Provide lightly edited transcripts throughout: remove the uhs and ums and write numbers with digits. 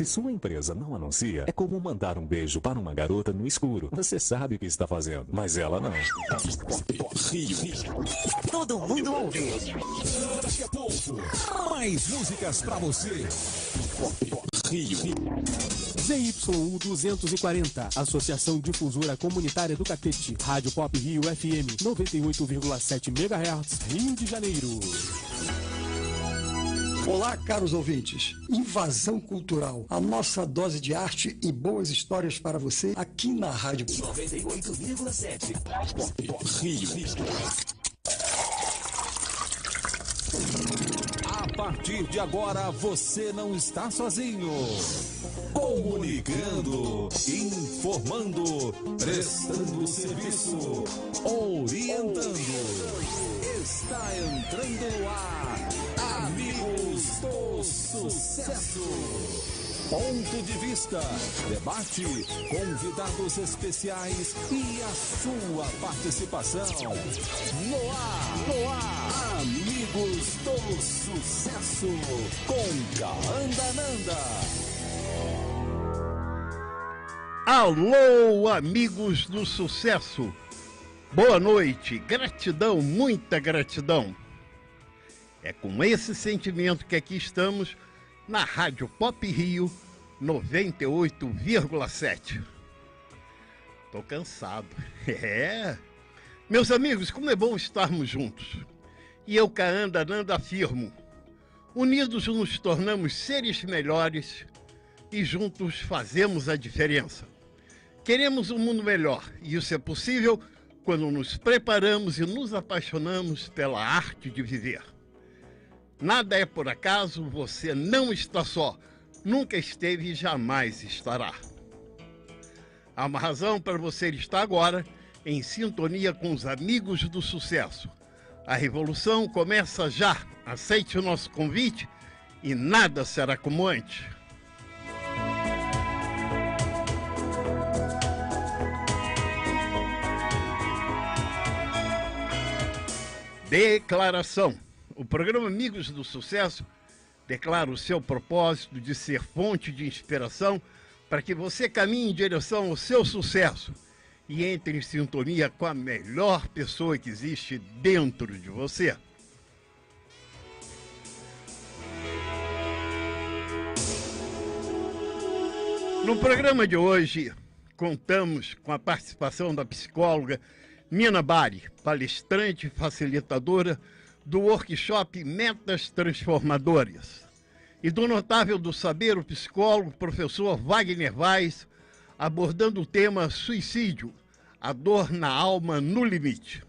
Se sua empresa não anuncia, é como mandar um beijo para uma garota no escuro. Você sabe o que está fazendo, mas ela não. Todo mundo ouve. Daqui a pouco, mais músicas pra você. ZYU 240, Associação Difusora Comunitária do Catete, Rádio Pop Rio FM, 98,7 MHz, Rio de Janeiro. Olá, caros ouvintes. Invasão Cultural, a nossa dose de arte e boas histórias para você aqui na Rádio 98,7 Rio. A partir de agora, você não está sozinho. Comunicando, informando, prestando serviço, orientando. Está entrando no ar, Amigos do Sucesso. Ponto de vista, debate, convidados especiais e a sua participação. No ar, Amigos do Sucesso, com Kaanda Nanda. Alô, amigos do sucesso. Boa noite, gratidão, muita gratidão. É com esse sentimento que aqui estamos na Rádio Pop Rio 98,7. Tô cansado. Meus amigos, como é bom estarmos juntos. E eu, Kaanda Nanda, afirmo: unidos nos tornamos seres melhores e juntos fazemos a diferença. Queremos um mundo melhor e isso é possível quando nos preparamos e nos apaixonamos pela arte de viver. Nada é por acaso, você não está só, nunca esteve e jamais estará. Há uma razão para você estar agora em sintonia com os Amigos do Sucesso. A revolução começa já, aceite o nosso convite e nada será como antes. Declaração. O programa Amigos do Sucesso declara o seu propósito de ser fonte de inspiração para que você caminhe em direção ao seu sucesso e entre em sintonia com a melhor pessoa que existe dentro de você. No programa de hoje, contamos com a participação da psicóloga Nina Bari, palestrante e facilitadora do workshop Metas Transformadoras, e do notável do saber, o psicólogo professor Wagner Vaz, abordando o tema suicídio, a dor na alma no limite.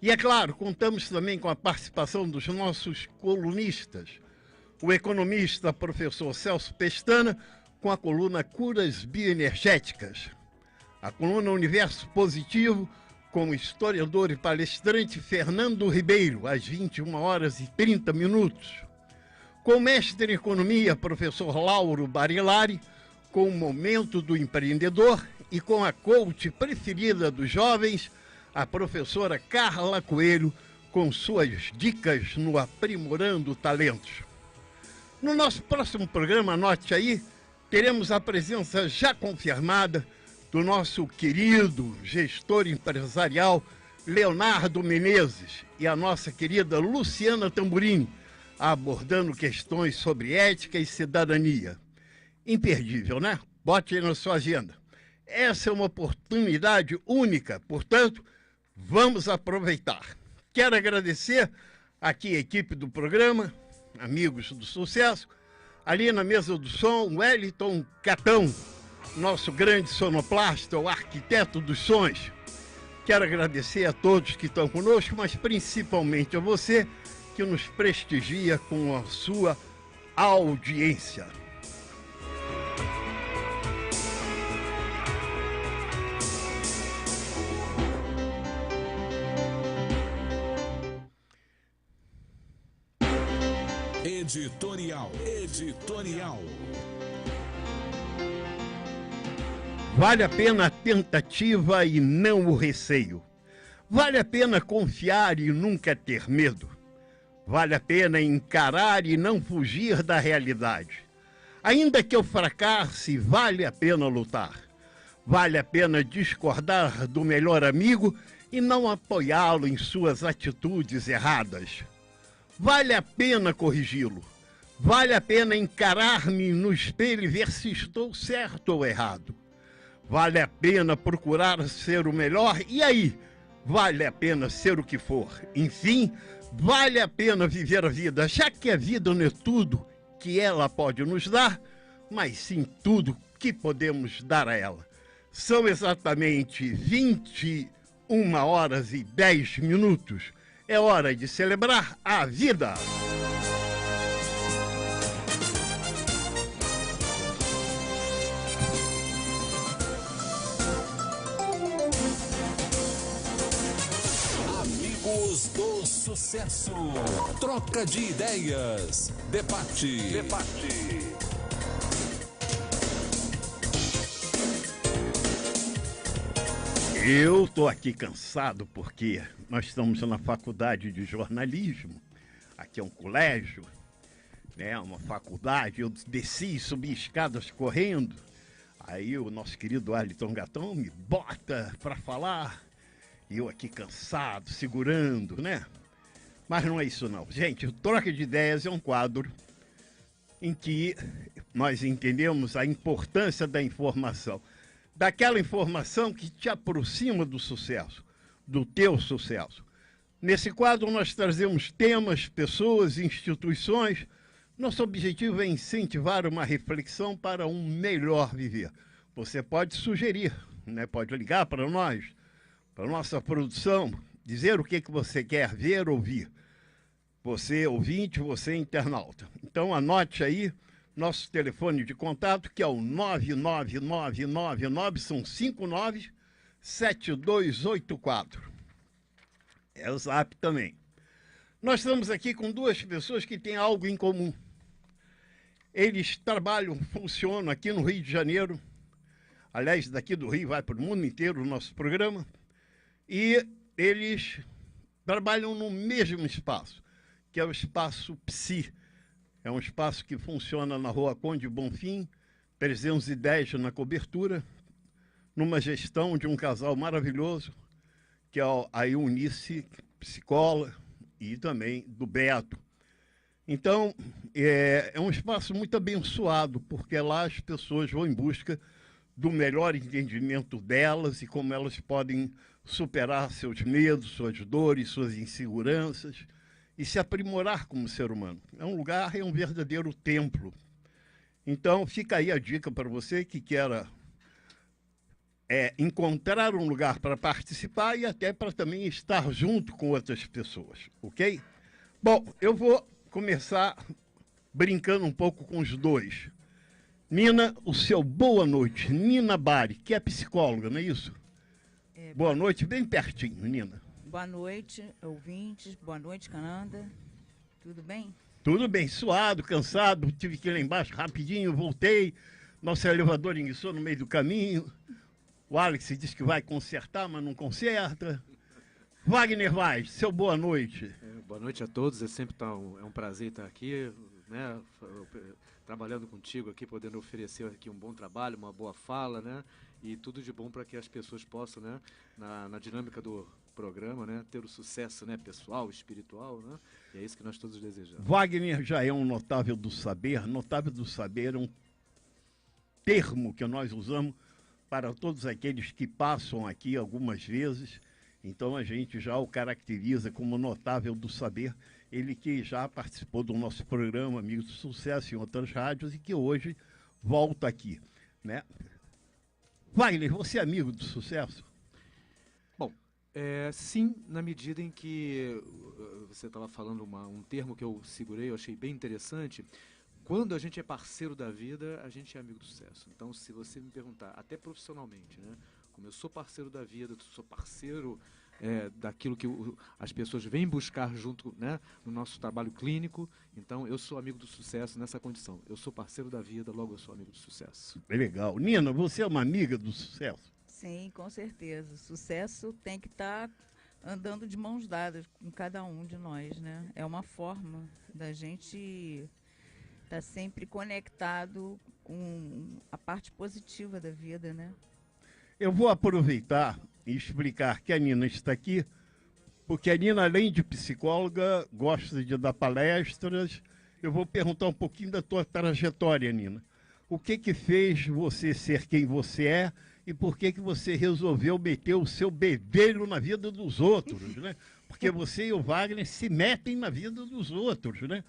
E é claro, contamos também com a participação dos nossos colunistas, o economista professor Celso Pestana, com a coluna Curas Bioenergéticas, a coluna Universo Positivo, com o historiador e palestrante Fernando Ribeiro, às 21h30, com o mestre em economia, professor Lauro Barilari, com o Momento do Empreendedor e com a coach preferida dos jovens, a professora Carla Coelho, com suas dicas no Aprimorando Talentos. No nosso próximo programa, anote aí, teremos a presença já confirmada do nosso querido gestor empresarial Leonardo Menezes e a nossa querida Luciana Tamburini, abordando questões sobre ética e cidadania. Imperdível, né? Bote aí na sua agenda. Essa é uma oportunidade única, portanto, vamos aproveitar. Quero agradecer aqui a equipe do programa, Amigos do Sucesso, ali na mesa do som, Wellington Catão, nosso grande sonoplasta, o arquiteto dos sons. Quero agradecer a todos que estão conosco, mas principalmente a você que nos prestigia com a sua audiência. Editorial. Vale a pena a tentativa e não o receio. Vale a pena confiar e nunca ter medo. Vale a pena encarar e não fugir da realidade. Ainda que eu fracasse, vale a pena lutar. Vale a pena discordar do melhor amigo e não apoiá-lo em suas atitudes erradas. Vale a pena corrigi-lo. Vale a pena encarar-me no espelho e ver se estou certo ou errado. Vale a pena procurar ser o melhor e aí, vale a pena ser o que for. Enfim, vale a pena viver a vida, já que a vida não é tudo que ela pode nos dar, mas sim tudo que podemos dar a ela. São exatamente 21 horas e 10 minutos. É hora de celebrar a vida. Amigos do Sucesso. Troca de ideias. Debate. Eu tô aqui cansado porque nós estamos na faculdade de jornalismo. Aqui é um colégio, né? Uma faculdade. Eu desci e subi escadas correndo. Aí o nosso querido Arliton Gatão me bota para falar. E eu aqui cansado, segurando, né? Mas não é isso não. Gente, o Troca de Ideias é um quadro em que nós entendemos a importância da informação. Daquela informação que te aproxima do sucesso, do teu sucesso. Nesse quadro nós trazemos temas, pessoas, instituições. Nosso objetivo é incentivar uma reflexão para um melhor viver. Você pode sugerir, né? Pode ligar para nós, para a nossa produção, dizer o que você quer ver ou ouvir. Você ouvinte, você internauta. Então anote aí nosso telefone de contato, que é o 99999, são 597284. É o Zap também. Nós estamos aqui com duas pessoas que têm algo em comum. Eles trabalham, funcionam aqui no Rio de Janeiro. Aliás, daqui do Rio vai para o mundo inteiro o nosso programa. E eles trabalham no mesmo espaço, que é o Espaço Psi. É um espaço que funciona na Rua Conde Bonfim, 310 na cobertura, numa gestão de um casal maravilhoso, que é a Eunice, psicóloga, e também do Beto. Então, é um espaço muito abençoado, porque lá as pessoas vão em busca do melhor entendimento delas e como elas podem superar seus medos, suas dores, suas inseguranças e se aprimorar como ser humano. É um lugar, é um verdadeiro templo. Então, fica aí a dica para você que queira encontrar um lugar para participar e até para também estar junto com outras pessoas, ok? Bom, eu vou começar brincando um pouco com os dois. Nina, o seu boa noite. Nina Bari, que é psicóloga, não é isso? Boa noite, bem pertinho, Nina. Boa noite, ouvintes. Boa noite, Cananda. Tudo bem? Tudo bem, suado, cansado. Tive que ir lá embaixo rapidinho, voltei. Nosso elevador enguiçou no meio do caminho. O Alex disse que vai consertar, mas não conserta. Wagner Vaz, seu boa noite. Boa noite a todos. É um prazer estar aqui, né? Trabalhando contigo aqui, podendo oferecer aqui um bom trabalho, uma boa fala, né? E tudo de bom para que as pessoas possam, né? Na dinâmica do programa, né? Ter o sucesso, né? Pessoal, espiritual, né? E é isso que nós todos desejamos. Wagner já é um notável do saber. Notável do saber é um termo que nós usamos para todos aqueles que passam aqui algumas vezes. Então a gente já o caracteriza como notável do saber. Ele que já participou do nosso programa Amigos do Sucesso em outras rádios e que hoje volta aqui, né? Wagner, você é amigo do sucesso? Bom, sim, na medida em que você estava falando um termo que eu segurei, eu achei bem interessante. Quando a gente é parceiro da vida, a gente é amigo do sucesso. Então, se você me perguntar, até profissionalmente, né? Como eu sou parceiro da vida, sou parceiro daquilo que as pessoas vêm buscar junto, né, no nosso trabalho clínico, então eu sou amigo do sucesso nessa condição. Eu sou parceiro da vida, logo eu sou amigo do sucesso. Legal. Nina, você é uma amiga do sucesso? Sim, com certeza. O sucesso tem que estar andando de mãos dadas com cada um de nós, né? É uma forma da gente Tá sempre conectado com a parte positiva da vida, né? Eu vou aproveitar e explicar que a Nina está aqui, porque a Nina, além de psicóloga, gosta de dar palestras. Eu vou perguntar um pouquinho da tua trajetória, Nina. O que fez você ser quem você é e por que você resolveu meter o seu bedelho na vida dos outros, né? Porque você e o Wagner se metem na vida dos outros, né?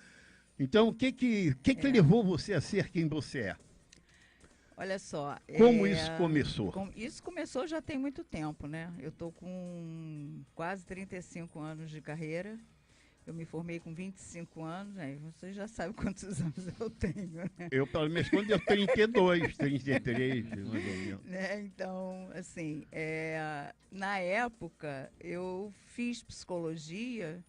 Então, o que levou você a ser quem você é? Olha só. Como isso começou? Isso começou já tem muito tempo, né? Eu estou com quase 35 anos de carreira. Eu me formei com 25 anos, né? Você já sabe quantos anos eu tenho, né? Eu, pelo menos, quando eu 32, 33, mais ou menos. Né? Então, assim, na época, eu fiz psicologia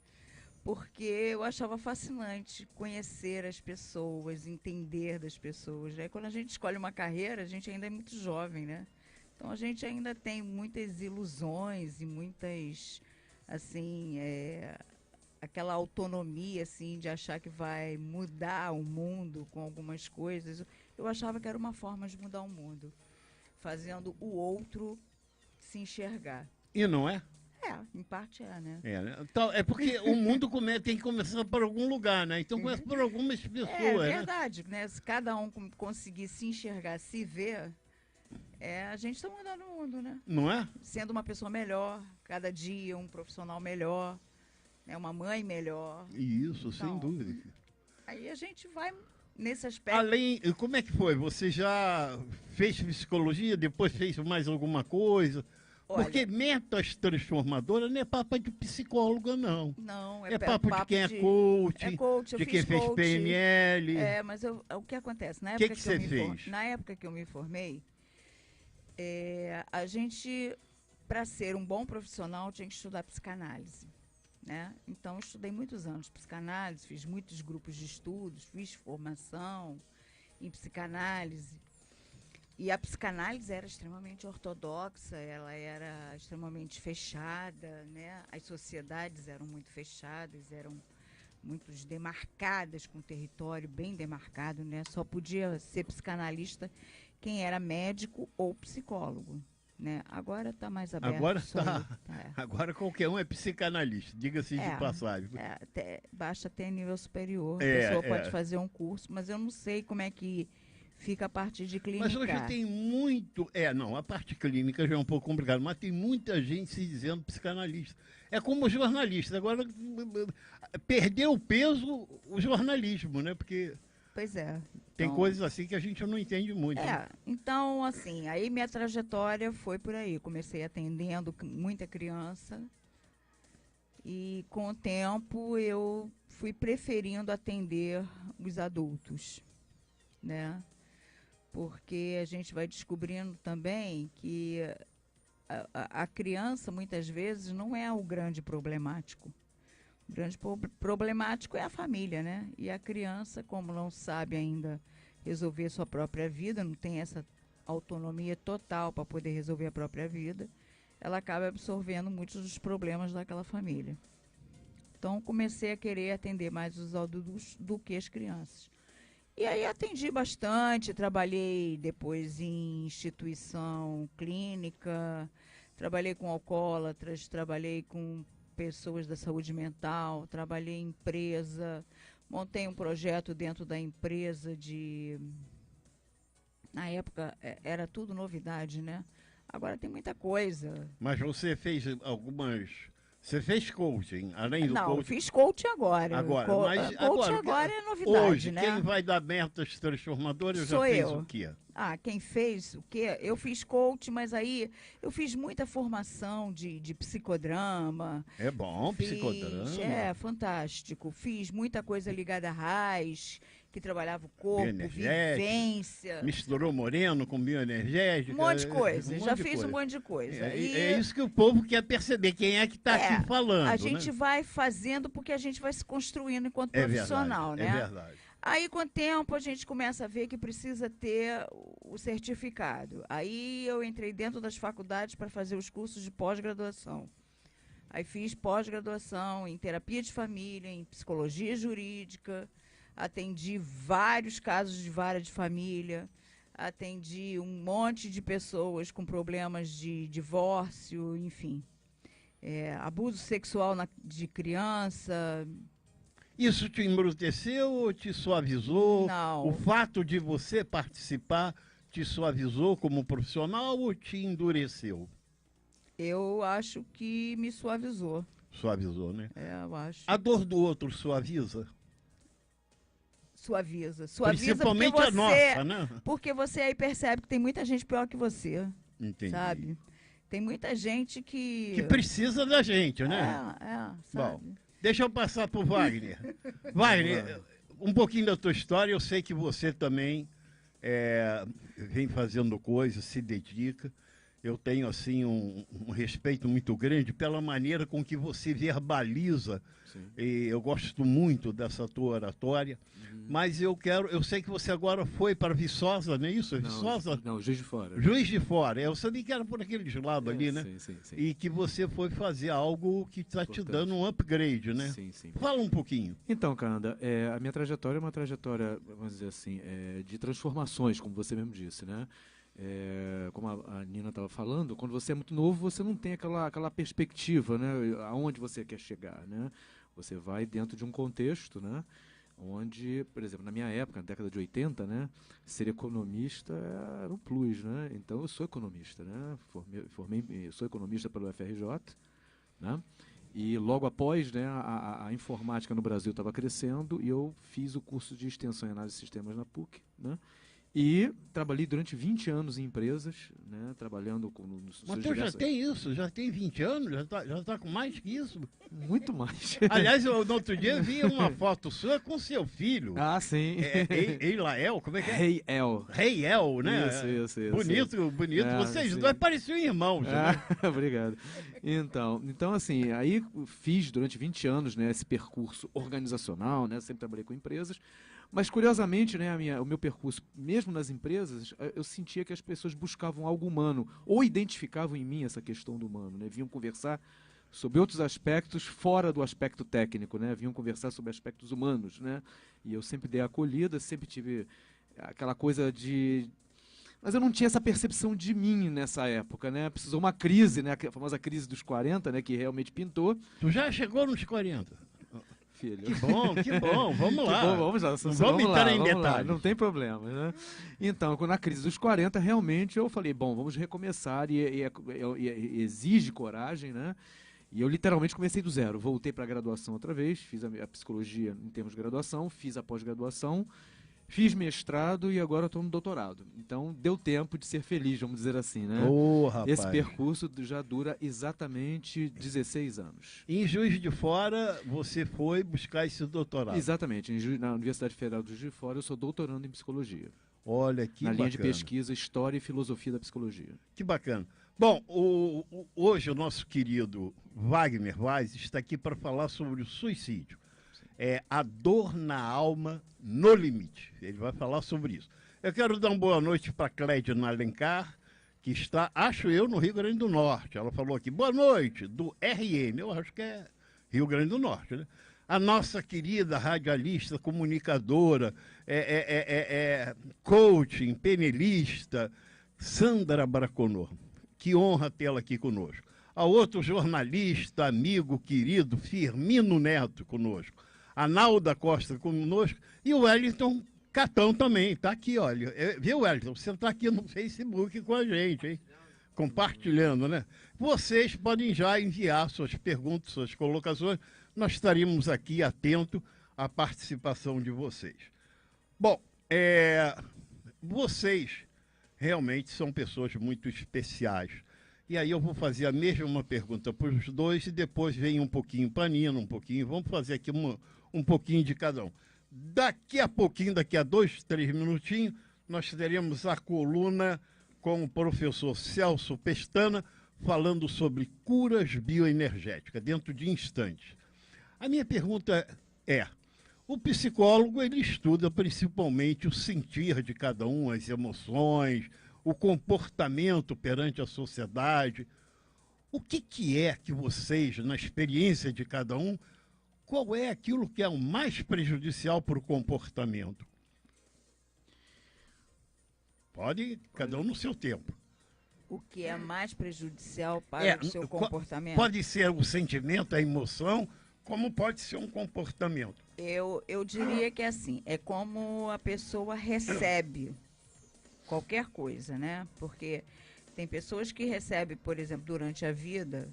porque eu achava fascinante conhecer as pessoas, entender das pessoas, né? Quando a gente escolhe uma carreira, a gente ainda é muito jovem, né? Então, a gente ainda tem muitas ilusões e muitas, assim, aquela autonomia, assim, de achar que vai mudar o mundo com algumas coisas. Eu achava que era uma forma de mudar o mundo, fazendo o outro se enxergar. E não é? Em parte né? Então, é porque o mundo tem que começar por algum lugar, né? Então começa por algumas pessoas, É verdade, né? Se cada um conseguir se enxergar, se ver, a gente está mudando o mundo, né? Não é? Sendo uma pessoa melhor, cada dia um profissional melhor, né? Uma mãe melhor. Isso, então, sem dúvida. Aí a gente vai nesse aspecto. Como é que foi? Você já fez psicologia, depois fez mais alguma coisa? Olha, porque metas transformadoras não é papo de psicóloga, não. Não, é papo de quem é coach, de quem fez PNL. Mas o que acontece? Na época você fez? Na época que eu me formei, a gente, para ser um bom profissional, tinha que estudar psicanálise. Né? Então, eu estudei muitos anos psicanálise, fiz muitos grupos de estudos, fiz formação em psicanálise. E a psicanálise era extremamente ortodoxa, ela era extremamente fechada, né? As sociedades eram muito fechadas, eram muito demarcadas, com o território bem demarcado, né? Só podia ser psicanalista quem era médico ou psicólogo. Né? Agora está mais aberto. Agora qualquer um é psicanalista, diga-se de passagem. Basta ter nível superior, a pessoa pode fazer um curso, mas eu não sei como é que fica a parte de clínica. Mas hoje tem muito... a parte clínica já é um pouco complicada, mas tem muita gente se dizendo psicanalista. É como jornalista. Agora, perdeu o peso o jornalismo, né? Porque... Pois é. Tem coisas assim que a gente não entende muito. Né? Então, assim, aí minha trajetória foi por aí. Comecei atendendo muita criança e, com o tempo, eu fui preferindo atender os adultos, né? Porque a gente vai descobrindo também que a criança, muitas vezes, não é o grande problemático. O grande problemático é a família, né? E a criança, como não sabe ainda resolver sua própria vida, não tem essa autonomia total para poder resolver a própria vida, ela acaba absorvendo muitos dos problemas daquela família. Então, comecei a querer atender mais os adultos do que as crianças. E aí atendi bastante, trabalhei depois em instituição clínica, trabalhei com alcoólatras, trabalhei com pessoas da saúde mental, trabalhei em empresa, montei um projeto dentro da empresa na época era tudo novidade, né? Agora tem muita coisa. Mas você fez você fez coaching, além do coaching? Não, fiz coaching agora. Coaching agora é novidade, hoje, né? Quem vai dar metas transformadoras Sou já fez eu. o quê? Quem fez o quê? Eu fiz coaching, mas aí eu fiz muita formação de psicodrama. É bom, psicodrama. Fantástico. Fiz muita coisa ligada a raiz, que trabalhava o corpo, vivência. Misturou moreno com bioenergética. Um monte de coisa. Já fiz um monte de coisa. É isso que o povo quer perceber, quem é que está aqui falando. A gente vai fazendo porque a gente vai se construindo enquanto profissional, né? É verdade. Aí, com o tempo, a gente começa a ver que precisa ter o certificado. Aí eu entrei dentro das faculdades para fazer os cursos de pós-graduação. Aí fiz pós-graduação em terapia de família, em psicologia jurídica. atendi vários casos de vara de família, atendi um monte de pessoas com problemas de divórcio, enfim. Abuso sexual de criança. Isso te embruteceu ou te suavizou? Não. O fato de você participar te suavizou como profissional ou te endureceu? Eu acho que me suavizou. Suavizou, né? Eu acho. A dor do outro suaviza? Suaviza. Principalmente porque a nossa, né? Porque você aí percebe que tem muita gente pior que você. Entendi. Sabe? Tem muita gente que precisa da gente, né? sabe? Bom, deixa eu passar para o Wagner. Wagner, um pouquinho da tua história. Eu sei que você também vem fazendo coisas, se dedica. Eu tenho, assim, um respeito muito grande pela maneira com que você verbaliza. E eu gosto muito dessa tua oratória. Mas eu sei que você agora foi para Viçosa, não é isso? Viçosa? Não, Juiz de Fora. Juiz de Fora. Eu sabia que era por aqueles lados ali, né? Sim. E que você foi fazer algo que está te dando um upgrade, né? Sim. Fala um pouquinho. Então, Canda, a minha trajetória é uma trajetória, vamos dizer assim, de transformações, como você mesmo disse, né? Como a Nina estava falando, quando você é muito novo, você não tem aquela perspectiva, né? Aonde você quer chegar, né? Você vai dentro de um contexto, né? Onde, por exemplo, na minha época, na década de 80, né? Ser economista era um plus, né? Então eu sou economista, né? Sou economista pelo FRJ, né? E logo após, né, a informática no Brasil estava crescendo e eu fiz o curso de extensão em análise de sistemas na PUC, né? E trabalhei durante 20 anos em empresas, né, trabalhando nos Matheus, já tem isso? Já tem 20 anos? Já tá com mais que isso? Muito mais. Aliás, no outro dia eu vi uma foto sua com seu filho. Ah, sim. Eilael, como é que é? Rei El. Rei El, né? Isso. Bonito. Vocês dois pareciam irmãos, né? Obrigado. Então, assim, aí fiz durante 20 anos, né, esse percurso organizacional, né, sempre trabalhei com empresas. Mas, curiosamente, né, o meu percurso, mesmo nas empresas, eu sentia que as pessoas buscavam algo humano, ou identificavam em mim essa questão do humano, né? Vinham conversar sobre outros aspectos fora do aspecto técnico, né? Vinham conversar sobre aspectos humanos, né? E eu sempre dei acolhida, sempre tive aquela coisa de... Mas eu não tinha essa percepção de mim nessa época, né? Precisou uma crise, né? A famosa crise dos 40, né? Que realmente pintou. Tu já chegou nos 40? Filho. Que bom, vamos lá. Vamos lá. Vamos entrar em detalhes. Não tem problema, né? Então, na crise dos 40, realmente eu falei, bom, vamos recomeçar e exige coragem, né? E eu literalmente comecei do zero. Voltei para a graduação outra vez, fiz a psicologia em termos de graduação, fiz a pós-graduação, fiz mestrado e agora estou no doutorado. Então, deu tempo de ser feliz, vamos dizer assim, né? Rapaz. Esse percurso já dura exatamente 16 anos. Em Juiz de Fora, você foi buscar esse doutorado? Exatamente. Na Universidade Federal de Juiz de Fora, eu sou doutorando em psicologia. Olha, que bacana. Na linha de pesquisa, História e Filosofia da Psicologia. Que bacana. Bom, hoje o nosso querido Wagner Vaz está aqui para falar sobre o suicídio. A dor na alma no limite. Ele vai falar sobre isso. Eu quero dar uma boa noite para Clédia Alencar, que está, acho eu, no Rio Grande do Norte. Ela falou aqui, boa noite, do RN. Eu acho que é Rio Grande do Norte, né? A nossa querida radialista, comunicadora, coaching, penelista, Sandra Braconô. Que honra tê-la aqui conosco. A outro jornalista, amigo, querido, Firmino Neto conosco. A Nalda Costa conosco e o Wellington Catão também, está aqui, olha. Viu, Wellington? Você está aqui no Facebook com a gente, hein? Compartilhando, né? Vocês podem já enviar suas perguntas, suas colocações. Nós estaremos aqui atentos à participação de vocês. Bom, vocês realmente são pessoas muito especiais. E aí eu vou fazer a mesma pergunta para os dois e depois vem um pouquinho para a Nina, um pouquinho. Vamos fazer aqui um pouquinho de cada um. Daqui a pouquinho, daqui a 2, 3 minutinhos, nós teremos a coluna com o professor Celso Pestana falando sobre curas bioenergéticas, dentro de instantes. A minha pergunta é, o psicólogo ele estuda principalmente o sentir de cada um, as emoções, o comportamento perante a sociedade. O que é que vocês, na experiência de cada um, qual é aquilo que é o mais prejudicial para o comportamento? Pode, cada um no seu tempo. O que é mais prejudicial para o seu comportamento? Pode ser o sentimento, a emoção, como pode ser um comportamento. Eu diria que é assim, é como a pessoa recebe qualquer coisa, né? Porque tem pessoas que recebem, por exemplo, durante a vida,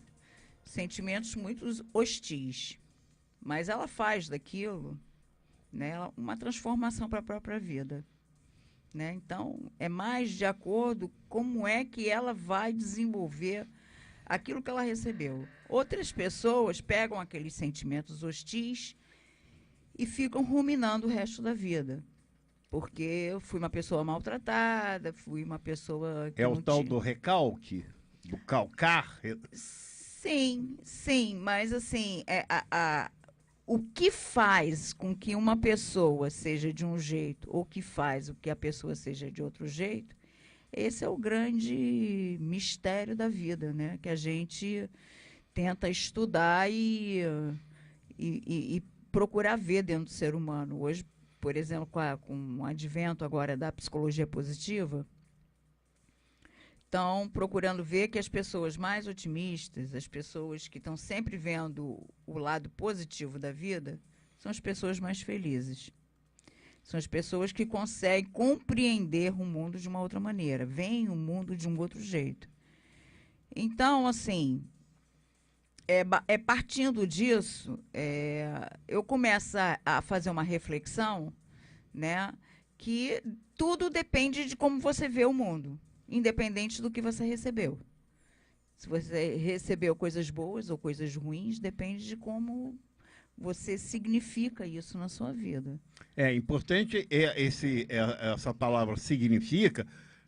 sentimentos muito hostis. Mas ela faz daquilo, né, uma transformação para a própria vida. Né? Então, é mais de acordo como é que ela vai desenvolver aquilo que ela recebeu. Outras pessoas pegam aqueles sentimentos hostis e ficam ruminando o resto da vida. Porque eu fui uma pessoa maltratada, fui uma pessoa... Que é o tal do recalque, do calcar? Sim, mas assim, o que faz com que uma pessoa seja de um jeito, ou que faz o que a pessoa seja de outro jeito, esse é o grande mistério da vida, né? Que a gente tenta estudar e procurar ver dentro do ser humano. Hoje, por exemplo, com o advento agora da psicologia positiva, estão procurando ver que as pessoas mais otimistas, as pessoas que estão sempre vendo o lado positivo da vida, são as pessoas mais felizes. São as pessoas que conseguem compreender o mundo de uma outra maneira, veem o mundo de um outro jeito. Então, assim, partindo disso, eu começo a fazer uma reflexão, né, que tudo depende de como você vê o mundo, independente do que você recebeu. Se você recebeu coisas boas ou coisas ruins, depende de como você significa isso na sua vida. É importante essa palavra significa,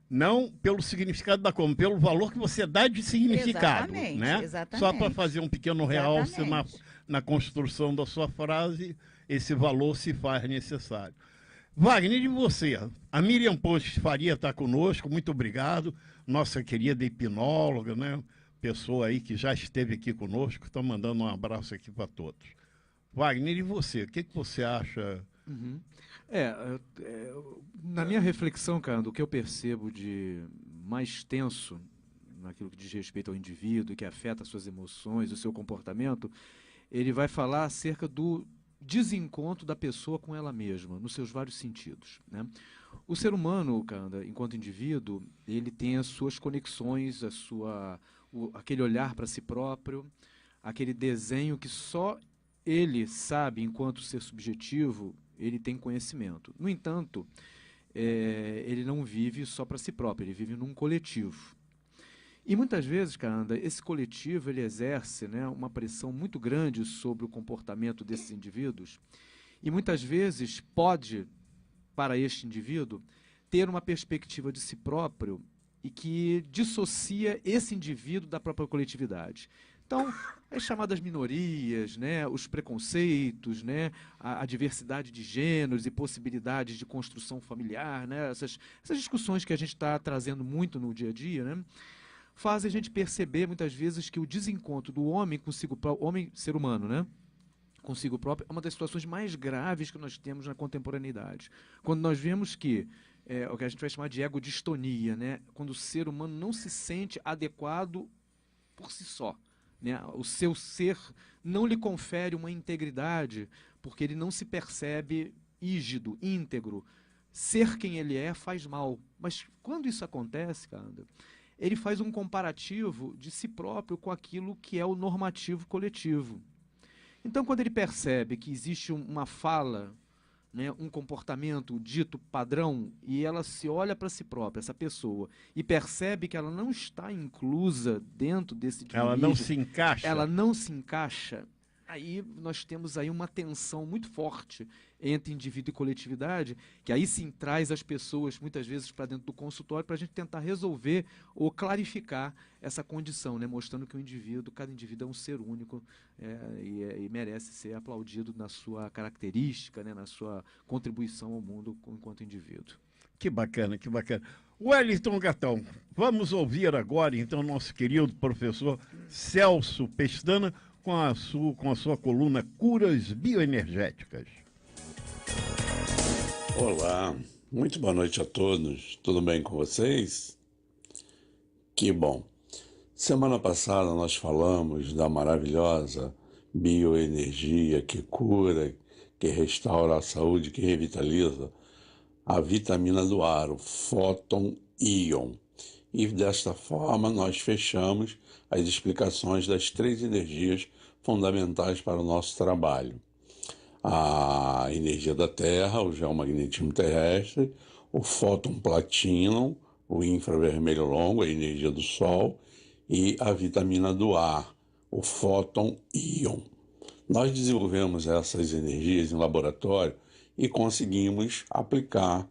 não pelo significado da como, pelo valor que você dá de significado. Exatamente, né? exatamente. Só para fazer um pequeno realce na construção da sua frase, esse valor se faz necessário. Wagner, e você? A Miriam Pontes Faria está conosco, muito obrigado. Nossa querida hipnóloga, né? Pessoa aí que já esteve aqui conosco, está mandando um abraço aqui para todos. Wagner, e você? O que você acha? Uhum. Na minha reflexão, cara, do que eu percebo de mais tenso naquilo que diz respeito ao indivíduo, que afeta as suas emoções, o seu comportamento, ele vai falar acerca do desencontro da pessoa com ela mesma, nos seus vários sentidos, né? O ser humano, cara, enquanto indivíduo, ele tem as suas conexões, aquele olhar para si próprio, aquele desenho que só ele sabe, enquanto ser subjetivo, ele tem conhecimento. No entanto, ele não vive só para si próprio, ele vive num coletivo. E muitas vezes, cara, esse coletivo ele exerce, né, uma pressão muito grande sobre o comportamento desses indivíduos e muitas vezes pode, para este indivíduo, ter uma perspectiva de si próprio e que dissocia esse indivíduo da própria coletividade. Então, as chamadas minorias, né, os preconceitos, né, a diversidade de gêneros e possibilidades de construção familiar, né, essas discussões que a gente está trazendo muito no dia a dia, né, fazem a gente perceber muitas vezes que o desencontro do homem consigo próprio, homem ser humano, né, consigo próprio, é uma das situações mais graves que nós temos na contemporaneidade. Quando nós vemos que o que a gente vai chamar de egodistonia, né, quando o ser humano não se sente adequado por si só, né, o seu ser não lhe confere uma integridade, porque ele não se percebe ígido, íntegro. Ser quem ele é faz mal. Mas quando isso acontece, cara, ele faz um comparativo de si próprio com aquilo que é o normativo coletivo. Então, quando ele percebe que existe uma fala, né, um comportamento dito padrão, e ela se olha para si própria, essa pessoa, e percebe que ela não está inclusa dentro desse divismo, ela não se encaixa. Ela não se encaixa. Aí nós temos aí uma tensão muito forte entre indivíduo e coletividade, que aí sim traz as pessoas muitas vezes para dentro do consultório para a gente tentar resolver ou clarificar essa condição, né? Mostrando que cada indivíduo é um ser único e merece ser aplaudido na sua característica, né? Na sua contribuição ao mundo enquanto indivíduo. Que bacana, que bacana. Wellington Gatão, vamos ouvir agora então nosso querido professor Celso Pestana com a sua coluna Curas Bioenergéticas. Olá, muito boa noite a todos. Tudo bem com vocês? Que bom. Semana passada nós falamos da maravilhosa bioenergia que cura, que restaura a saúde, que revitaliza, a vitamina do ar, o Fóton Íon. E desta forma nós fechamos as explicações das 3 energias fundamentais para o nosso trabalho. A energia da Terra, o geomagnetismo terrestre, o Fóton Platinum, o infravermelho longo, a energia do Sol, e a vitamina do ar, o Fóton Íon. Nós desenvolvemos essas energias em laboratório e conseguimos aplicar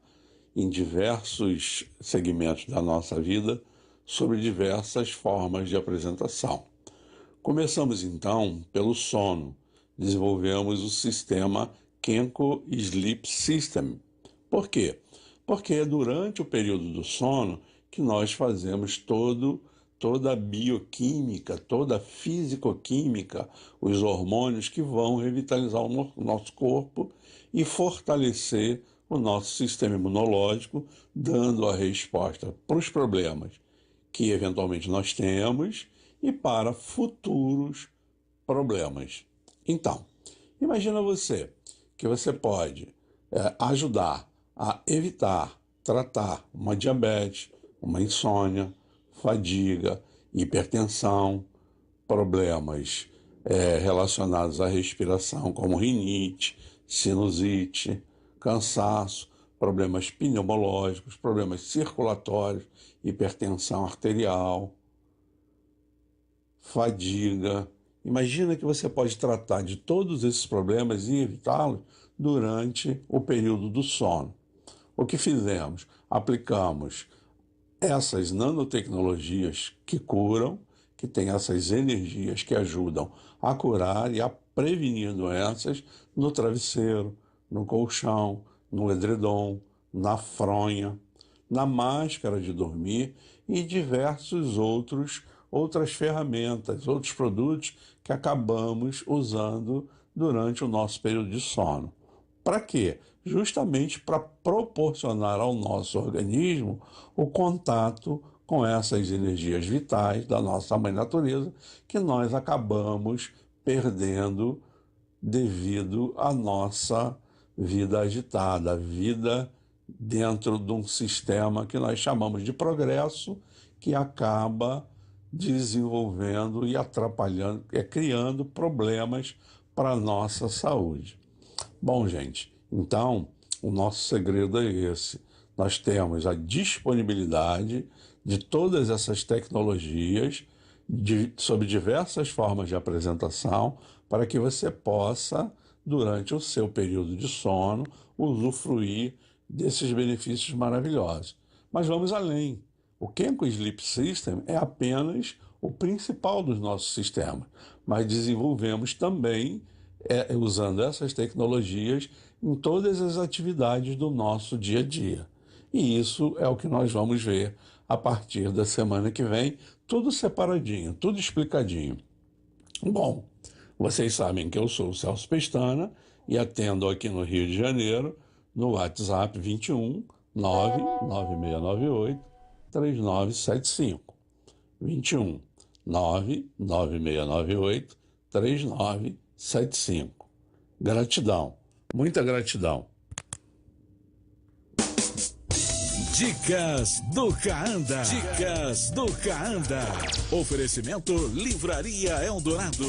em diversos segmentos da nossa vida sobre diversas formas de apresentação. Começamos então pelo sono. Desenvolvemos o sistema Kenko Sleep System. Por quê? Porque é durante o período do sono que nós fazemos toda a bioquímica, toda a fisicoquímica, os hormônios que vão revitalizar o nosso corpo e fortalecer o nosso sistema imunológico, dando a resposta para os problemas que eventualmente nós temos e para futuros problemas. Então, imagina que você pode ajudar a evitar, tratar uma diabetes, uma insônia, fadiga, hipertensão, problemas relacionados à respiração, como rinite, sinusite, cansaço, problemas pneumológicos, problemas circulatórios, hipertensão arterial, fadiga. Imagina que você pode tratar de todos esses problemas e evitá-los durante o período do sono. O que fizemos? Aplicamos essas nanotecnologias que curam, que têm essas energias que ajudam a curar e a prevenir doenças no travesseiro, no colchão, no edredom, na fronha, na máscara de dormir e diversos outras ferramentas, outros produtos que acabamos usando durante o nosso período de sono. Para quê? Justamente para proporcionar ao nosso organismo o contato com essas energias vitais da nossa mãe natureza que nós acabamos perdendo devido à nossa vida agitada, a vida dentro de um sistema que nós chamamos de progresso, que acaba desenvolvendo e atrapalhando, criando problemas para a nossa saúde. Bom, gente, então o nosso segredo é esse. Nós temos a disponibilidade de todas essas tecnologias sob diversas formas de apresentação para que você possa, durante o seu período de sono, usufruir desses benefícios maravilhosos. Mas vamos além. O Kenko Sleep System é apenas o principal dos nossos sistemas, mas desenvolvemos também, usando essas tecnologias, em todas as atividades do nosso dia a dia. E isso é o que nós vamos ver a partir da semana que vem, tudo separadinho, tudo explicadinho. Bom, vocês sabem que eu sou o Celso Pestana e atendo aqui no Rio de Janeiro, no WhatsApp 21 99698 3975. 21 99698 3975. Gratidão, muita gratidão. Dicas do Caanda. Dicas do Caanda. Oferecimento Livraria Eldorado.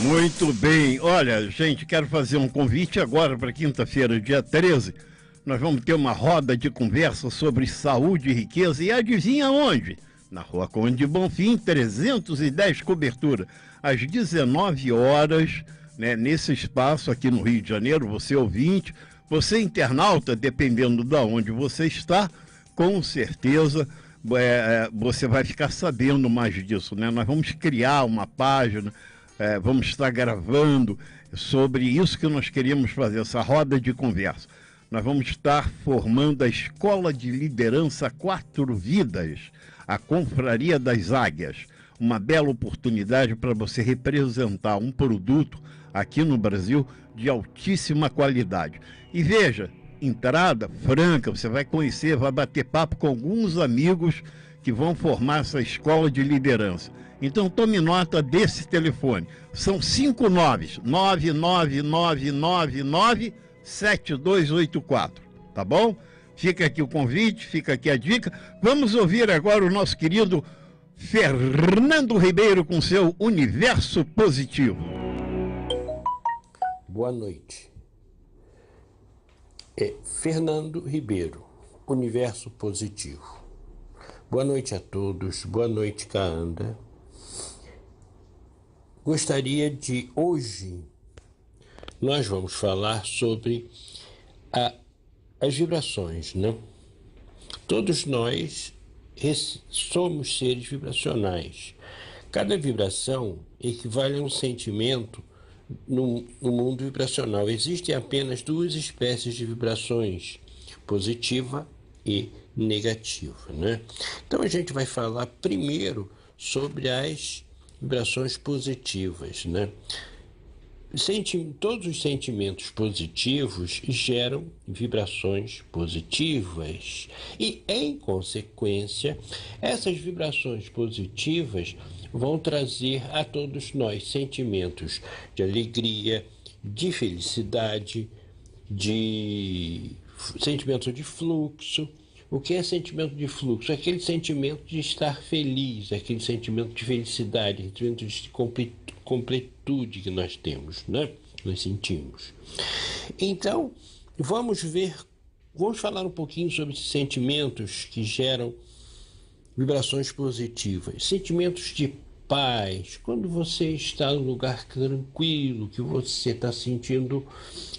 Muito bem. Olha, gente, quero fazer um convite agora para quinta-feira, dia 13. Nós vamos ter uma roda de conversa sobre saúde e riqueza. E adivinha onde? Na Rua Conde Bonfim, 310 Cobertura. Às 19 horas, né, nesse espaço aqui no Rio de Janeiro, você ouvinte, você internauta, dependendo de onde você está, com certeza você vai ficar sabendo mais disso, né? Nós vamos criar uma página, vamos estar gravando sobre isso que nós queríamos fazer, essa roda de conversa. Nós vamos estar formando a Escola de Liderança 4 Vidas, a Confraria das Águias. uma bela oportunidade para você representar um produto aqui no Brasil de altíssima qualidade. E veja, entrada franca, você vai conhecer, vai bater papo com alguns amigos que vão formar essa escola de liderança. Então tome nota desse telefone. São 5 9s, 999997284, tá bom? Fica aqui o convite, fica aqui a dica. Vamos ouvir agora o nosso querido Fernando Ribeiro com seu Universo Positivo. Boa noite. Fernando Ribeiro, Universo Positivo. Boa noite a todos, boa noite, Kaanda. Gostaria de hoje, nós vamos falar sobre as vibrações, né? Todos nós somos seres vibracionais. Cada vibração equivale a um sentimento no mundo vibracional. Existem apenas duas espécies de vibrações, positiva e negativa, né? Então a gente vai falar primeiro sobre as vibrações positivas, né? Todos os sentimentos positivos geram vibrações positivas e, em consequência, essas vibrações positivas vão trazer a todos nós sentimentos de alegria, de felicidade, de sentimento de fluxo. O que é sentimento de fluxo? Aquele sentimento de estar feliz, aquele sentimento de felicidade, aquele sentimento de completude que nós temos, né? Nós sentimos. Então, vamos falar um pouquinho sobre esses sentimentos que geram vibrações positivas. Sentimentos de paz, quando você está num lugar tranquilo, que você está sentindo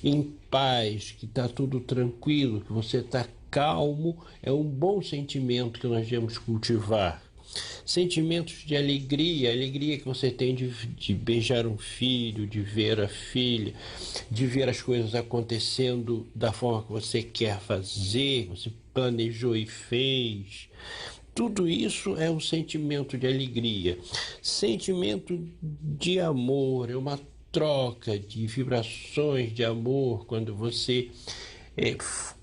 em paz, que está tudo tranquilo, que você está calmo, é um bom sentimento que nós devemos cultivar. Sentimentos de alegria, alegria que você tem de beijar um filho, de ver a filha, de ver as coisas acontecendo da forma que você quer fazer, você planejou e fez. Tudo isso é um sentimento de alegria. Sentimento de amor, é uma troca de vibrações de amor quando você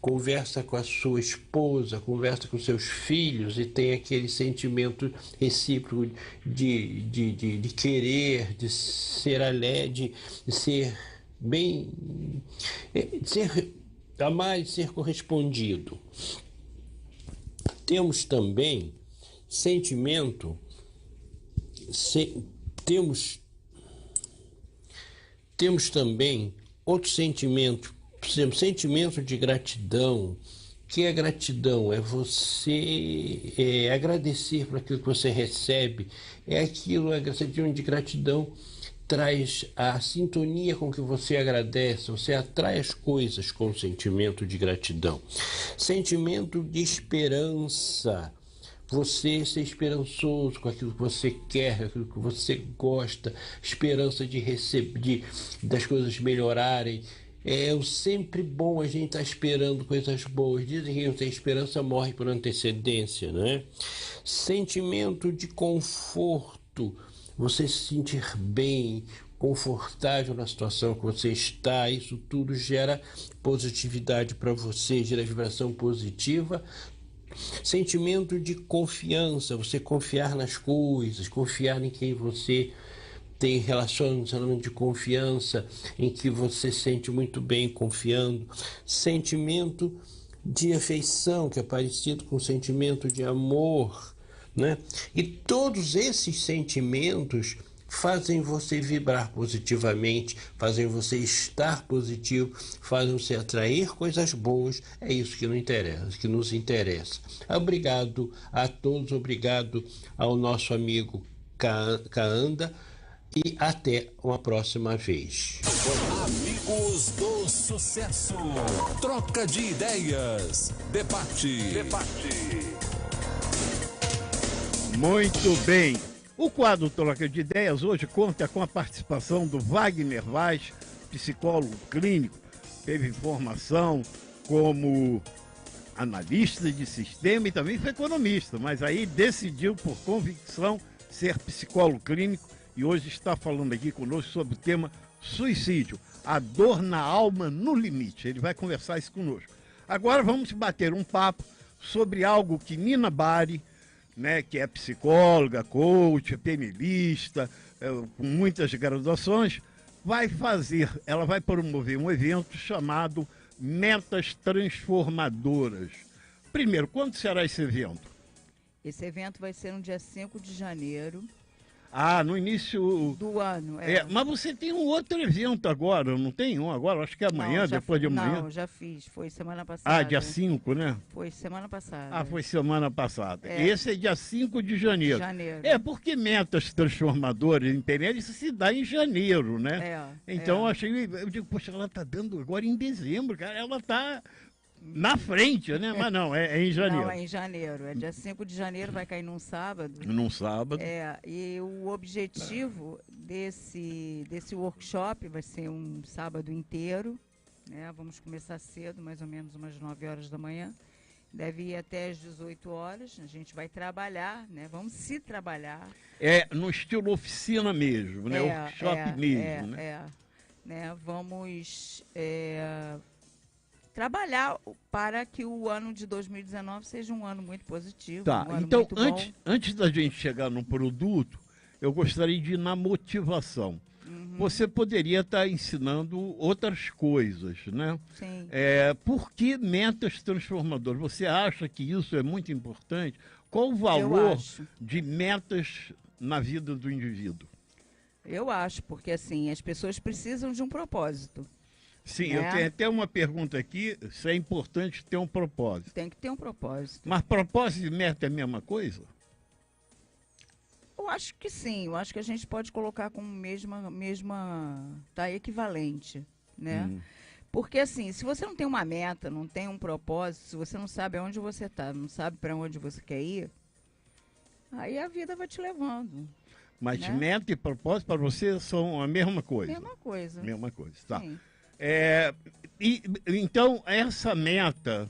conversa com a sua esposa, conversa com seus filhos e tem aquele sentimento recíproco de querer, de ser alegre, de ser bem, de ser amar e ser correspondido. Temos também sentimento, temos também outro sentimento, por exemplo, sentimento de gratidão. Que é gratidão? É você agradecer por aquilo que você recebe. É aquilo, a sentimento de gratidão traz a sintonia com que você agradece, você atrai as coisas com o sentimento de gratidão. Sentimento de esperança. Você ser esperançoso com aquilo que você quer, com aquilo que você gosta, esperança de receber, das coisas melhorarem. É sempre bom a gente estar esperando coisas boas. Dizem que quem não tem esperança morre por antecedência, né? Sentimento de conforto. Você se sentir bem, confortável na situação que você está, isso tudo gera positividade para você, gera vibração positiva. Sentimento de confiança, você confiar nas coisas, confiar em quem você tem relacionamento de confiança, em que você se sente muito bem confiando. Sentimento de afeição, que é parecido com o sentimento de amor, né? E todos esses sentimentos fazem você vibrar positivamente, fazem você estar positivo, fazem você atrair coisas boas. É isso que nos interessa. Obrigado a todos, obrigado ao nosso amigo Kaanda e até uma próxima vez. Amigos do Sucesso, troca de ideias, debate. Muito bem. O quadro Troca de Ideias hoje conta com a participação do Wagner Vaz, psicólogo clínico, teve formação como analista de sistema e também foi economista, mas aí decidiu por convicção ser psicólogo clínico e hoje está falando aqui conosco sobre o tema suicídio, a dor na alma no limite. Ele vai conversar isso conosco. Agora vamos bater um papo sobre algo que Nina Bari, né, que é psicóloga, coach, penelista, com muitas graduações, vai fazer. Ela vai promover um evento chamado Metas Transformadoras. Primeiro, quando será esse evento? Esse evento vai ser no dia 5 de janeiro. Ah, no início do ano. Mas você tem um outro evento agora, não tem um agora? Acho que é amanhã, depois de amanhã. Não, já fiz, foi semana passada. Ah, dia 5, né? Foi semana passada. Ah, foi semana passada. Esse é dia 5 de janeiro. Porque metas transformadoras em PNL, isso se dá em janeiro, né? Então eu digo, poxa, ela está dando agora em dezembro, cara, ela está na frente, né? Mas não, é em janeiro. Não, é em janeiro. É dia 5 de janeiro, vai cair num sábado. Num sábado. E o objetivo desse workshop vai ser um sábado inteiro, né? Vamos começar cedo, mais ou menos umas 9 horas da manhã. Deve ir até às 18 horas. A gente vai trabalhar, né? Vamos se trabalhar. No estilo oficina mesmo, né? Workshop mesmo, né? Vamos trabalhar para que o ano de 2019 seja um ano muito positivo. Tá, um ano então muito bom. antes da gente chegar no produto, eu gostaria de ir na motivação. Você poderia estar ensinando outras coisas, né? Sim. Por que metas transformadoras? Você acha que isso é muito importante? Qual o valor de metas na vida do indivíduo? Eu acho, porque assim, as pessoas precisam de um propósito. Sim, eu tenho até uma pergunta aqui, se é importante ter um propósito. Tem que ter um propósito. Mas propósito e meta é a mesma coisa? Eu acho que sim, eu acho que a gente pode colocar como tá equivalente, né? Porque assim, se você não tem uma meta, não tem um propósito, se você não sabe aonde você está, não sabe para onde você quer ir, aí a vida vai te levando. Mas né? Meta e propósito para você são a mesma coisa? Mesma coisa. Mesma coisa, tá. Sim. Então, essa meta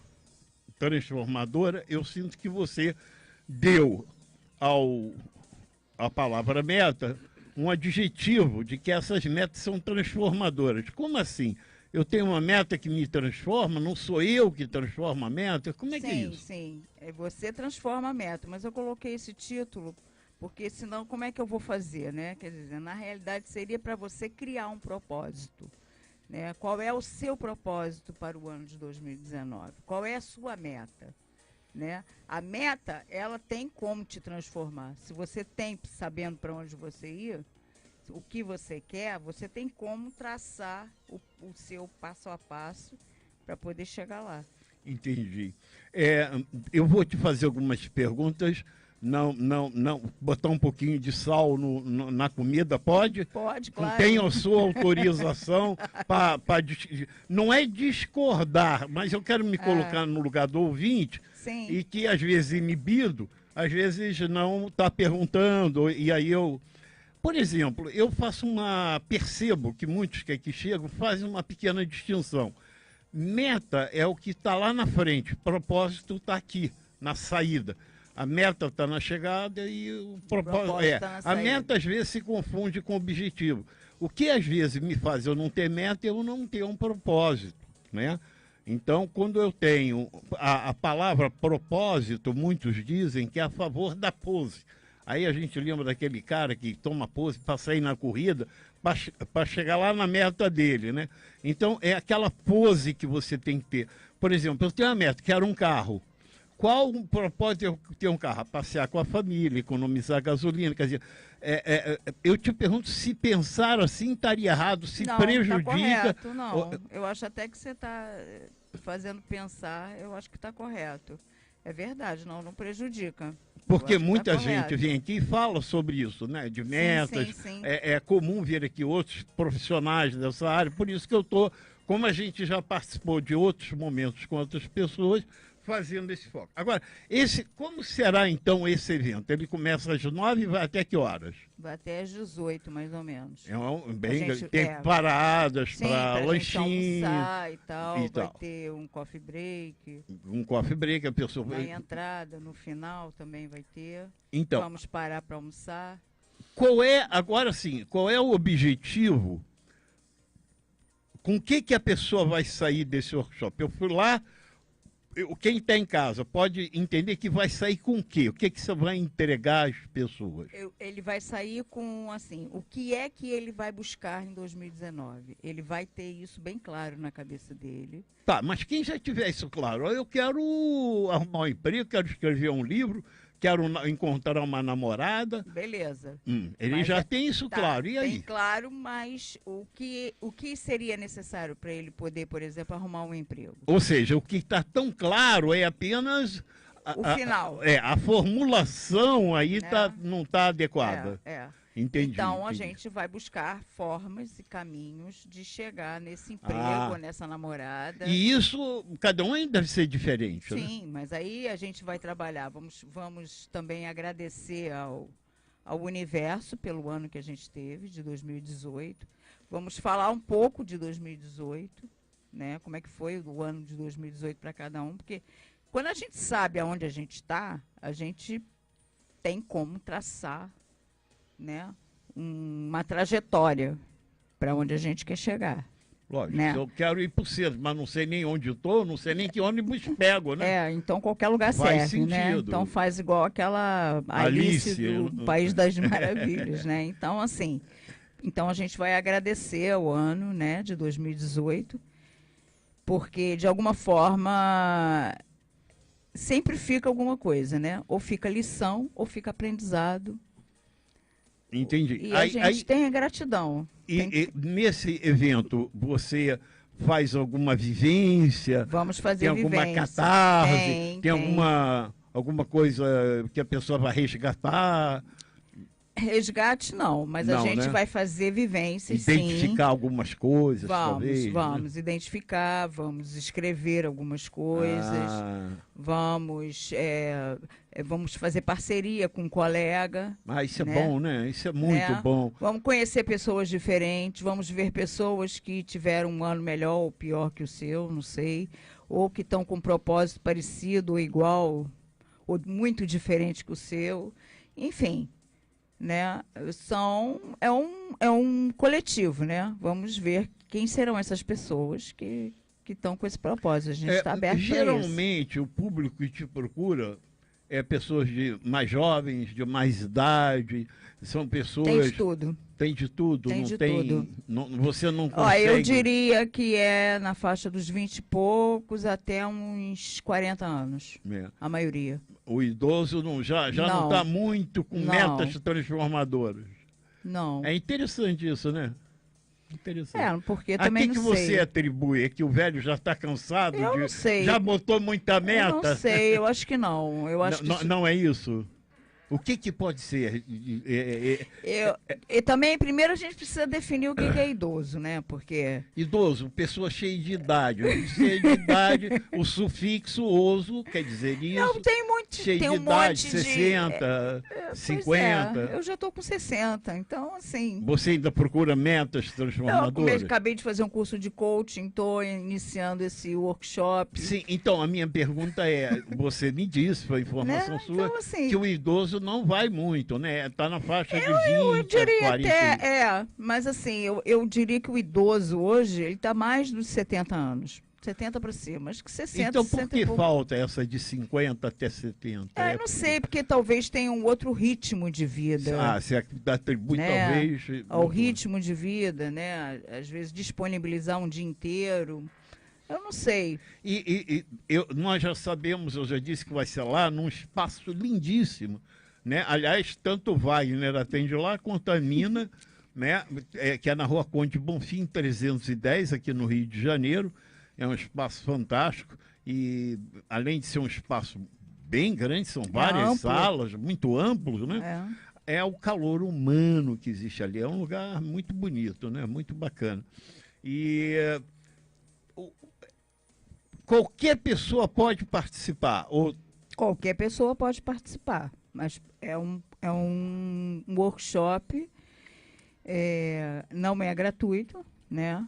transformadora, eu sinto que você deu à palavra meta um adjetivo de que essas metas são transformadoras. Como assim? Eu tenho uma meta que me transforma, não sou eu que transformo a meta? Como é que é isso? Sim, você transforma a meta, mas eu coloquei esse título porque senão como é que eu vou fazer, né? Quer dizer, na realidade seria para você criar um propósito. Né? Qual é o seu propósito para o ano de 2019? Qual é a sua meta? Né? A meta, ela tem como te transformar. Se você tem, sabendo para onde você ir, o que você quer, você tem como traçar o seu passo a passo para poder chegar lá. Entendi. Eu vou te fazer algumas perguntas. Não, botar um pouquinho de sal na comida, pode? Pode, claro. Tenho a sua autorização não é discordar, mas eu quero me colocar no lugar do ouvinte. Sim. E que às vezes inibido, às vezes não está perguntando, e aí por exemplo, eu percebo que muitos que aqui chegam fazem uma pequena distinção. Meta é o que está lá na frente, propósito está aqui, na saída. A meta está na chegada e o propósito tá na a meta às vezes se confunde com o objetivo. O que às vezes me faz eu não ter meta, eu não ter um propósito, né? Então, quando eu tenho a palavra propósito, muitos dizem que é a favor da pose. Aí a gente lembra daquele cara que toma pose para sair na corrida, para chegar lá na meta dele, né? Então, é aquela pose que você tem que ter. Por exemplo, eu tenho uma meta, quero um carro. Qual o propósito eu ter um carro? Passear com a família, economizar gasolina. Quer dizer, eu te pergunto se pensar assim estaria errado, se prejudica. Tá correto, não. Eu acho até que você está fazendo pensar, eu acho que está correto. É verdade, não prejudica. Porque muita gente vem aqui e fala sobre isso, né? De metas. Sim. É comum ver aqui outros profissionais dessa área, por isso que eu estou, como a gente já participou de outros momentos com outras pessoas, fazendo esse foco. Agora, como será então esse evento? Ele começa às 9 e vai até que horas? Vai até às 18, mais ou menos. Tem paradas para lanchinho. Almoçar e tal. Vai ter um coffee break. Um coffee break, a pessoa Na entrada, no final também vai ter. Então, vamos parar para almoçar. Agora sim, qual é o objetivo? Com o que a pessoa vai sair desse workshop? Eu fui lá, quem está em casa pode entender que vai sair com o quê? O que você vai entregar às pessoas? Ele vai sair com, assim, o que é que ele vai buscar em 2019? Ele vai ter isso bem claro na cabeça dele. Tá, mas quem já tiver isso claro, eu quero arrumar um emprego, quero escrever um livro, quero encontrar uma namorada. Beleza. Ele já tem isso claro, e aí? Tem claro, mas o que seria necessário para ele poder, por exemplo, arrumar um emprego? Ou seja, o que está tão claro é apenas... O final. A formulação aí não está adequada. Entendi. Então, a gente vai buscar formas e caminhos de chegar nesse emprego, nessa namorada. E isso, cada um deve ser diferente, Sim, mas aí a gente vai trabalhar. Vamos também agradecer ao universo pelo ano que a gente teve, de 2018. Vamos falar um pouco de 2018, né? Como é que foi o ano de 2018 para cada um, porque quando a gente sabe aonde a gente está, a gente tem como traçar, né, uma trajetória para onde a gente quer chegar. Lógico, né? Eu quero ir para o centro, mas não sei nem onde estou, não sei nem que ônibus pego, né? Então qualquer lugar faz serve, né? sentido. Então faz igual aquela Alice do País das Maravilhas, né? Então, assim, a gente vai agradecer ao ano, né, de 2018, porque, de alguma forma, sempre fica alguma coisa, né? Ou fica lição, ou fica aprendizado. Entendi. E a gente tem a gratidão. Nesse evento, você faz alguma vivência? Vamos fazer tem alguma catarse? Tem alguma coisa que a pessoa vai resgatar? Resgate não, mas a gente vai fazer vivências, identificar algumas coisas, talvez. Vamos identificar, vamos escrever algumas coisas, vamos fazer parceria com um colega. Isso é bom, né? Isso é muito bom. Vamos conhecer pessoas diferentes, vamos ver pessoas que tiveram um ano melhor ou pior que o seu, não sei, ou que estão com um propósito parecido ou igual, ou muito diferente que o seu, enfim. Né? É um coletivo, né? Vamos ver quem serão essas pessoas que estão com esse propósito. A gente está aberto para isso. Geralmente, o público que te procura é pessoas mais jovens, de mais idade, são pessoas... Tem de tudo. Tem de tudo? Tem de tudo. Você não consegue... Eu diria que é na faixa dos 20 e poucos até uns 40 anos, a maioria. O idoso já não está muito com metas transformadoras. Não. É interessante isso, né? Interessante. Porque também não sei. A que você atribui? É que o velho já está cansado? Não sei. Já botou muita meta? Eu não sei, eu acho que não. Eu acho não é isso? O que pode ser? E também, primeiro, a gente precisa definir o que é idoso, né? Porque... Idoso, pessoa cheia de idade. Cheia de idade, o sufixo oso quer dizer isso. Não, tem muito. Cheio tem de um idade, monte 60, 50. Eu já estou com 60, então, assim... Você ainda procura metas transformadoras? Eu acabei de fazer um curso de coaching, estou iniciando esse workshop. Sim, então a minha pergunta é, você me disse, foi informação sua, então, assim, que o idoso não vai muito, né? Está na faixa de 20, eu diria 40... até, mas assim, eu diria que o idoso hoje, ele está mais dos 70 anos. 70 para cima, acho que 60, então, por 60 que falta essa de 50 até 70? Eu não sei, porque talvez tenha um outro ritmo de vida. Você atribui, né? Talvez... Ao ritmo de vida, né? Às vezes disponibilizar um dia inteiro. Eu não sei. Nós já sabemos, eu já disse que vai ser lá, num espaço lindíssimo. Né? Aliás, tanto o Wagner atende lá quanto a Nina, né? Que é na Rua Conde Bonfim 310, aqui no Rio de Janeiro. É um espaço fantástico e, além de ser um espaço bem grande, são várias salas, muito amplos, né? É o calor humano que existe ali. É um lugar muito bonito, né? Muito bacana. E qualquer pessoa pode participar? Ou... Qualquer pessoa pode participar, mas é um workshop, não é gratuito, né?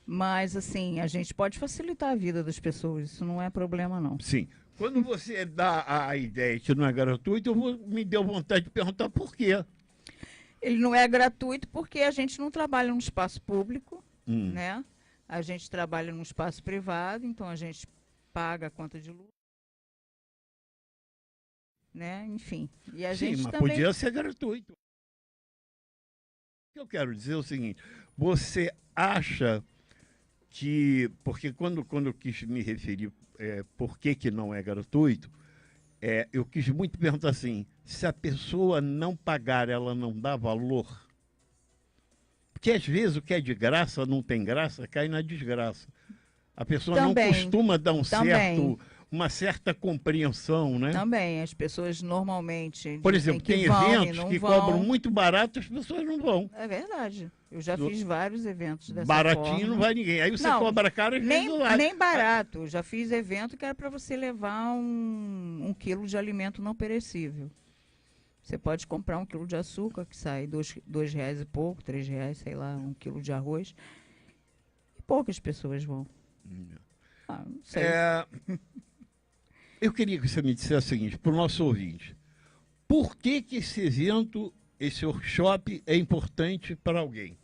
Mas, assim, a gente pode facilitar a vida das pessoas, isso não é problema, não. Sim. Quando você dá a ideia que não é gratuito, me deu vontade de perguntar por quê. Ele não é gratuito porque a gente não trabalha num espaço público, né? A gente trabalha num espaço privado, então a gente paga a conta de luz, né? Enfim. E a gente mas também... podia ser gratuito. O que eu quero dizer é o seguinte, você acha que... Porque quando eu quis me referir por que não é gratuito, eu quis muito perguntar assim, se a pessoa não pagar, ela não dá valor? Porque às vezes o que é de graça não tem graça, cai na desgraça. A pessoa também, não costuma dar uma certa compreensão, né? Também, as pessoas normalmente... Por exemplo, tem eventos que cobram muito barato, as pessoas não vão. É verdade. Eu já fiz vários eventos dessa Baratinho forma. não vai ninguém. Aí você cobra caro e nem barato. Já fiz evento que era para você levar um quilo de alimento não perecível. Você pode comprar 1 quilo de açúcar, que sai R$2 e pouco, R$3, sei lá, 1 quilo de arroz. E poucas pessoas vão. Não sei. Eu queria que você me dissesse o seguinte, para o nosso ouvinte. Por que esse evento, esse workshop é importante para alguém?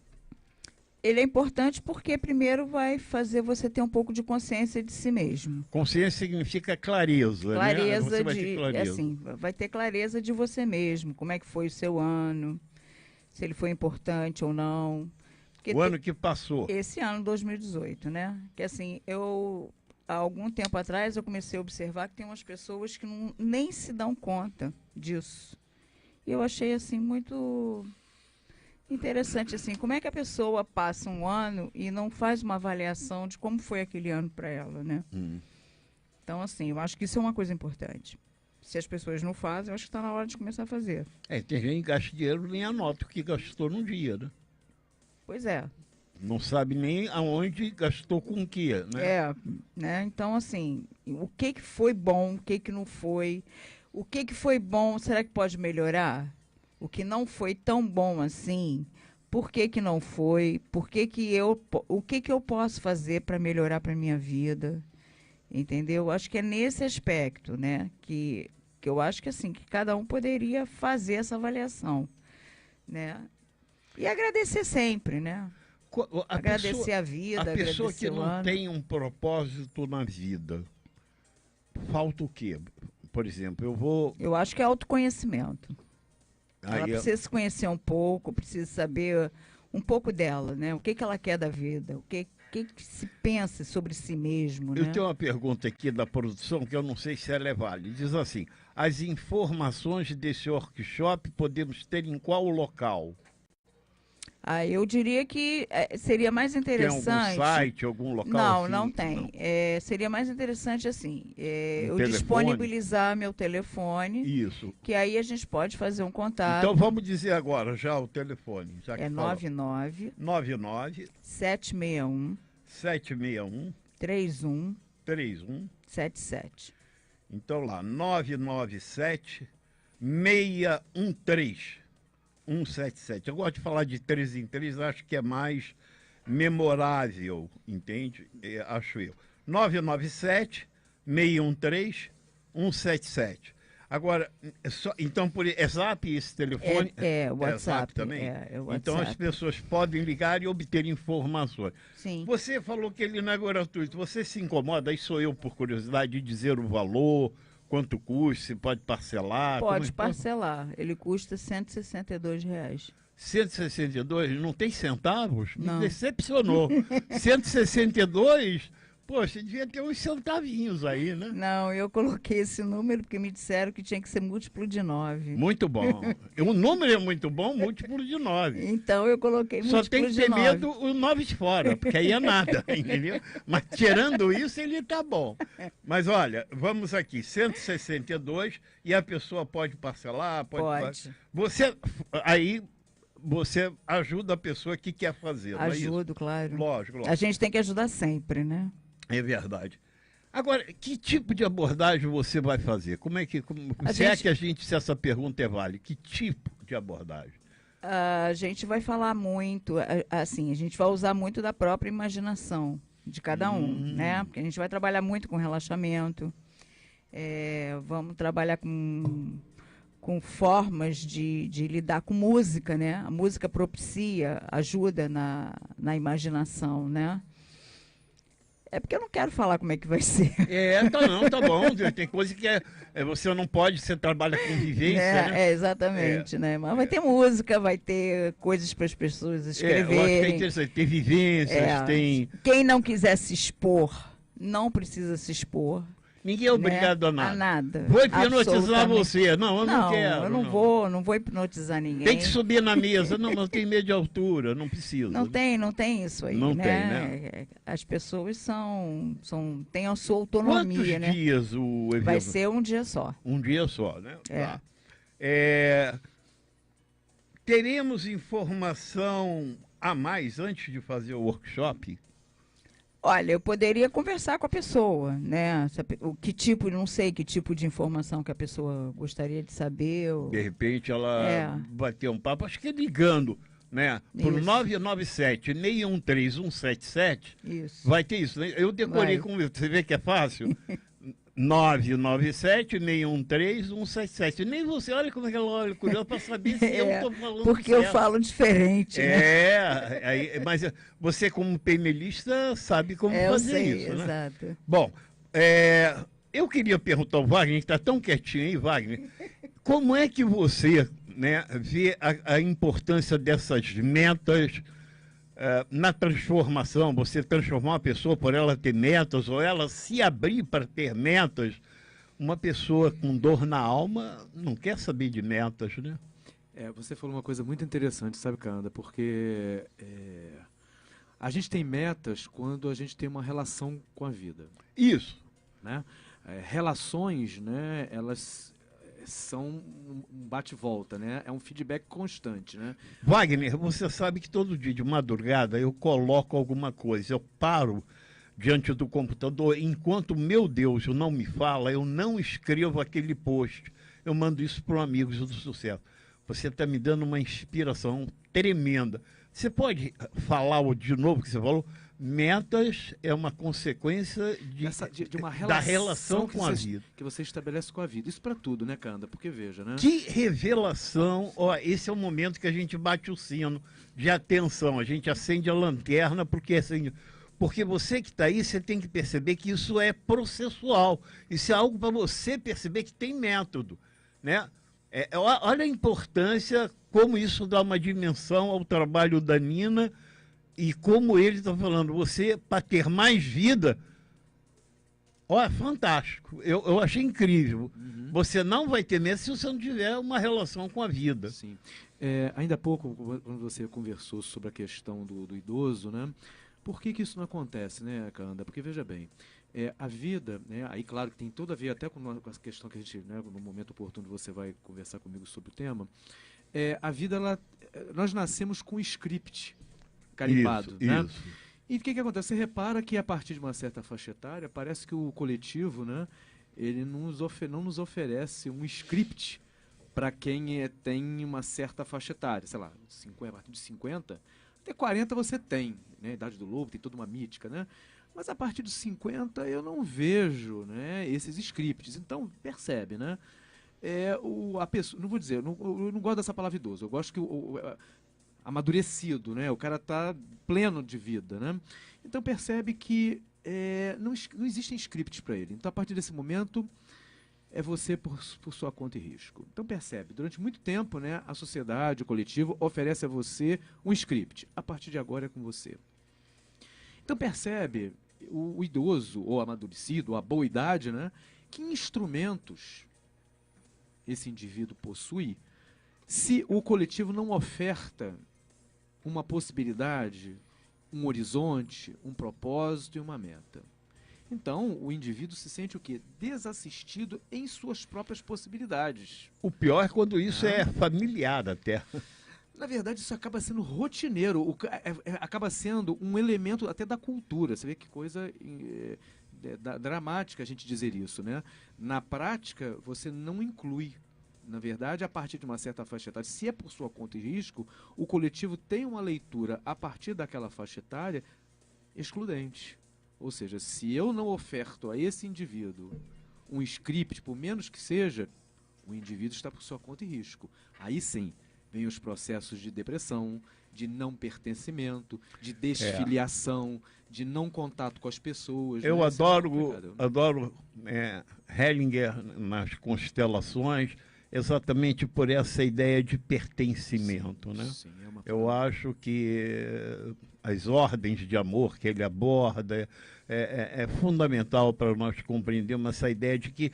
Ele é importante porque, primeiro, vai fazer você ter um pouco de consciência de si mesmo. Consciência significa clareza, né? Você vai ter clareza. Assim, vai ter clareza de você mesmo. Como é que foi o seu ano, se ele foi importante ou não. Porque o ano que passou. Esse ano, 2018, né? Que assim, há algum tempo atrás, eu comecei a observar que tem umas pessoas que nem se dão conta disso. E eu achei, assim, muito... interessante, assim, como é que a pessoa passa um ano e não faz uma avaliação de como foi aquele ano para ela, né? Então, assim, eu acho que isso é uma coisa importante. Se as pessoas não fazem, eu acho que está na hora de começar a fazer. Tem gente que gasta dinheiro e nem anota o que gastou num dia, né? Pois é. Não sabe nem aonde gastou com o que, né? Né? Então, assim, o que foi bom, o que não foi... O que foi bom, será que pode melhorar? O que não foi tão bom assim, por que não foi? O que eu posso fazer para melhorar para a minha vida? Entendeu? Acho que é nesse aspecto, né? Que eu acho que assim, que cada um poderia fazer essa avaliação, né? E agradecer sempre, né? Agradecer a vida, a pessoa agradecer que não tem um propósito na vida, falta o quê? Por exemplo, eu acho que é autoconhecimento. Ela precisa se conhecer um pouco, precisa saber um pouco dela, né? O que ela quer da vida, o que se pensa sobre si mesmo, né? Eu tenho uma pergunta aqui da produção que eu não sei se ela é válida. Diz assim, as informações desse workshop podemos ter em qual local? Eu diria que seria mais interessante... Tem algum site, algum local? Não tem. Não. Seria mais interessante assim, eu telefone? Disponibilizar meu telefone. Isso. Que aí a gente pode fazer um contato. Então vamos dizer agora já o telefone. Já que 99 761 31 77. Então lá, 997 613 177. Eu gosto de falar de 3 em 3, acho que é mais memorável, entende? Acho eu. 997 613 177. Agora, então, é Zap esse telefone? O WhatsApp. Zap também? O WhatsApp. Então as pessoas podem ligar e obter informações. Sim. Você falou que ele não é gratuito. Você se incomoda, aí sou eu, por curiosidade, de dizer o valor, quanto custa, se pode parcelar? Pode parcelar. Ele custa R$162. 162? Não tem centavos? Não. Me decepcionou. 162? Poxa, devia ter uns centavinhos aí, né? Não, eu coloquei esse número porque me disseram que tinha que ser múltiplo de 9. Muito bom. O número é muito bom, múltiplo de 9. Então eu coloquei múltiplo de 9. Só tem que ter medo o 9 de fora, porque aí é nada, entendeu? Mas tirando isso, ele tá bom. Mas olha, vamos aqui, 162, e a pessoa pode parcelar? Pode. Você ajuda a pessoa que quer fazer, não é isso? Ajudo, claro. Lógico. A gente tem que ajudar sempre, né? É verdade. Agora, que tipo de abordagem você vai fazer? Se essa pergunta é válida, que tipo de abordagem? A gente vai falar muito, assim, a gente vai usar muito da própria imaginação de cada um, né? Porque a gente vai trabalhar muito com relaxamento, vamos trabalhar com formas de lidar com música, né? A música propicia, ajuda na imaginação, né? É porque eu não quero falar como é que vai ser. Tá bom. Tem coisa que você não pode, você trabalha com vivência, né? Exatamente, né? Mas vai ter música, vai ter coisas para as pessoas escreverem. Eu acho que é interessante, tem vivências, tem... Quem não quiser se expor, não precisa se expor. Ninguém é obrigado a nada. A nada. Vou hipnotizar você. Não, eu não quero. Eu não vou hipnotizar ninguém. Tem que subir na mesa. Não, mas eu tenho medo de altura, não preciso. Não tem isso aí, não né? Tem, né? As pessoas têm a sua autonomia, né? Quantos dias o evento? Vai ser um dia só. Um dia só, né? Tá. Teremos informação a mais antes de fazer o workshop? Olha, eu poderia conversar com a pessoa, né? Não sei que tipo de informação que a pessoa gostaria de saber. De repente ela vai ter um papo, acho que ligando, né? Por 997-613-177. Isso. Vai ter isso, né? Eu decorei com isso, você vê que é fácil? 997-613-177. Nem você, olha como é que ela olha curiosa para saber se eu estou falando porque certo. Eu falo diferente, né? Mas você como peimelista sabe como fazer isso, né? Exato. Bom, eu queria perguntar ao Wagner, que está tão quietinho aí, Wagner, como é que você, né, vê a importância dessas metas na transformação, você transformar uma pessoa por ela ter metas, ou ela se abrir para ter metas? Uma pessoa com dor na alma não quer saber de metas, né? Você falou uma coisa muito interessante, sabe, Canda? Porque a gente tem metas quando a gente tem uma relação com a vida. Isso. Né? Relações, né, elas são um bate-volta, né? É um feedback constante, né? Wagner, você sabe que todo dia de madrugada eu coloco alguma coisa, eu paro diante do computador, enquanto meu Deus não me fala, eu não escrevo aquele post, eu mando isso para Amigos do Sucesso. Você está me dando uma inspiração tremenda. Você pode falar de novo o que você falou? Metas é uma consequência de uma da relação com a vida. Que você estabelece com a vida. Isso para tudo, né, Canda? Porque veja, né? Que revelação! Esse é o momento que a gente bate o sino de atenção. A gente acende a lanterna, porque você que está aí, você tem que perceber que isso é processual. Isso é algo para você perceber que tem método, né? Olha a importância, como isso dá uma dimensão ao trabalho da Nina. E como ele está falando, você, para ter mais vida, é fantástico. Eu achei incrível. Uhum. Você não vai ter medo se você não tiver uma relação com a vida. Sim. Ainda há pouco, quando você conversou sobre a questão do idoso, né? Por que isso não acontece, né, Canda? Porque, veja bem, a vida, né, aí claro que tem tudo a ver até com a questão que a gente, né, no momento oportuno você vai conversar comigo sobre o tema, a vida, nós nascemos com um script carimbado, né? Isso. E o que acontece? Você repara que a partir de uma certa faixa etária, parece que o coletivo, né, ele não nos oferece um script para quem tem uma certa faixa etária, sei lá, a partir de 50, até 40 você tem, né, a idade do lobo, tem toda uma mítica, né? Mas a partir de 50 eu não vejo, né, esses scripts. Então, percebe, né? A pessoa, não vou dizer, eu não gosto dessa palavra idoso, eu gosto que amadurecido, né? O cara está pleno de vida, né? Então percebe que não existem scripts para ele. Então a partir desse momento é você por sua conta e risco. Então percebe, durante muito tempo, né, a sociedade, o coletivo oferece a você um script. A partir de agora é com você. Então percebe o idoso ou amadurecido, ou a boa idade, né? Que instrumentos esse indivíduo possui se o coletivo não oferta uma possibilidade, um horizonte, um propósito e uma meta. Então, o indivíduo se sente o quê? Desassistido em suas próprias possibilidades. O pior é quando isso é familiar até. Na verdade, isso acaba sendo rotineiro, acaba sendo um elemento até da cultura. Você vê que coisa dramática a gente dizer isso, né? Na prática, você não inclui. Na verdade, a partir de uma certa faixa etária, se é por sua conta e risco, o coletivo tem uma leitura a partir daquela faixa etária excludente. Ou seja, se eu não oferto a esse indivíduo um script, por menos que seja, o indivíduo está por sua conta e risco. Aí sim, vem os processos de depressão, de não pertencimento, de desfiliação, de não contato com as pessoas. Eu né? adoro Hellinger nas constelações, exatamente por essa ideia de pertencimento. Sim, né? Sim, eu acho que as ordens de amor que ele aborda é fundamental para nós compreendermos essa ideia de que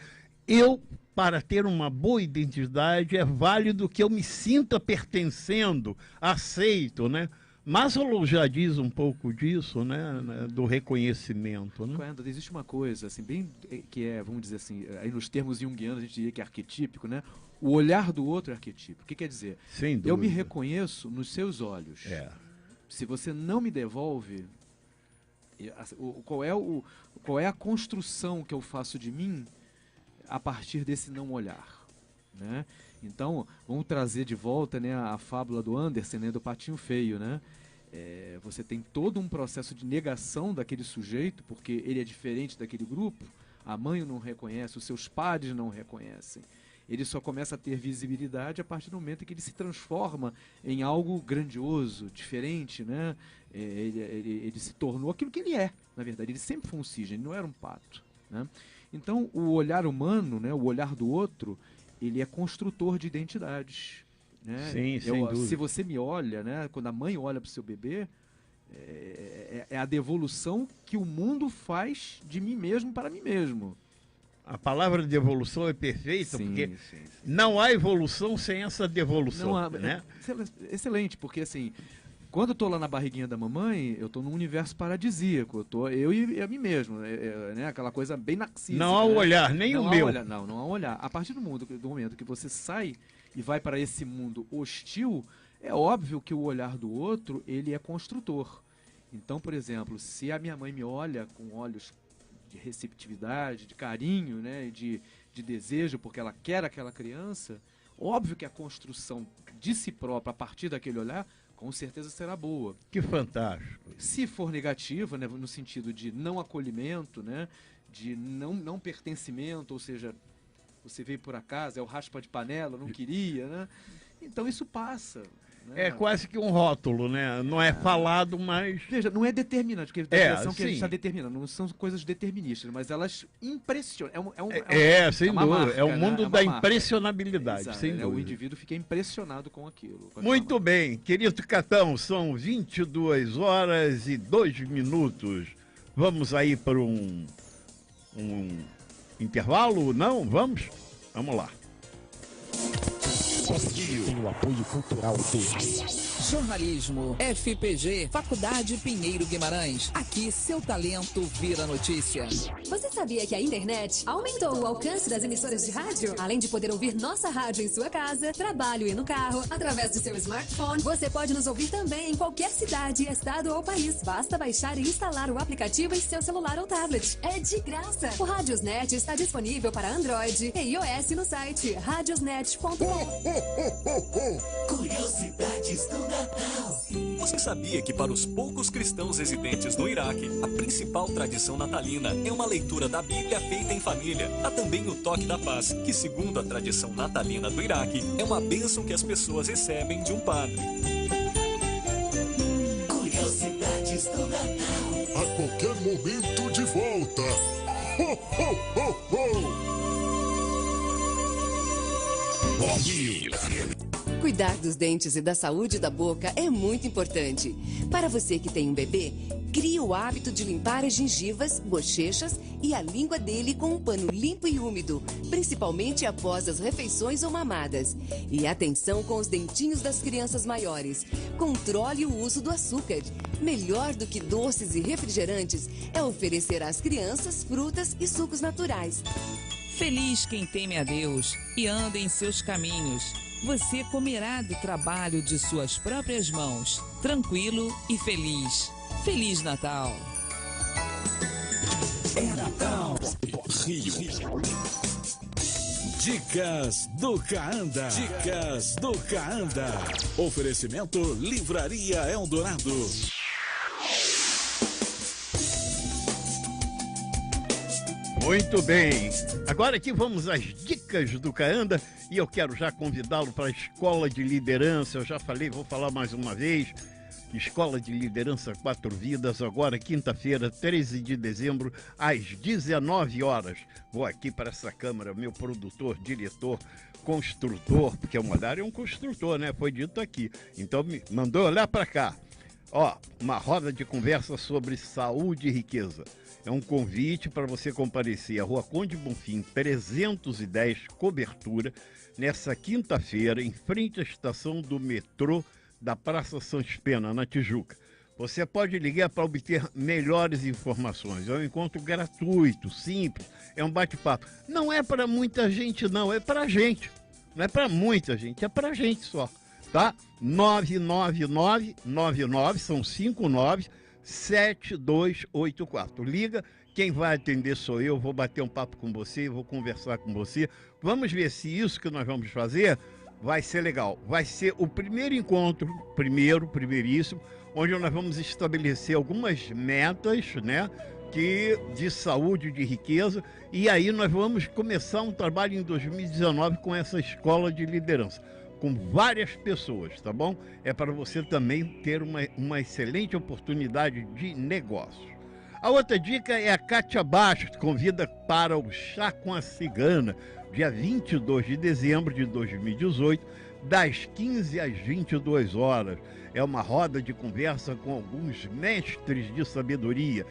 para ter uma boa identidade, é válido que eu me sinta pertencendo, aceito, né? Maslow já diz um pouco disso, né? Do reconhecimento, né? Existe uma coisa, assim, bem que vamos dizer assim, aí nos termos junguianos a gente diria que é arquetípico, né? O olhar do outro é arquetípico. O que quer dizer? Sem dúvida. Eu me reconheço nos seus olhos. Se você não me devolve, qual é a construção que eu faço de mim a partir desse não olhar, né? Então, vamos trazer de volta, né, a fábula do Andersen, né, do Patinho Feio, né? Você tem todo um processo de negação daquele sujeito, porque ele é diferente daquele grupo, a mãe não reconhece, os seus pais não reconhecem. Ele só começa a ter visibilidade a partir do momento em que ele se transforma em algo grandioso, diferente, né? Ele se tornou aquilo que ele é, na verdade. Ele sempre foi um cisne, ele não era um pato, né? Então, o olhar humano, né, o olhar do outro, ele é construtor de identidades. Né? Sim, sem dúvida. Se você me olha, né, quando a mãe olha para o seu bebê, é a devolução que o mundo faz de mim mesmo para mim mesmo. A palavra devolução é perfeita, porque não há evolução sem essa devolução. Né? Excelente, porque assim, quando eu estou lá na barriguinha da mamãe, eu estou num universo paradisíaco. Eu e a mim mesmo, né? Aquela coisa bem narcísica. Não há olhar, nem o meu. Não há olhar. A partir do momento que você sai e vai para esse mundo hostil, é óbvio que o olhar do outro, ele é construtor. Então, por exemplo, se a minha mãe me olha com olhos de receptividade, de carinho, né? de desejo, porque ela quer aquela criança, óbvio que a construção de si própria, a partir daquele olhar, com certeza será boa. Que fantástico. Se for negativa, né, no sentido de não acolhimento, né, de não pertencimento, ou seja, você veio por acaso, é o raspa de panela, não queria, né? Então isso passa. Né? É quase que um rótulo, né? Não é falado, mas... Veja, não é determinante, porque a direção que a gente está determinando, não são coisas deterministas, mas elas impressionam. Sem dúvida. Marca, é o mundo da impressionabilidade, exato, sem dúvida. O indivíduo fica impressionado com aquilo. Muito bem, querido Catão, são 22h02. Vamos aí para um intervalo? Não? Vamos? Vamos lá. Tem o apoio cultural deles. Jornalismo, FPG, Faculdade Pinheiro Guimarães. Aqui seu talento vira notícia. Você sabia que a internet aumentou o alcance das emissoras de rádio? Além de poder ouvir nossa rádio em sua casa, trabalho e no carro, através do seu smartphone, você pode nos ouvir também em qualquer cidade, estado ou país. Basta baixar e instalar o aplicativo em seu celular ou tablet. É de graça. O Radiosnet está disponível para Android e iOS no site radiosnet.com. Curiosidades do Natal. Você sabia que para os poucos cristãos residentes no Iraque, a principal tradição natalina é uma leitura da Bíblia feita em família? Há também o Toque da Paz, que segundo a tradição natalina do Iraque, é uma bênção que as pessoas recebem de um padre. Curiosidades do Natal. A qualquer momento de volta. Ho, ho, ho, ho. Cuidar dos dentes e da saúde da boca é muito importante. Para você que tem um bebê, crie o hábito de limpar as gengivas, bochechas e a língua dele com um pano limpo e úmido, principalmente após as refeições ou mamadas. E atenção com os dentinhos das crianças maiores. Controle o uso do açúcar. Melhor do que doces e refrigerantes é oferecer às crianças frutas e sucos naturais. Feliz quem teme a Deus e anda em seus caminhos. Você comerá do trabalho de suas próprias mãos, tranquilo e feliz. Feliz Natal! É Natal. Rio. Dicas do Caanda. Dicas do Caanda. Oferecimento Livraria Eldorado. Muito bem. Agora aqui vamos às dicas do Caanda e eu quero já convidá-lo para a Escola de Liderança. Eu já falei, vou falar mais uma vez. Escola de Liderança 4 Vidas, agora quinta-feira, 13 de dezembro, às 19 horas. Vou aqui para essa câmara, meu produtor, diretor, construtor, porque o Modário é um construtor, né? Foi dito aqui. Então me mandou olhar para cá. Ó, uma roda de conversa sobre saúde e riqueza. É um convite para você comparecer à Rua Conde Bonfim, 310, Cobertura, nessa quinta-feira, em frente à estação do metrô da Praça Santos Pena, na Tijuca. Você pode ligar para obter melhores informações. É um encontro gratuito, simples, é um bate-papo. Não é para muita gente, não, é para gente. Não é para muita gente, é para gente só, tá? 99999, são 597284. Liga, quem vai atender sou eu, vou bater um papo com você, vou conversar com você. Vamos ver se isso que nós vamos fazer vai ser legal. Vai ser o primeiro encontro, primeiríssimo, onde nós vamos estabelecer algumas metas, né, de saúde, de riqueza, e aí nós vamos começar um trabalho em 2019 com essa escola de liderança, com várias pessoas, tá bom? É para você também ter uma excelente oportunidade de negócio. A outra dica é a Kátia Bastos, convida para o Chá com a Cigana, dia 22 de dezembro de 2018, das 15 às 22 horas. É uma roda de conversa com alguns mestres de sabedoria.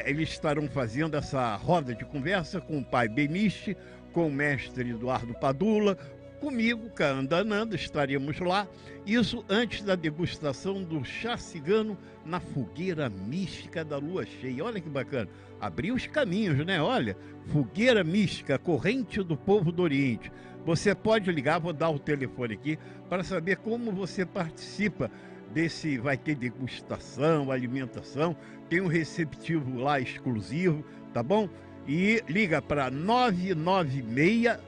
Eles estarão fazendo essa roda de conversa com o pai Beniche, com o mestre Eduardo Padula, comigo, Caanda Ananda, estaremos lá. Isso antes da degustação do chá cigano na fogueira mística da lua cheia. Olha que bacana. Abriu os caminhos, né? Olha, fogueira mística, corrente do povo do Oriente. Você pode ligar, vou dar o telefone aqui, para saber como você participa desse, vai ter degustação, alimentação, tem um receptivo lá exclusivo, tá bom? E liga para 996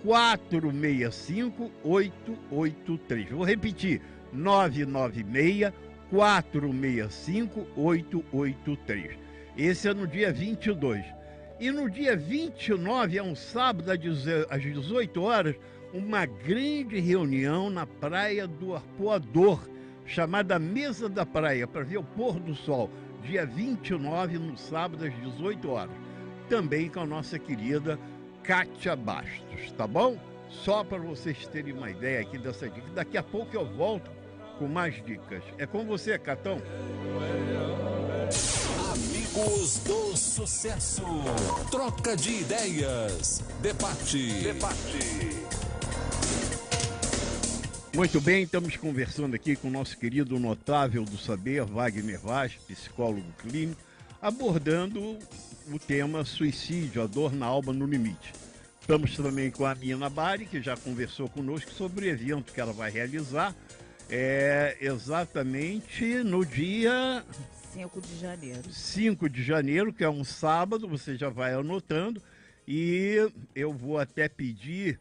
465 883. Vou repetir, 996 465 883. Esse é no dia 22. E no dia 29, é um sábado, às 18 horas, uma grande reunião na Praia do Arpoador, chamada Mesa da Praia, para ver o pôr do sol. Dia 29, no sábado, às 18 horas. Também com a nossa querida Kátia Bastos, tá bom? Só para vocês terem uma ideia aqui dessa dica. Daqui a pouco eu volto com mais dicas. É com você, Catão. Amigos do Sucesso. Troca de ideias. Debate. Muito bem, estamos conversando aqui com o nosso querido notável do saber, Wagner Vaz, psicólogo clínico, abordando o tema suicídio, a dor na alma no limite. Estamos também com a Mina Bari, que já conversou conosco sobre o evento que ela vai realizar, exatamente no dia 5 de janeiro. 5 de janeiro, que é um sábado, você já vai anotando, e eu vou até pedir,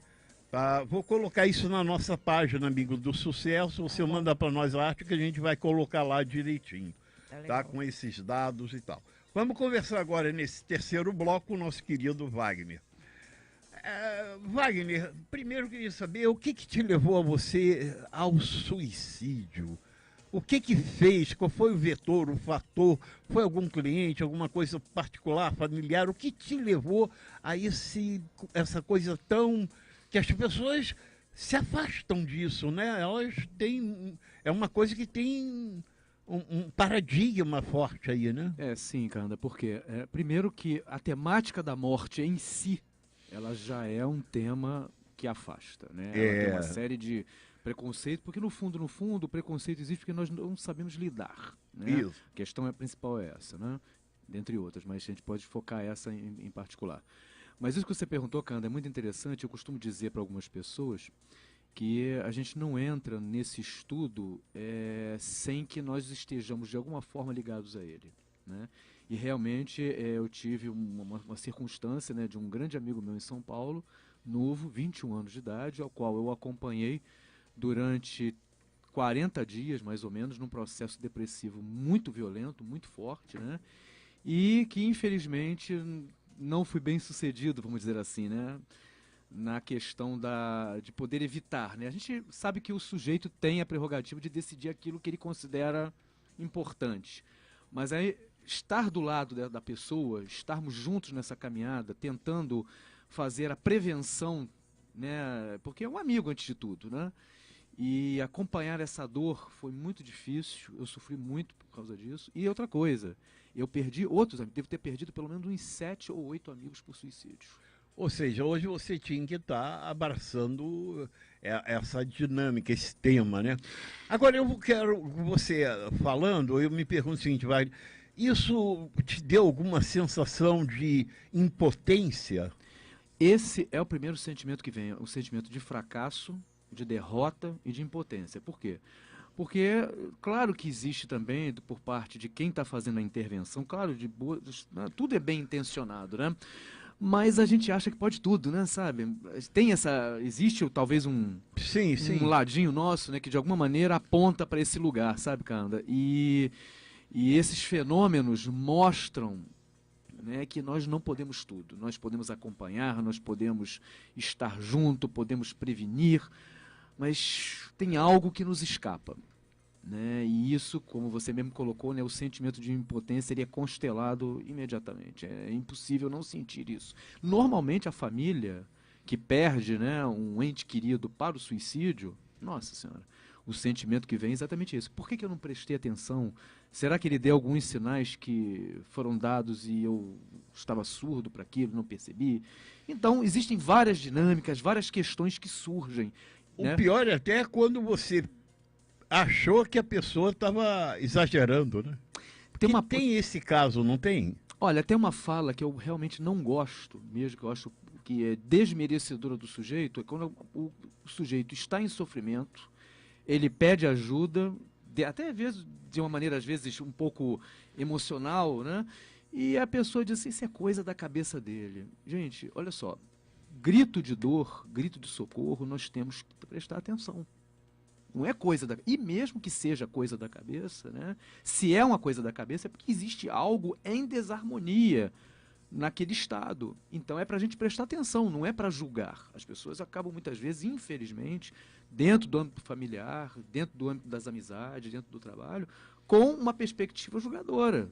vou colocar isso na nossa página, Amigo do Sucesso, você manda para nós a arte que a gente vai colocar lá direitinho, tá? Com esses dados e tal. Vamos conversar agora nesse terceiro bloco com o nosso querido Wagner. Wagner, primeiro eu queria saber o que te levou a você ao suicídio? O que fez? Qual foi o vetor, o fator? Foi algum cliente, alguma coisa particular, familiar? O que te levou a essa coisa tão... que as pessoas se afastam disso, né? Elas têm... É uma coisa que tem um paradigma forte aí, né? Sim, Canda, porque primeiro que a temática da morte em si, ela já é um tema que afasta, né? Ela tem uma série de preconceito, porque no fundo, o preconceito existe porque nós não sabemos lidar, né? Isso. A questão principal é essa, né? Dentre outras, mas a gente pode focar essa em particular. Mas isso que você perguntou, Canda, é muito interessante. Eu costumo dizer para algumas pessoas que a gente não entra nesse estudo sem que nós estejamos de alguma forma ligados a ele, né? E realmente eu tive uma circunstância, né, de um grande amigo meu em São Paulo, novo, 21 anos de idade, ao qual eu acompanhei durante 40 dias, mais ou menos, num processo depressivo muito violento, muito forte, né? E que, infelizmente, não fui bem sucedido, vamos dizer assim, né? Na questão de poder evitar, né? A gente sabe que o sujeito tem a prerrogativa de decidir aquilo que ele considera importante. Mas aí, estar do lado da pessoa, estarmos juntos nessa caminhada, tentando fazer a prevenção, né? Porque é um amigo antes de tudo, né? E acompanhar essa dor foi muito difícil, eu sofri muito por causa disso. E outra coisa, eu perdi outros amigos, devo ter perdido pelo menos uns 7 ou 8 amigos por suicídio. Ou seja, hoje você tinha que estar abraçando essa dinâmica, esse tema, né? Agora eu quero, você falando, eu me pergunto o seguinte, Wagner, isso te deu alguma sensação de impotência? Esse é o primeiro sentimento que vem, o sentimento de fracasso, de derrota e de impotência. Por quê? Porque, claro que existe também, por parte de quem está fazendo a intervenção, claro, tudo é bem intencionado, né? Mas a gente acha que pode tudo, né, sabe? Existe talvez um ladinho nosso, né, que de alguma maneira aponta para esse lugar, sabe, Canda? E esses fenômenos mostram, né, que nós não podemos tudo. Nós podemos acompanhar, nós podemos estar junto, podemos prevenir, mas tem algo que nos escapa, né? E isso, como você mesmo colocou, né, o sentimento de impotência seria constelado imediatamente. É impossível não sentir isso. Normalmente a família que perde, né, um ente querido para o suicídio, nossa senhora, o sentimento que vem é exatamente esse. Por que eu não prestei atenção? Será que ele deu alguns sinais que foram dados e eu estava surdo para aquilo, não percebi? Então, existem várias dinâmicas, várias questões que surgem. O pior até é quando você achou que a pessoa estava exagerando, né? Tem esse caso, não tem? Olha, tem uma fala que eu realmente não gosto, mesmo que eu acho que é desmerecedora do sujeito, é quando o sujeito está em sofrimento, ele pede ajuda, até às vezes, de uma maneira às vezes um pouco emocional, né? E a pessoa diz assim, isso é coisa da cabeça dele. Gente, olha só, grito de dor, grito de socorro, nós temos que prestar atenção. Não é coisa da... E mesmo que seja coisa da cabeça, né? Se é uma coisa da cabeça, é porque existe algo em desarmonia naquele estado. Então é para a gente prestar atenção, não é para julgar. As pessoas acabam muitas vezes, infelizmente, dentro do âmbito familiar, dentro do âmbito das amizades, dentro do trabalho, com uma perspectiva julgadora.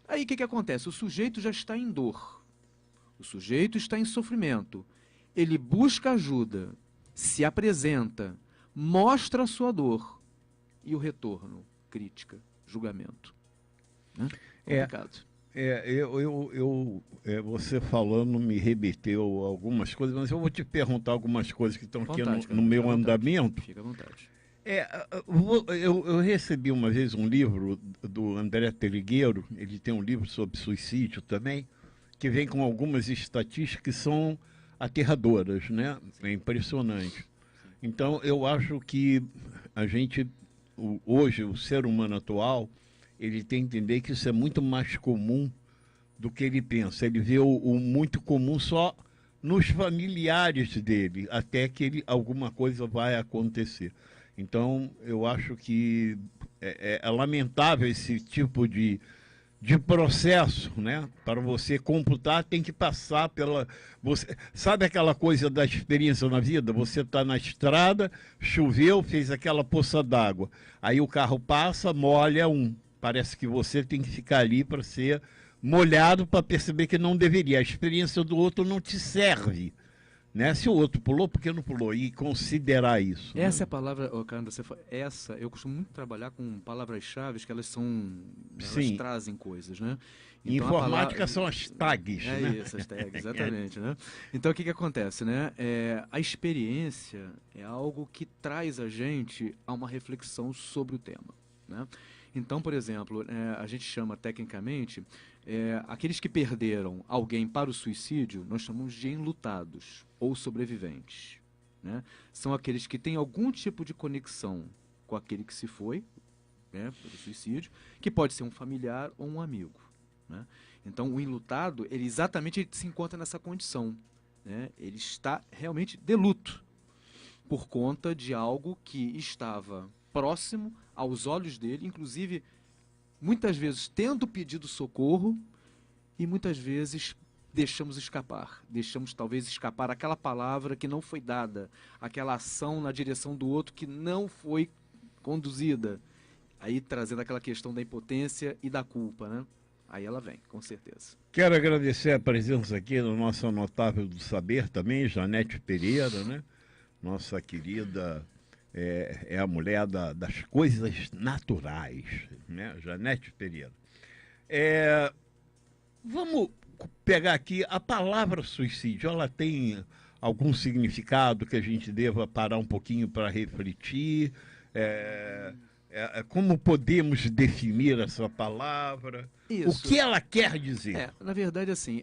Aí o que acontece? O sujeito já está em dor. O sujeito está em sofrimento. Ele busca ajuda, se apresenta, mostra a sua dor. E o retorno? Crítica, julgamento. Né? Complicado. Você falando me remeteu algumas coisas, mas eu vou te perguntar algumas coisas que estão aqui no meu andamento. Fica à vontade. Eu recebi uma vez um livro do André Teligueiro, ele tem um livro sobre suicídio também, que vem com algumas estatísticas que são aterradoras, né? É impressionante. Então, eu acho que a gente, hoje, o ser humano atual, ele tem que entender que isso é muito mais comum do que ele pensa. Ele vê o muito comum só nos familiares dele, até que alguma coisa vai acontecer. Então, eu acho que é lamentável esse tipo de processo, né? Para você computar, tem que passar pela... sabe aquela coisa da experiência na vida? Você está na estrada, choveu, fez aquela poça d'água. Aí o carro passa, molha Parece que você tem que ficar ali para ser molhado para perceber que não deveria. A experiência do outro não te serve. Né? Se o outro pulou, por que não pulou? E considerar isso. Essa é a palavra, Canda, eu costumo muito trabalhar com palavras-chave que elas trazem coisas, né? Então, informática são as tags, né? Isso, as tags, exatamente, né? Então, o que acontece, né? A experiência é algo que traz a gente a uma reflexão sobre o tema, né? Então, por exemplo, a gente chama tecnicamente aqueles que perderam alguém para o suicídio, nós chamamos de enlutados ou sobreviventes, né? São aqueles que têm algum tipo de conexão com aquele que se foi, né, pelo suicídio, que pode ser um familiar ou um amigo, né? Então, o enlutado, ele exatamente se encontra nessa condição, né? Ele está realmente de luto por conta de algo que estava próximo aos olhos dele, inclusive, muitas vezes tendo pedido socorro e muitas vezes deixamos talvez escapar aquela palavra que não foi dada, aquela ação na direção do outro que não foi conduzida, aí trazendo aquela questão da impotência e da culpa, né? Aí ela vem, com certeza. Quero agradecer a presença aqui do nosso Notável do Saber também, Janete Pereira, né? Nossa querida, é a mulher das coisas naturais, né? Janete Pereira. Vamos pegar aqui, a palavra suicídio, ela tem algum significado que a gente deva parar um pouquinho para refletir? Como podemos definir essa palavra? Isso. O que ela quer dizer? Na verdade, assim,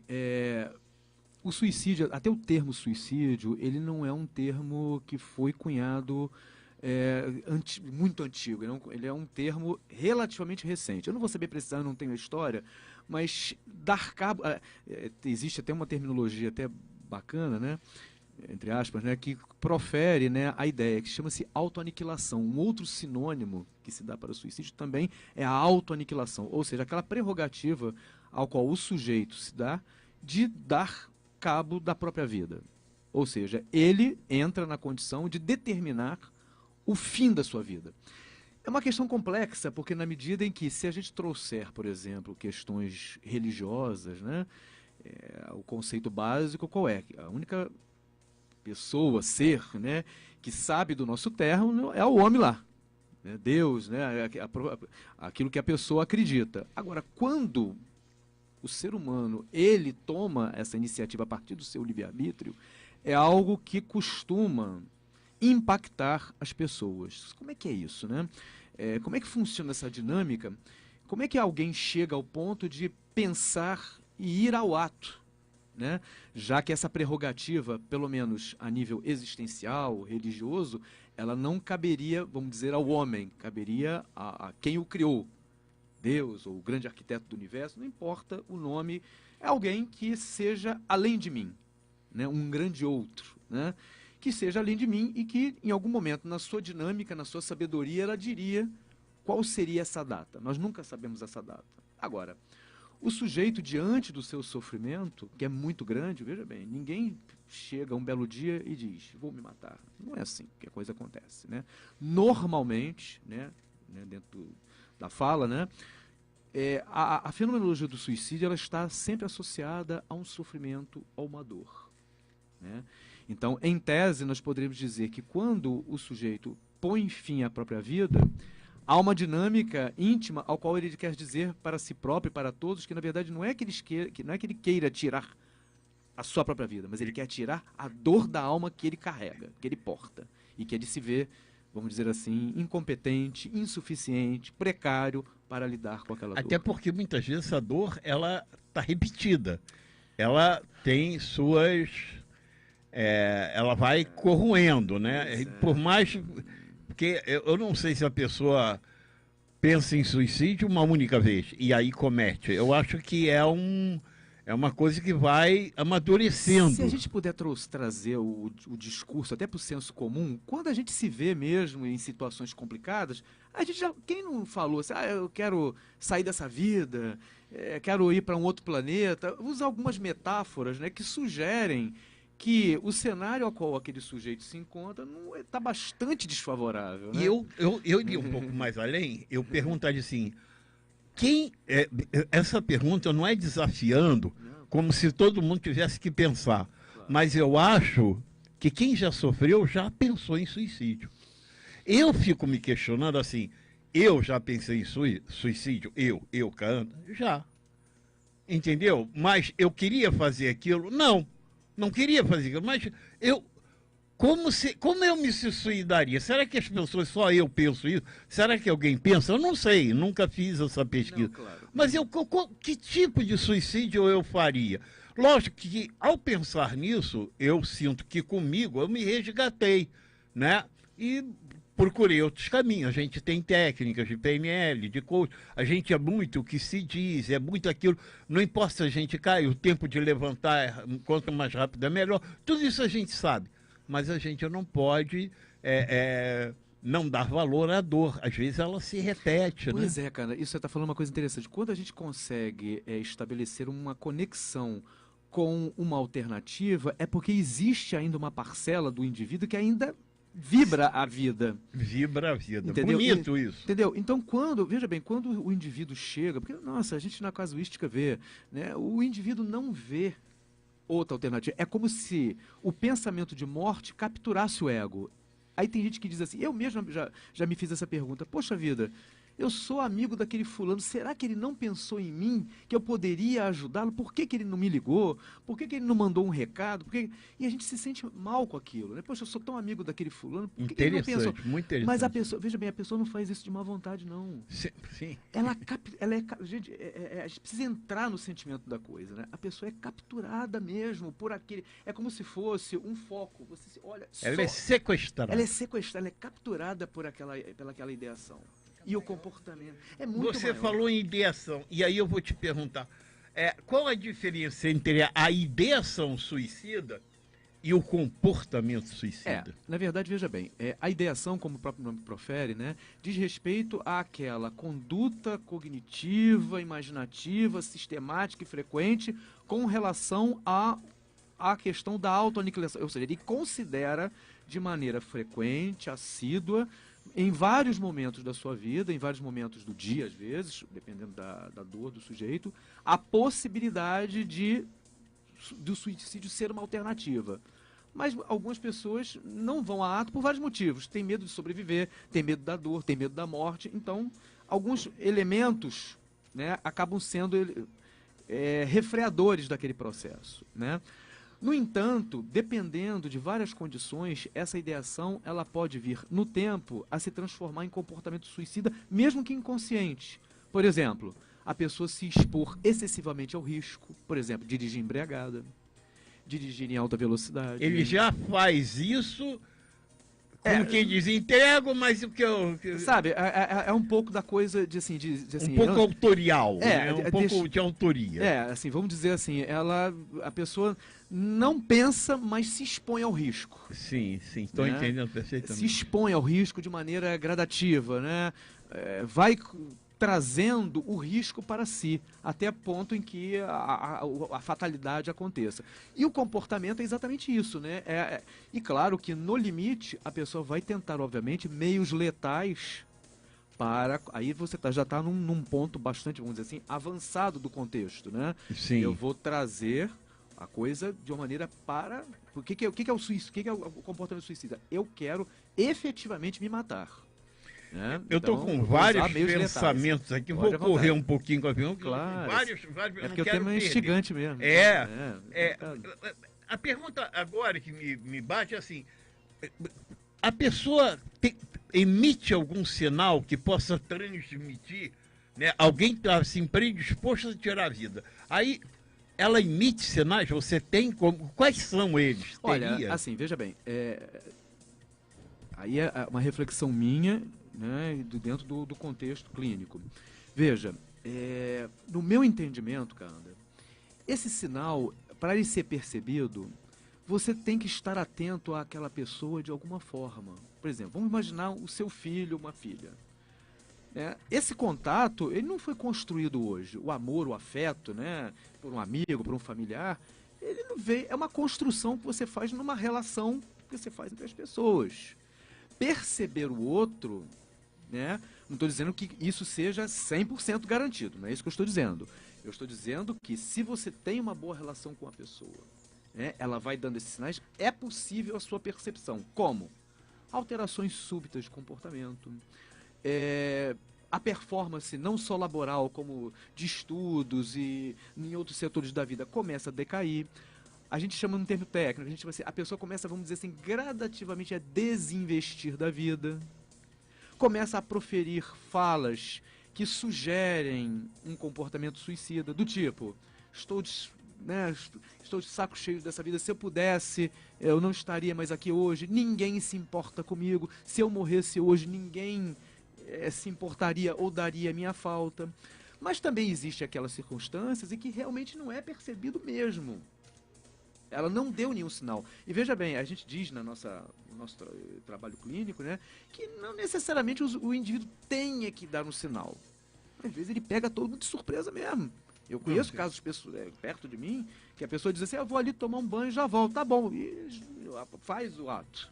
o suicídio, até o termo suicídio, ele não é um termo que foi cunhado muito antigo. Ele é um termo relativamente recente. Eu não vou saber precisar, eu não tenho a história, mas dar cabo... existe até uma terminologia até bacana, né? Entre aspas, né, que profere, né, a ideia, que chama-se autoaniquilação. Um outro sinônimo que se dá para o suicídio também é a autoaniquilação, ou seja, aquela prerrogativa ao qual o sujeito se dá de dar cabo da própria vida. Ou seja, ele entra na condição de determinar o fim da sua vida. É uma questão complexa, porque na medida em que, se a gente trouxer, por exemplo, questões religiosas, né, o conceito básico qual é? A única pessoa, ser, né, que sabe do nosso termo é o homem lá, né, Deus, né, aquilo que a pessoa acredita. Agora, quando o ser humano ele toma essa iniciativa a partir do seu livre-arbítrio, é algo que costuma impactar as pessoas. Como é que é isso, né? Como é que funciona essa dinâmica? Como é que alguém chega ao ponto de pensar e ir ao ato, né? Já que essa prerrogativa, pelo menos a nível existencial, religioso, ela não caberia, vamos dizer, ao homem, caberia a quem o criou, Deus ou o grande arquiteto do universo, não importa o nome, é alguém que seja além de mim, né? Um grande outro, né? Que seja além de mim e que, em algum momento, na sua dinâmica, na sua sabedoria, ela diria qual seria essa data. Nós nunca sabemos essa data. Agora, o sujeito, diante do seu sofrimento, que é muito grande, veja bem, ninguém chega um belo dia e diz, vou me matar. Não é assim que a coisa acontece, né? Normalmente, né, dentro da fala, né, a fenomenologia do suicídio ela está sempre associada a um sofrimento ou uma dor, né? Então, em tese, nós poderíamos dizer que quando o sujeito põe fim à própria vida, há uma dinâmica íntima ao qual ele quer dizer para si próprio e para todos que, na verdade, não é que ele queira tirar a sua própria vida, mas ele quer tirar a dor da alma que ele carrega, que ele porta, e que ele se vê, vamos dizer assim, incompetente, insuficiente, precário para lidar com aquela dor. Até porque, muitas vezes, essa dor ela está repetida. Ela tem suas... ela vai corroendo, né? Por mais... Porque eu não sei se a pessoa pensa em suicídio uma única vez e aí comete. Eu acho que é uma coisa que vai amadurecendo. Se a gente puder trazer o discurso até para o senso comum, quando a gente se vê mesmo em situações complicadas, a gente já... Quem não falou assim, eu quero sair dessa vida, quero ir para um outro planeta, usa algumas metáforas, né, que sugerem que o cenário ao qual aquele sujeito se encontra está bastante desfavorável, né? E eu iria um pouco mais além, eu perguntaria assim, essa pergunta não é desafiando, como se todo mundo tivesse que pensar, mas eu acho que quem já sofreu já pensou em suicídio. Eu fico me questionando assim, eu já pensei em suicídio? Eu, Caanda? Já. Entendeu? Mas eu queria fazer aquilo? Não queria fazer aquilo, mas como eu me suicidaria? Será que as pessoas, só eu penso isso? Será que alguém pensa? Eu não sei, nunca fiz essa pesquisa. Não, claro. Mas que tipo de suicídio eu faria? Lógico que, ao pensar nisso, eu sinto que comigo eu me resgatei, né? E procurei outros caminhos. A gente tem técnicas de PNL, de coach, a gente é muito o que se diz, é muito aquilo. Não importa se a gente cai, o tempo de levantar, quanto mais rápido é melhor. Tudo isso a gente sabe, mas a gente não pode não dar valor à dor. Às vezes ela se repete, né? Pois é, cara, isso você está falando uma coisa interessante. Quando a gente consegue estabelecer uma conexão com uma alternativa, é porque existe ainda uma parcela do indivíduo que ainda vibra a vida. Vibra a vida. Entendeu? Bonito isso. Entendeu? Então, veja bem, quando o indivíduo chega, porque, nossa, a gente na casuística vê, né? O indivíduo não vê outra alternativa. É como se o pensamento de morte capturasse o ego. Aí tem gente que diz assim, eu mesmo já me fiz essa pergunta, poxa vida, eu sou amigo daquele fulano, será que ele não pensou em mim, que eu poderia ajudá-lo? Por que ele não me ligou? Por que ele não mandou um recado? E a gente se sente mal com aquilo, né? Poxa, eu sou tão amigo daquele fulano, por que ele não pensou? Muito interessante. Mas a pessoa, veja bem, a pessoa não faz isso de má vontade, não. Sim. Gente, a gente precisa entrar no sentimento da coisa, né? A pessoa é capturada mesmo por aquele, é como se fosse um foco, você olha... Ela é sequestrada. Ela é sequestrada, ela é capturada por aquela ideação. E o comportamento é muito Você maior. falou em ideação, e aí eu vou te perguntar, qual a diferença entre a ideação suicida e o comportamento suicida? Na verdade, veja bem, a ideação, como o próprio nome profere, né, diz respeito àquela conduta cognitiva, imaginativa, sistemática e frequente com relação à questão da autoaniquilação. Ou seja, ele considera de maneira frequente, assídua, em vários momentos da sua vida, em vários momentos do dia, às vezes, dependendo da dor do sujeito, a possibilidade do suicídio ser uma alternativa. Mas algumas pessoas não vão a ato por vários motivos. Tem medo de sobreviver, tem medo da dor, tem medo da morte. Então, alguns elementos, né, acabam sendo refreadores daquele processo, né? No entanto, dependendo de várias condições, essa ideação ela pode vir no tempo a se transformar em comportamento suicida, mesmo que inconsciente. Por exemplo, a pessoa se expor excessivamente ao risco, por exemplo, dirigir embriagada, dirigir em alta velocidade. Ele já faz isso, como quem diz, entrego, mas o que eu... Sabe, é um pouco da coisa de assim... um pouco autorial, né? Um pouco de autoria. Assim, vamos dizer assim, a pessoa não pensa, mas se expõe ao risco. Sim, estou entendendo perfeitamente. Se expõe ao risco de maneira gradativa, né? Vai trazendo o risco para si, até ponto em que a fatalidade aconteça. E o comportamento é exatamente isso, né? E claro que, no limite, a pessoa vai tentar, obviamente, meios letais para... Aí você já está num ponto bastante, vamos dizer assim, avançado do contexto, né? Sim. Eu vou trazer a coisa de uma maneira para... O que é o suicídio? O que é o comportamento suicida? Eu quero efetivamente me matar. Eu estou com vários pensamentos aqui, vou correr um pouquinho com a avião. Claro. Vários, porque o tema é instigante mesmo. A pergunta agora que me bate é assim, a pessoa emite algum sinal que possa transmitir, né? Alguém está assim, predisposto a tirar a vida. Aí ela emite sinais, você tem como? Quais são eles? Olha, assim, veja bem, aí é uma reflexão minha, né, dentro do contexto clínico. Veja, no meu entendimento, cara, esse sinal, para ele ser percebido, você tem que estar atento àquela pessoa de alguma forma. Por exemplo, vamos imaginar o seu filho, uma filha. Esse contato, ele não foi construído hoje. O amor, o afeto, né, por um amigo, por um familiar, ele não veio. É uma construção que você faz numa relação que você faz entre as pessoas. Perceber o outro, né, não estou dizendo que isso seja 100% garantido, não é isso que eu estou dizendo. Eu estou dizendo que se você tem uma boa relação com a pessoa, né, ela vai dando esses sinais, é possível a sua percepção. Como? Alterações súbitas de comportamento, a performance não só laboral, como de estudos e em outros setores da vida, começa a decair. A gente chama no termo técnico, a pessoa começa, vamos dizer assim, gradativamente a desinvestir da vida, começa a proferir falas que sugerem um comportamento suicida, do tipo, estou né, estou de saco cheio dessa vida. Se eu pudesse, eu não estaria mais aqui hoje. Ninguém se importa comigo. Se eu morresse hoje, ninguém se importaria ou daria a minha falta. Mas também existe aquelas circunstâncias em que realmente não é percebido mesmo. Ela não deu nenhum sinal. E veja bem, a gente diz no nosso trabalho clínico, né, que não necessariamente o indivíduo tenha que dar um sinal. Às vezes ele pega todo mundo de surpresa mesmo. Eu conheço casos perto de mim que a pessoa diz assim, eu vou ali tomar um banho e já volto. Tá bom, e faz o ato.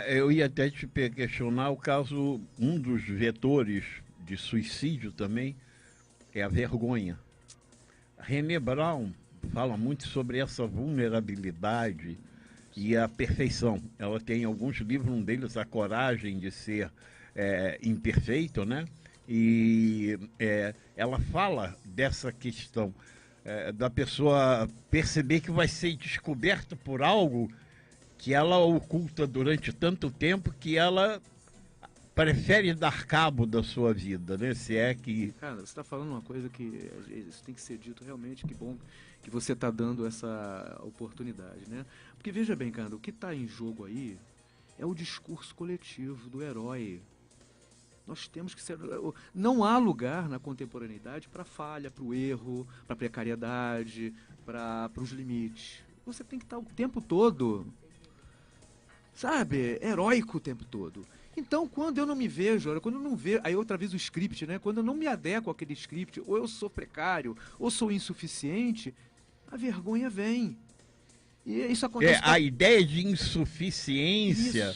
Eu ia até te questionar o caso, um dos vetores de suicídio também é a vergonha. René Brown fala muito sobre essa vulnerabilidade e a perfeição. Ela tem alguns livros, um deles, A Coragem de Ser Imperfeito, né? E ela fala dessa questão da pessoa perceber que vai ser descoberta por algo que ela oculta durante tanto tempo que ela prefere dar cabo da sua vida, né? Se é que... Cara, você está falando uma coisa que isso tem que ser dito realmente, que bom que você está dando essa oportunidade, né? Porque veja bem, cara, o que está em jogo aí é o discurso coletivo do herói. Nós temos que ser... Não há lugar na contemporaneidade para falha, para o erro, para a precariedade, para os limites. Você tem que estar o tempo todo, sabe, heróico o tempo todo. Então, quando eu não me vejo, quando eu não vejo, aí outra vez o script, né? Quando eu não me adequo àquele script, ou eu sou precário, ou sou insuficiente, a vergonha vem. E isso acontece... A ideia de insuficiência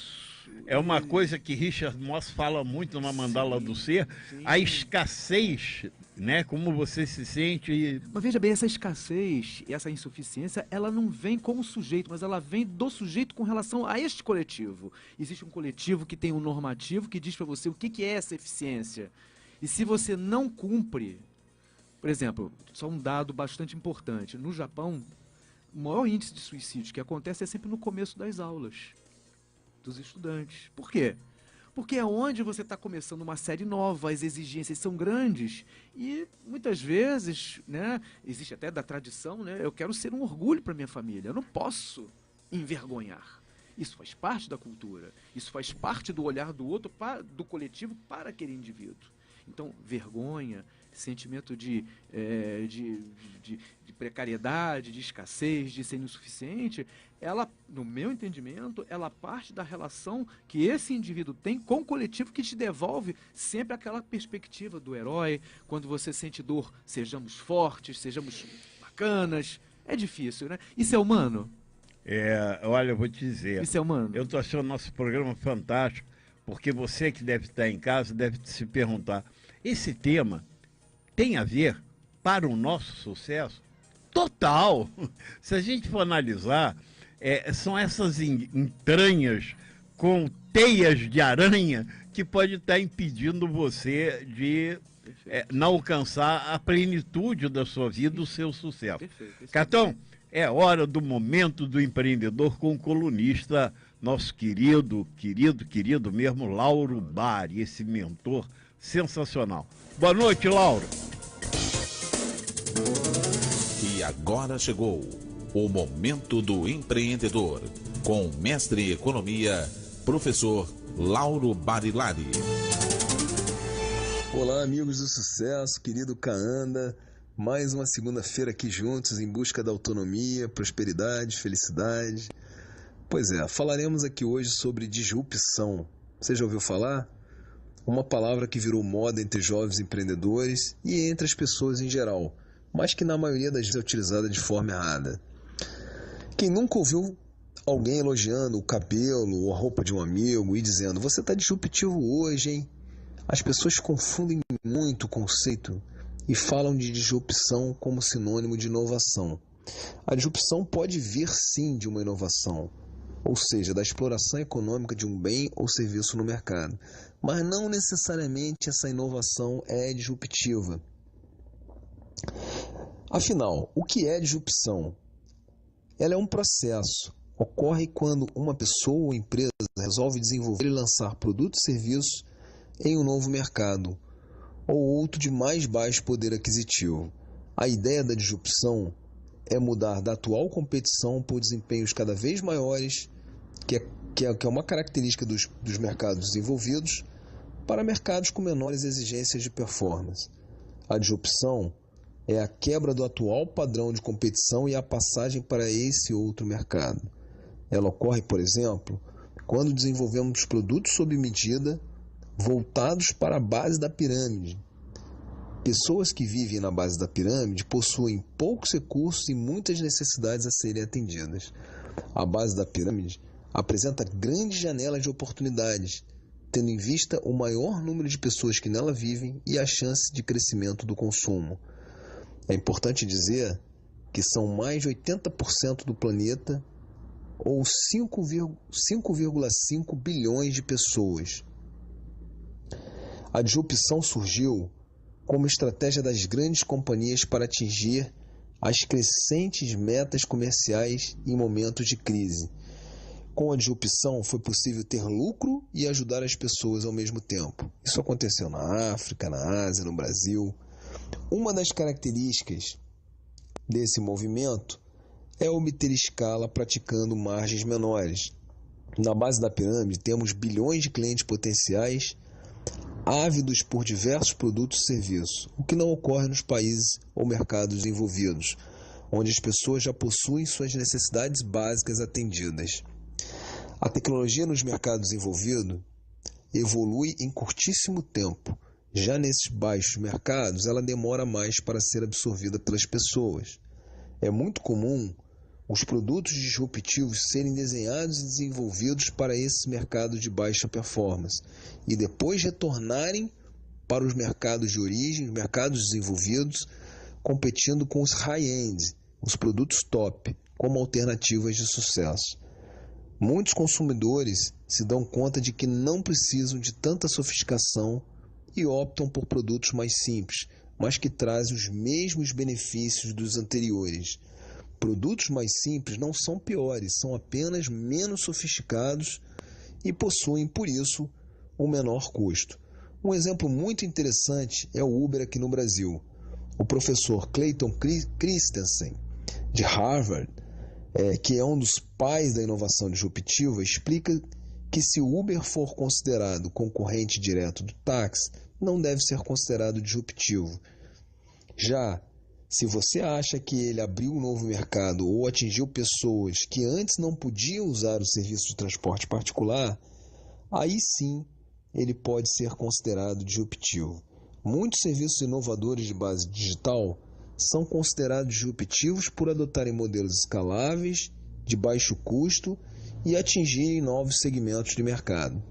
é uma coisa que Richard Moss fala muito na Mandala do Ser. A escassez, né? Como você se sente... Mas veja bem, essa escassez e essa insuficiência, ela não vem como sujeito, mas ela vem do sujeito com relação a este coletivo. Existe um coletivo que tem um normativo que diz para você o que é essa eficiência. E se você não cumpre... Por exemplo, só um dado bastante importante. No Japão, o maior índice de suicídio que acontece é sempre no começo das aulas dos estudantes. Por quê? Porque é onde você está começando uma série nova, as exigências são grandes e muitas vezes, né, existe até da tradição, né, eu quero ser um orgulho para minha família, eu não posso envergonhar. Isso faz parte da cultura, isso faz parte do olhar do outro, do coletivo para aquele indivíduo. Então, vergonha, sentimento de precariedade, de escassez, de ser insuficiente, ela, no meu entendimento, ela parte da relação que esse indivíduo tem com o coletivo que te devolve sempre aquela perspectiva do herói. Quando você sente dor, sejamos fortes, sejamos bacanas. É difícil, né? Isso é humano? Olha, eu vou te dizer. Isso é humano? Eu estou achando nosso programa fantástico, porque você que deve estar em casa deve se perguntar, esse tema tem a ver para o nosso sucesso? Total! Se a gente for analisar, são essas entranhas com teias de aranha que pode estar impedindo você de não alcançar a plenitude da sua vida, o seu sucesso. Catão, é hora do momento do empreendedor com o colunista, nosso querido mesmo, Lauro Bari, esse mentor sensacional. Boa noite, Lauro. E agora chegou o momento do empreendedor, com o mestre em economia, professor Lauro Barilari. Olá, amigos do sucesso, querido Kaanda. Mais uma segunda-feira aqui juntos em busca da autonomia, prosperidade, felicidade. Pois é, falaremos aqui hoje sobre disrupção. Você já ouviu falar? Uma palavra que virou moda entre jovens empreendedores e entre as pessoas em geral, mas que na maioria das vezes é utilizada de forma errada. Quem nunca ouviu alguém elogiando o cabelo ou a roupa de um amigo e dizendo: você está disruptivo hoje, hein? As pessoas confundem muito o conceito e falam de disrupção como sinônimo de inovação. A disrupção pode vir sim de uma inovação, ou seja, da exploração econômica de um bem ou serviço no mercado, mas não necessariamente essa inovação é disruptiva. Afinal, o que é disrupção? Ela é um processo. Ocorre quando uma pessoa ou empresa resolve desenvolver e lançar produtos e serviços em um novo mercado ou outro de mais baixo poder aquisitivo. A ideia da disrupção é mudar da atual competição por desempenhos cada vez maiores, que é uma característica dos mercados desenvolvidos, para mercados com menores exigências de performance. A disrupção é a quebra do atual padrão de competição e a passagem para esse outro mercado. Ela ocorre, por exemplo, quando desenvolvemos produtos sob medida voltados para a base da pirâmide. Pessoas que vivem na base da pirâmide possuem poucos recursos e muitas necessidades a serem atendidas. A base da pirâmide apresenta grandes janelas de oportunidades, tendo em vista o maior número de pessoas que nela vivem e a chance de crescimento do consumo. É importante dizer que são mais de 80% do planeta, ou 5,5 bilhões de pessoas. A disrupção surgiu como estratégia das grandes companhias para atingir as crescentes metas comerciais em momentos de crise. Com a disrupção, foi possível ter lucro e ajudar as pessoas ao mesmo tempo. Isso aconteceu na África, na Ásia, no Brasil. Uma das características desse movimento é obter escala praticando margens menores. Na base da pirâmide, temos bilhões de clientes potenciais ávidos por diversos produtos e serviços, o que não ocorre nos países ou mercados desenvolvidos, onde as pessoas já possuem suas necessidades básicas atendidas. A tecnologia nos mercados desenvolvidos evolui em curtíssimo tempo. Já nesses baixos mercados, ela demora mais para ser absorvida pelas pessoas. É muito comum os produtos disruptivos serem desenhados e desenvolvidos para esses mercados de baixa performance e depois retornarem para os mercados de origem, os mercados desenvolvidos, competindo com os high-end, os produtos top, como alternativas de sucesso. Muitos consumidores se dão conta de que não precisam de tanta sofisticação e optam por produtos mais simples, mas que trazem os mesmos benefícios dos anteriores. Produtos mais simples não são piores, são apenas menos sofisticados e possuem, por isso, um menor custo. Um exemplo muito interessante é o Uber aqui no Brasil. O professor Clayton Christensen, de Harvard, que é um dos pais da inovação disruptiva, explica que se o Uber for considerado concorrente direto do táxi, não deve ser considerado disruptivo. Já se você acha que ele abriu um novo mercado ou atingiu pessoas que antes não podiam usar o serviço de transporte particular, aí sim ele pode ser considerado disruptivo. Muitos serviços inovadores de base digital são considerados disruptivos por adotarem modelos escaláveis, de baixo custo e atingirem novos segmentos de mercado.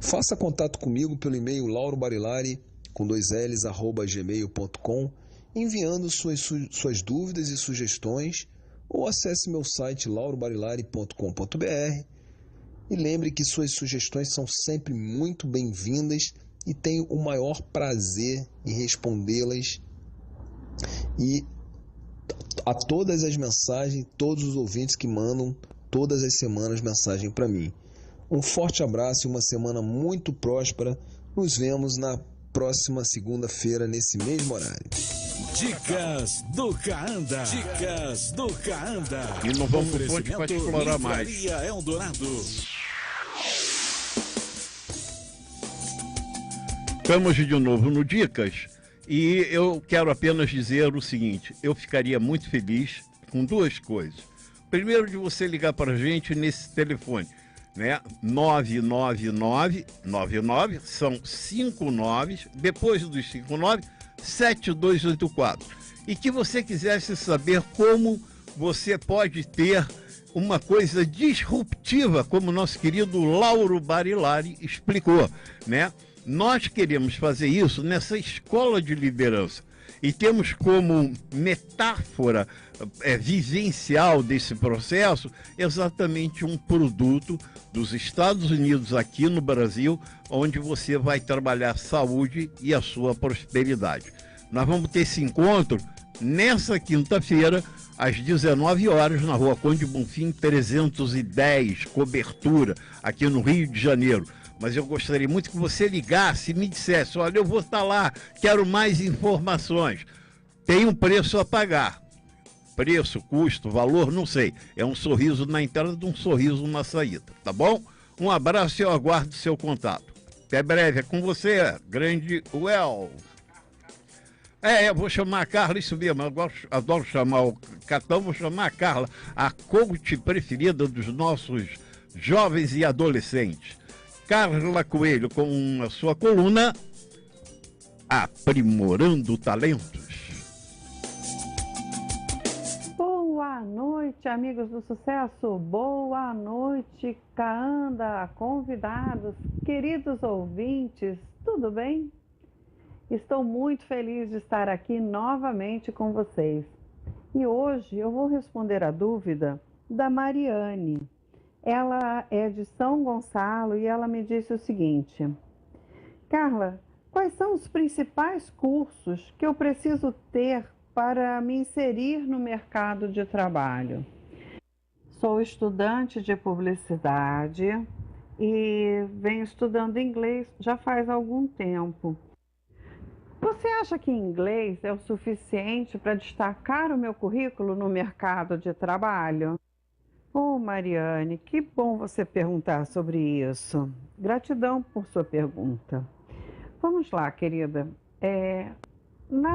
Faça contato comigo pelo e-mail laurobarilari@gmail.com, enviando suas dúvidas e sugestões, ou acesse meu site laurobarilari.com.br e lembre que suas sugestões são sempre muito bem-vindas e tenho o maior prazer em respondê-las e a todas as mensagens, todos os ouvintes que mandam todas as semanas mensagem para mim. Um forte abraço e uma semana muito próspera. Nos vemos na próxima segunda-feira nesse mesmo horário. Dicas do Kaanda. Dicas do Kaanda. E não vamos pro ponte para explorar mais. Eldorado. Estamos de novo no Dicas e eu quero apenas dizer o seguinte: eu ficaria muito feliz com duas coisas. Primeiro, de você ligar para a gente nesse telefone, né? 99999, são 5 9, depois dos 5 9, 7284. E que você quisesse saber como você pode ter uma coisa disruptiva, como o nosso querido Lauro Barilari explicou, né? Nós queremos fazer isso nessa escola de liderança e temos como metáfora vivencial desse processo exatamente um produto dos Estados Unidos aqui no Brasil, onde você vai trabalhar saúde e a sua prosperidade. Nós vamos ter esse encontro nessa quinta-feira, às 19 horas, na Rua Conde Bonfim 310, Cobertura, aqui no Rio de Janeiro. Mas eu gostaria muito que você ligasse e me dissesse: olha, eu vou estar lá, quero mais informações. Tem um preço a pagar. preço, custo, valor, não sei. É um sorriso na entrada, um sorriso na saída, tá bom? Um abraço e eu aguardo seu contato. Até breve, é com você, grande Well. Eu vou chamar a Carla, isso mesmo, eu adoro chamar o Catão, vou chamar a Carla, a coach preferida dos nossos jovens e adolescentes. Carla Coelho, com a sua coluna Aprimorando Talentos. Boa noite, amigos do sucesso. Boa noite, Kaanda, convidados, queridos ouvintes, tudo bem? Estou muito feliz de estar aqui novamente com vocês. E hoje eu vou responder a dúvida da Mariane. Ela é de São Gonçalo e ela me disse o seguinte: Carla, quais são os principais cursos que eu preciso ter para me inserir no mercado de trabalho? Sou estudante de publicidade e venho estudando inglês já faz algum tempo. Você acha que inglês é o suficiente para destacar o meu currículo no mercado de trabalho? Mariane, que bom você perguntar sobre isso. Gratidão por sua pergunta. Vamos lá, querida. Na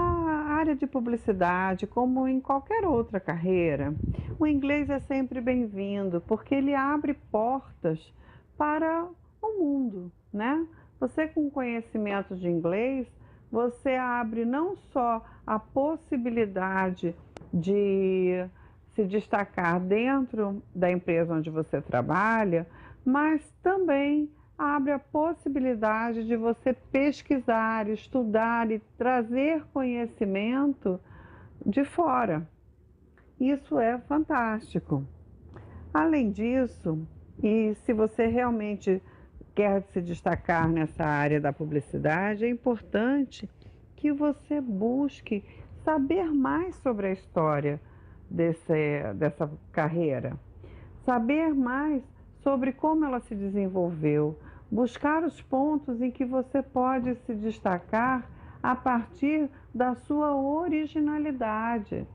área de publicidade, como em qualquer outra carreira, o inglês é sempre bem-vindo, porque ele abre portas para o mundo, né? Você com conhecimento de inglês, você abre não só a possibilidade de se destacar dentro da empresa onde você trabalha, mas também abre a possibilidade de você pesquisar, estudar e trazer conhecimento de fora. Isso é fantástico. Além disso, e se você realmente quer se destacar nessa área da publicidade, é importante que você busque saber mais sobre a história dessa carreira, saber mais sobre como ela se desenvolveu, buscar os pontos em que você pode se destacar a partir da sua originalidade,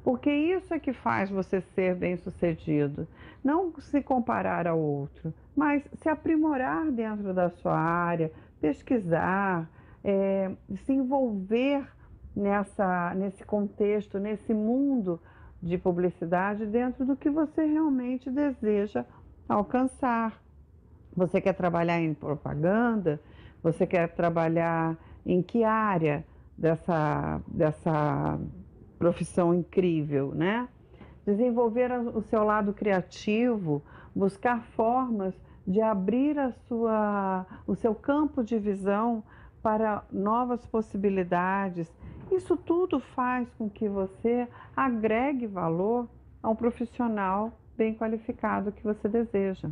porque isso é que faz você ser bem-sucedido. Não se comparar ao outro, mas se aprimorar dentro da sua área, pesquisar, se envolver nesse contexto, nesse mundo de publicidade dentro do que você realmente deseja alcançar. Você quer trabalhar em propaganda? Você quer trabalhar em que área dessa profissão incrível, né? Desenvolver o seu lado criativo, buscar formas de abrir o seu campo de visão para novas possibilidades. Isso tudo faz com que você agregue valor ao profissional bem qualificado que você deseja.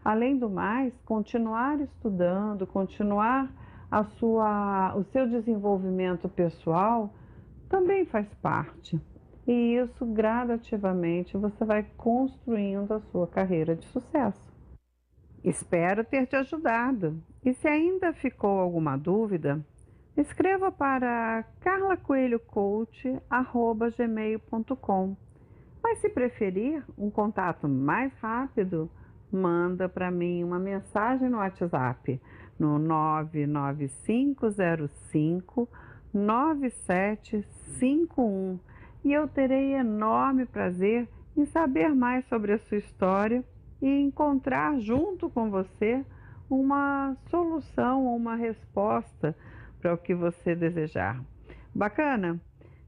Além do mais, continuar estudando, continuar o seu desenvolvimento pessoal também faz parte. E isso, gradativamente, você vai construindo a sua carreira de sucesso. Espero ter te ajudado. E se ainda ficou alguma dúvida, escreva para carlacoelhocoach@gmail.com. Mas se preferir um contato mais rápido, manda para mim uma mensagem no WhatsApp no 995059751 e eu terei enorme prazer em saber mais sobre a sua história e encontrar junto com você uma solução ou uma resposta para o que você desejar. Bacana?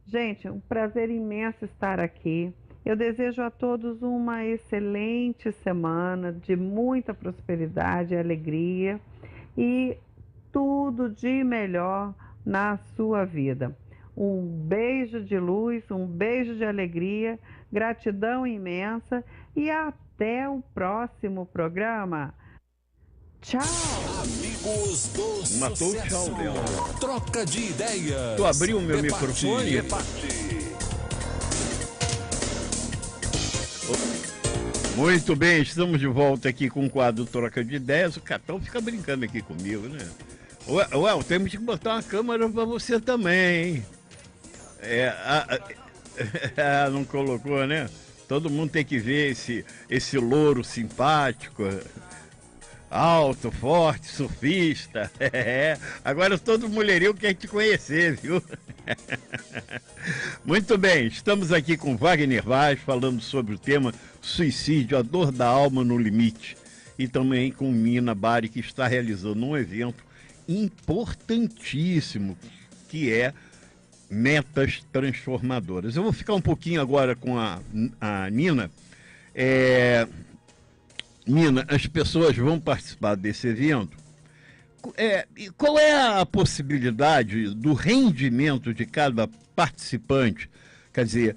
Gente, um prazer imenso estar aqui. Eu desejo a todos uma excelente semana de muita prosperidade e alegria e tudo de melhor na sua vida. Um beijo de luz, um beijo de alegria, gratidão imensa e até o próximo programa. Tchau! Amigos do Matou o sucesso. tchau dela. Troca de ideias. Tu abriu o meu Debate, microfone. debate. Muito bem, estamos de volta aqui com o quadro Troca de Ideias. O Catão fica brincando aqui comigo, né? Ué, temos que botar uma câmera para você também, hein? Não colocou, né? Todo mundo tem que ver esse louro simpático, alto, forte, surfista. Agora todo mulherio quer te conhecer, viu? Muito bem, estamos aqui com Wagner Vaz, falando sobre o tema suicídio, a dor da alma no limite. E também com Nina Bari, que está realizando um evento importantíssimo, que é Metas Transformadoras. Eu vou ficar um pouquinho agora com a Nina. Nina, as pessoas vão participar desse evento. E qual é a possibilidade do rendimento de cada participante? Quer dizer,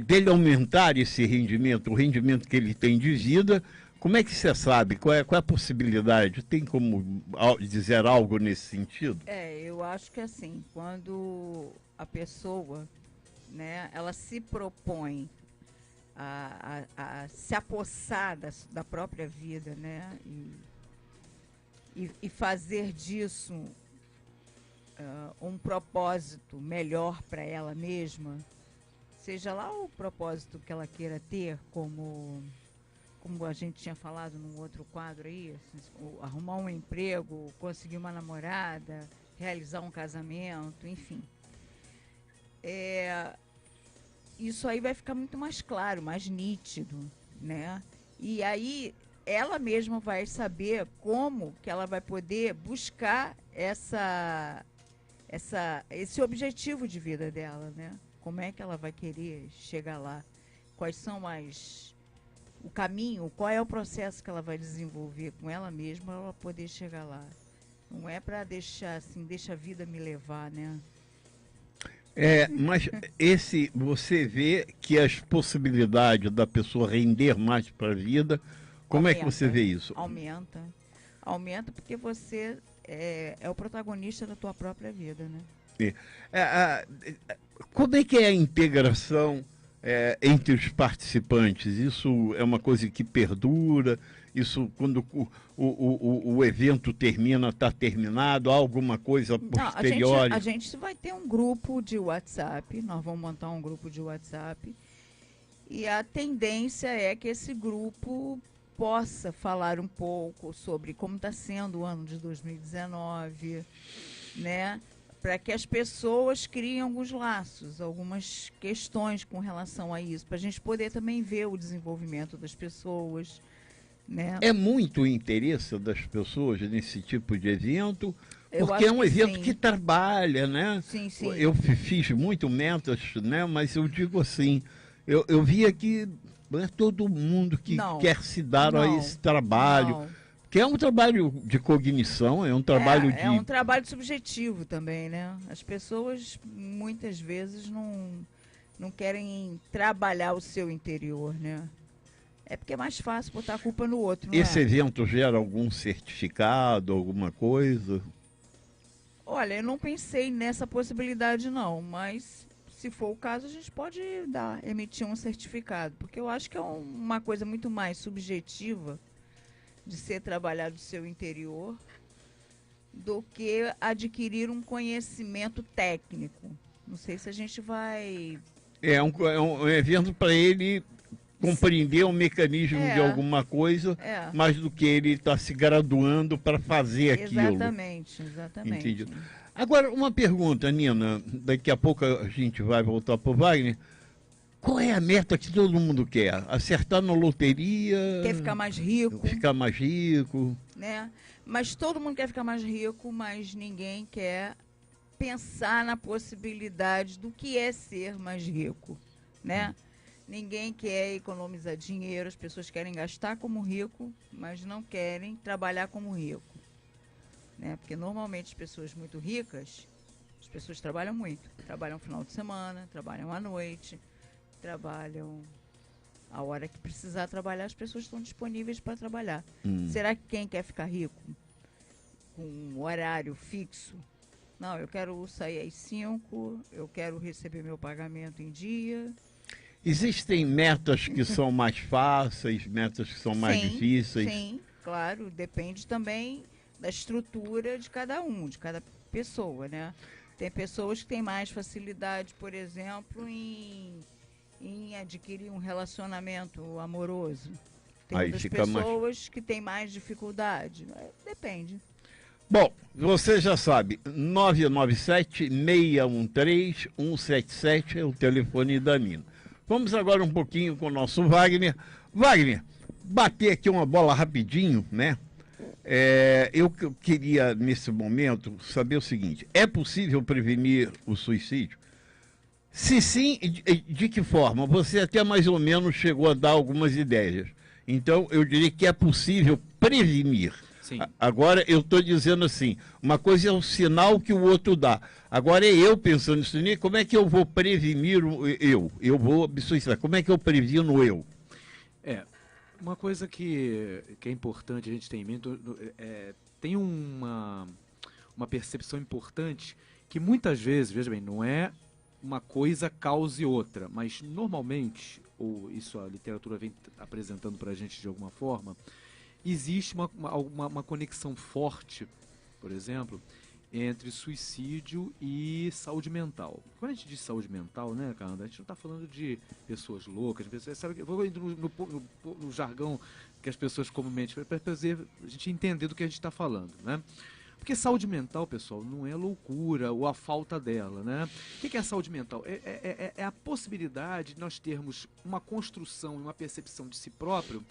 dele aumentar esse rendimento, o rendimento que ele tem de vida. Como é que você sabe? Qual é a possibilidade? Tem como dizer algo nesse sentido? Eu acho que assim, quando a pessoa, né, ela se propõe a se apossar da própria vida, né, e fazer disso um propósito melhor para ela mesma, seja lá o propósito que ela queira ter, como a gente tinha falado num outro quadro aí, assim, arrumar um emprego, conseguir uma namorada, realizar um casamento, enfim. Isso aí vai ficar muito mais claro, mais nítido, né? E aí ela mesma vai saber como que ela vai poder buscar esse objetivo de vida dela, né? Como é que ela vai querer chegar lá? Quais são o caminho, qual é o processo que ela vai desenvolver com ela mesma para ela poder chegar lá. Não é para deixa a vida me levar, né? Mas você vê que as possibilidades da pessoa render mais para a vida, como é que você vê isso? Aumenta porque você é o protagonista da tua própria vida, né? Como é que é a integração entre os participantes? Isso é uma coisa que perdura? Isso, quando o evento termina, está terminado? Há alguma coisa posterior? A gente vai ter um grupo de WhatsApp, nós vamos montar um grupo de WhatsApp, e a tendência é que esse grupo possa falar um pouco sobre como está sendo o ano de 2019, né? Para que as pessoas criem alguns laços, algumas questões com relação a isso, para a gente poder também ver o desenvolvimento das pessoas, né? É muito o interesse das pessoas nesse tipo de evento, porque é um evento que trabalha, né? Sim, sim. Eu fiz muito metas, né? Mas eu digo assim, eu vi aqui, não é todo mundo que quer se dar a esse trabalho. Que é um trabalho de cognição, é um trabalho de... É um trabalho subjetivo também, né? As pessoas, muitas vezes, não querem trabalhar o seu interior, né? É porque é mais fácil botar a culpa no outro, não Esse evento gera algum certificado, alguma coisa? Olha, eu não pensei nessa possibilidade, não. Mas, se for o caso, a gente pode emitir um certificado. Porque eu acho que é uma coisa muito mais subjetiva de ser trabalhado o seu interior do que adquirir um conhecimento técnico. Não sei se a gente vai... É um evento para ele compreender o mecanismo de alguma coisa, mais do que ele está se graduando para fazer aquilo. Exatamente. Entendi. Agora, uma pergunta, Nina, daqui a pouco a gente vai voltar para o Wagner. Qual é a meta que todo mundo quer? Acertar na loteria? Quer ficar mais rico. Ficar mais rico. Né? Mas todo mundo quer ficar mais rico, mas ninguém quer pensar na possibilidade do que é ser mais rico, né? Ninguém quer economizar dinheiro, as pessoas querem gastar como rico, mas não querem trabalhar como rico, né? Porque normalmente as pessoas muito ricas, as pessoas trabalham muito. Trabalham no final de semana, trabalham à noite, trabalham a hora que precisar trabalhar, as pessoas estão disponíveis para trabalhar. Será que quem quer ficar rico com um horário fixo? Não, eu quero sair às 5, eu quero receber meu pagamento em dia. Existem metas que são mais fáceis, metas que são mais difíceis? Sim, claro. Depende também da estrutura de cada pessoa, né? Tem pessoas que têm mais facilidade, por exemplo, em em adquirir um relacionamento amoroso. Tem Aí outras fica mais... pessoas que têm mais dificuldade. Depende. Bom, você já sabe, 997-613-177 é o telefone da Nina. Vamos agora um pouquinho com o nosso Wagner. Wagner, bater aqui uma bola rapidinho, né? Eu queria, nesse momento, saber o seguinte: é possível prevenir o suicídio? Se sim, de que forma? Você até mais ou menos chegou a dar algumas ideias. Então, eu diria que é possível prevenir. Sim. Agora, eu estou dizendo assim, uma coisa é o sinal que o outro dá. Agora, é eu pensando nisso, como é que eu vou prevenir eu? Eu vou me suicidar. Como é que eu previno eu? Uma coisa que é importante a gente ter em mente, tem uma percepção importante que muitas vezes, veja bem, não é uma coisa cause outra, mas normalmente, ou isso a literatura vem apresentando para a gente de alguma forma, existe uma conexão forte, por exemplo, entre suicídio e saúde mental. Quando a gente diz saúde mental, né, Carla, a gente não está falando de pessoas loucas, sabe, eu vou indo no jargão que as pessoas comumente para fazer a gente entender do que a gente está falando, né? Porque saúde mental, pessoal, não é loucura ou a falta dela, né? O que é a saúde mental? É a possibilidade de nós termos uma construção e uma percepção de si próprio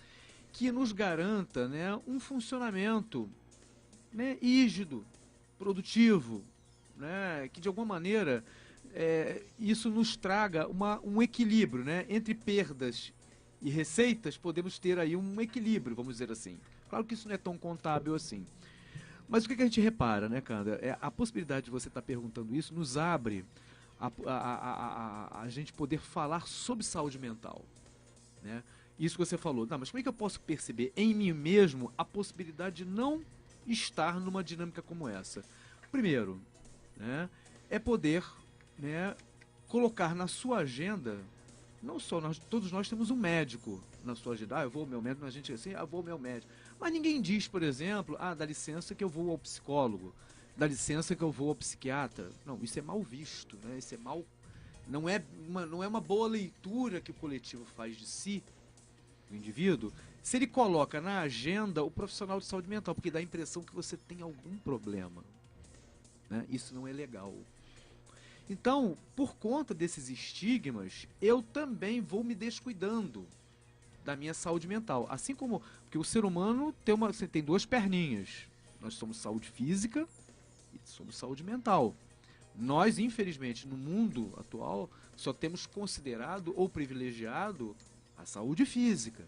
que nos garanta, né, um funcionamento, né, rígido, produtivo, né, que de alguma maneira isso nos traga um equilíbrio, né, entre perdas e receitas. Podemos ter aí um equilíbrio, vamos dizer assim. Claro que isso não é tão contábil assim. Mas o que a gente repara, né, Canda? A possibilidade de você estar perguntando isso nos abre a gente poder falar sobre saúde mental, né? Isso que você falou, mas como é que eu posso perceber em mim mesmo a possibilidade de não estar numa dinâmica como essa? Primeiro, né, é poder, né, colocar na sua agenda, não só todos nós temos um médico na sua agenda. Eu vou ao meu médico, a gente assim, vou ao meu médico. Mas ninguém diz, por exemplo, dá licença que eu vou ao psicólogo, dá licença que eu vou ao psiquiatra. Não, isso é mal visto, né? Isso é mal, não é uma boa leitura que o coletivo faz de si, do indivíduo, se ele coloca na agenda o profissional de saúde mental, porque dá a impressão que você tem algum problema, né? Isso não é legal. Então, por conta desses estigmas, eu também vou me descuidando da minha saúde mental. Assim como, porque o ser humano tem duas perninhas. Nós somos saúde física e somos saúde mental. Nós, infelizmente, no mundo atual, só temos considerado ou privilegiado a saúde física.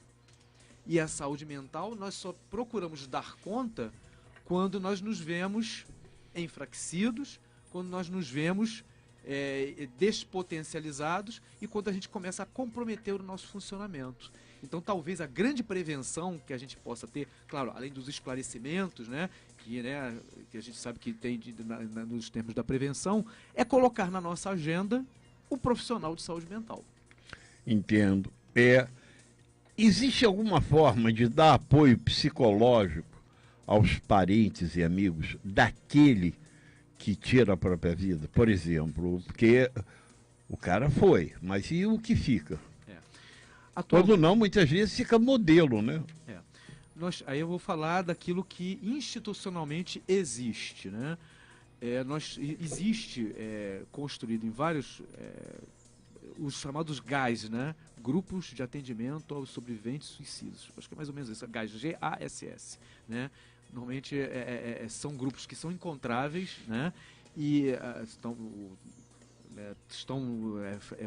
E a saúde mental nós só procuramos dar conta quando nós nos vemos enfraquecidos, quando nós nos vemos despotencializados e quando a gente começa a comprometer o nosso funcionamento. Então, talvez a grande prevenção que a gente possa ter, claro, além dos esclarecimentos, né, que a gente sabe que tem nos termos da prevenção, é colocar na nossa agenda o profissional de saúde mental. Entendo. Existe alguma forma de dar apoio psicológico aos parentes e amigos daquele que tira a própria vida? Por exemplo, porque o cara foi, mas e o que fica? Quando não, muitas vezes fica modelo, né? Aí eu vou falar daquilo que institucionalmente existe, né? Existe construído em vários os chamados GAS, né? Grupos de Atendimento aos Sobreviventes Suicidas. Acho que é mais ou menos isso, GAS, G-A-S-S, né? Normalmente são grupos que são encontráveis, né? E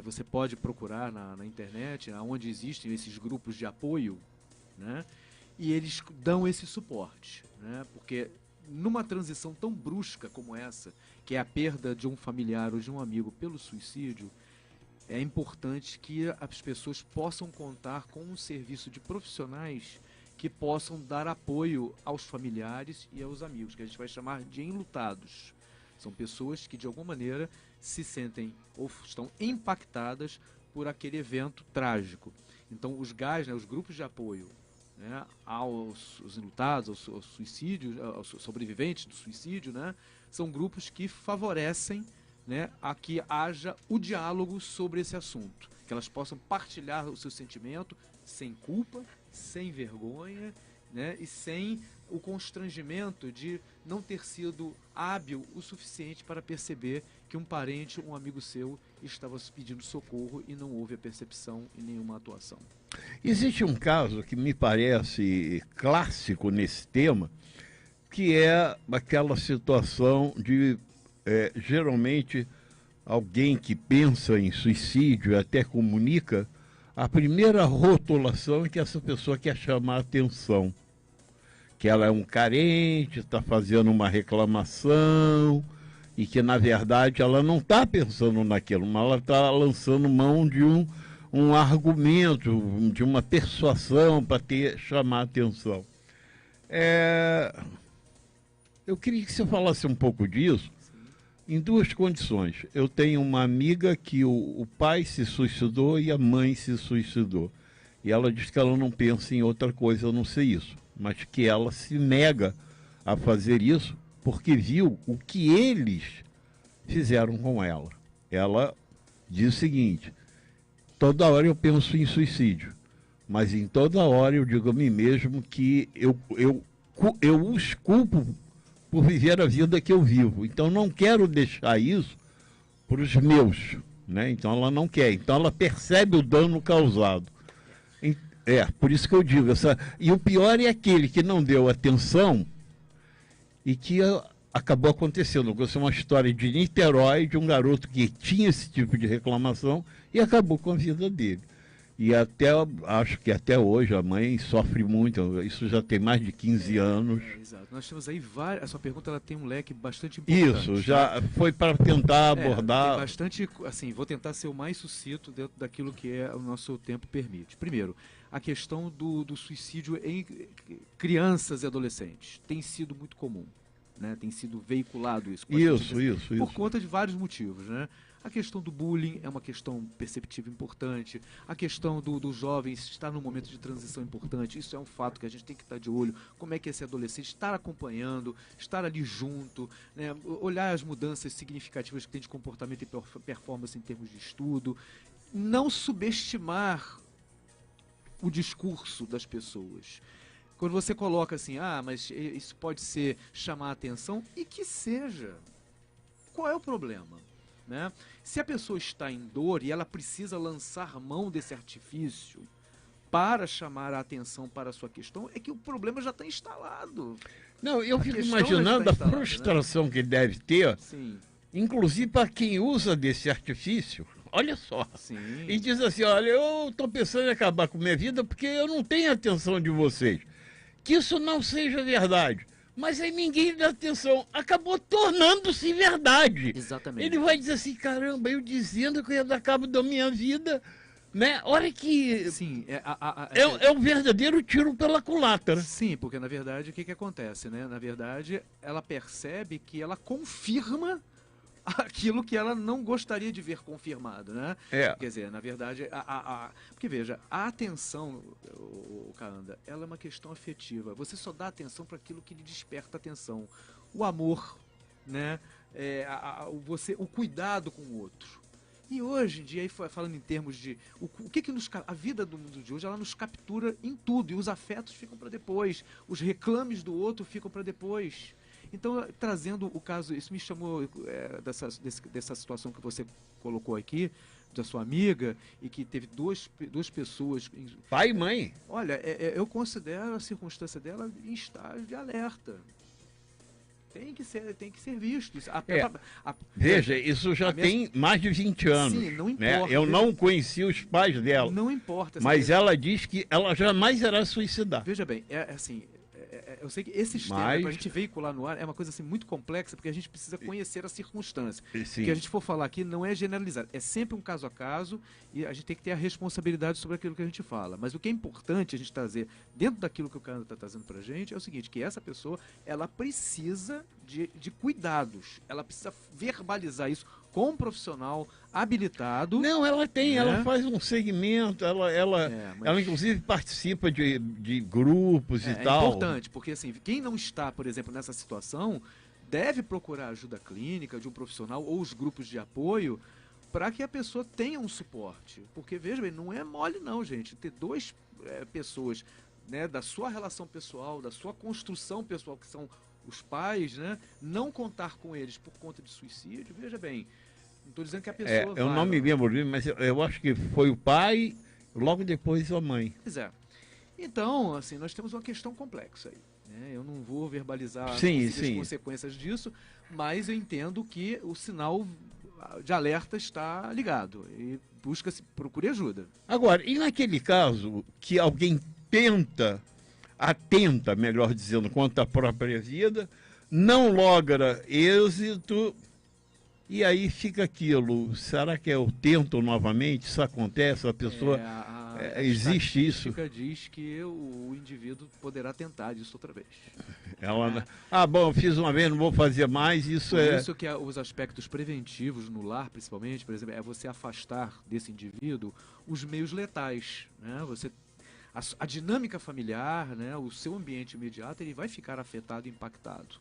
você pode procurar na internet onde existem esses grupos de apoio, né? E eles dão esse suporte, né? Porque numa transição tão brusca como essa, que é a perda de um familiar ou de um amigo pelo suicídio, é importante que as pessoas possam contar com um serviço de profissionais que possam dar apoio aos familiares e aos amigos, que a gente vai chamar de enlutados. São pessoas que, de alguma maneira, se sentem ou estão impactadas por aquele evento trágico. Então, os GAS, né, os grupos de apoio, né, aos enlutados, aos suicídios, aos sobreviventes do suicídio, né, são grupos que favorecem, né, a que haja o diálogo sobre esse assunto. que elas possam partilhar o seu sentimento sem culpa, sem vergonha, né, e sem o constrangimento de não ter sido hábil o suficiente para perceber que um parente, um amigo seu, estava pedindo socorro e não houve a percepção e nenhuma atuação. Existe um caso que me parece clássico nesse tema, que é aquela situação de, geralmente, alguém que pensa em suicídio, até comunica, a primeira rotulação é que essa pessoa quer chamar a atenção. Que ela é um carente, está fazendo uma reclamação, e que, na verdade, ela não está pensando naquilo, mas ela está lançando mão de um argumento, de uma persuasão para chamar a atenção. Eu queria que você falasse um pouco disso, em duas condições. Eu tenho uma amiga que o pai se suicidou e a mãe se suicidou. E ela diz que ela não pensa em outra coisa a não ser isso, mas que ela se nega a fazer isso porque viu o que eles fizeram com ela. Ela diz o seguinte: toda hora eu penso em suicídio, mas em toda hora eu digo a mim mesmo que eu os culpo por viver a vida que eu vivo. Então não quero deixar isso para os meus, né? Então ela não quer. Então ela percebe o dano causado. Por isso que eu digo, e o pior é aquele que não deu atenção e que acabou acontecendo. Eu gostei de uma história de Niterói, de um garoto que tinha esse tipo de reclamação e acabou com a vida dele. E acho que até hoje a mãe sofre muito, isso já tem mais de 15 anos. Exato. Nós temos aí várias. A sua pergunta ela tem um leque bastante importante. Isso, já foi para tentar abordar. Tem bastante, assim, vou tentar ser o mais sucinto dentro daquilo que o nosso tempo permite. Primeiro, a questão do suicídio em crianças e adolescentes tem sido muito comum, né? Tem sido veiculado isso. Por conta de vários motivos, né? A questão do bullying é uma questão perceptível importante. A questão dos jovens estar num momento de transição importante. Isso é um fato que a gente tem que estar de olho. Como é que esse adolescente estar acompanhando, estar ali junto, né? Olhar as mudanças significativas que tem de comportamento e performance em termos de estudo. Não subestimar o discurso das pessoas. Quando você coloca assim, mas isso pode ser chamar a atenção, e que seja. Qual é o problema? Né? Se a pessoa está em dor e ela precisa lançar mão desse artifício para chamar a atenção para a sua questão, é que o problema já está instalado. Não, eu fico imaginando a frustração, né, que deve ter, sim, inclusive para quem usa desse artifício. Olha só. Sim. E diz assim, olha, eu estou pensando em acabar com minha vida porque eu não tenho atenção de vocês. Que isso não seja verdade. Mas aí ninguém dá atenção. Acabou tornando-se verdade. Exatamente. Ele vai dizer assim, caramba, eu dizendo que eu ia dar cabo da minha vida, né? Olha que... Sim. É um verdadeiro tiro pela culatra. Sim, porque na verdade o que acontece, né? Na verdade, ela percebe que ela confirma aquilo que ela não gostaria de ver confirmado, né? Quer dizer, na verdade, porque veja, a atenção, Kaanda, ela é uma questão afetiva. Você só dá atenção para aquilo que lhe desperta atenção. O amor, né? O cuidado com o outro. E hoje em dia, aí falando em termos de o que a vida do mundo de hoje, ela nos captura em tudo, e os afetos ficam para depois, os reclames do outro ficam para depois. Então, trazendo o caso, isso me chamou dessa situação que você colocou aqui, da sua amiga, e que teve duas pessoas... Pai e mãe. Olha, eu considero a circunstância dela em estágio de alerta. Tem que ser visto. Veja, isso já tem mais de 20 anos. Sim, não importa. Né? Eu não conheci os pais dela. Não importa. Mas ela diz que ela jamais irá suicidar. Veja bem, assim... Eu sei que esses temas, para a gente veicular no ar, é uma coisa assim, muito complexa, porque a gente precisa conhecer a circunstância. Sim. O que a gente for falar aqui não é generalizar, é sempre um caso a caso, e a gente tem que ter a responsabilidade sobre aquilo que a gente fala. Mas o que é importante a gente trazer, dentro daquilo que o Kaanda está trazendo para a gente, é o seguinte, que essa pessoa, ela precisa de cuidados, ela precisa verbalizar isso com um profissional habilitado. Não, ela tem, né? Ela faz um segmento, ela inclusive participa de grupos e tal. É importante, porque assim, quem não está, por exemplo, nessa situação, deve procurar ajuda clínica de um profissional ou os grupos de apoio para que a pessoa tenha um suporte. Porque, veja bem, não é mole não, gente. Ter duas pessoas, né, da sua relação pessoal, da sua construção pessoal, que são os pais, né, não contar com eles por conta de suicídio, veja bem, não estou dizendo que a pessoa eu não me lembro, mas eu acho que foi o pai, logo depois a mãe. Pois é. Então, assim, nós temos uma questão complexa aí. Eu não vou verbalizar as consequências disso, mas eu entendo que o sinal de alerta está ligado e procure ajuda. Agora, e naquele caso que alguém atenta, melhor dizendo, contra a própria vida, não logra êxito, e aí fica aquilo, será que eu tento novamente? Isso acontece, a pessoa... existe isso? A diz que o indivíduo poderá tentar disso outra vez. Bom, fiz uma vez, não vou fazer mais, Por isso que os aspectos preventivos no lar, principalmente, por exemplo, é você afastar desse indivíduo os meios letais, né? A dinâmica familiar, né, o seu ambiente imediato, ele vai ficar afetado e impactado.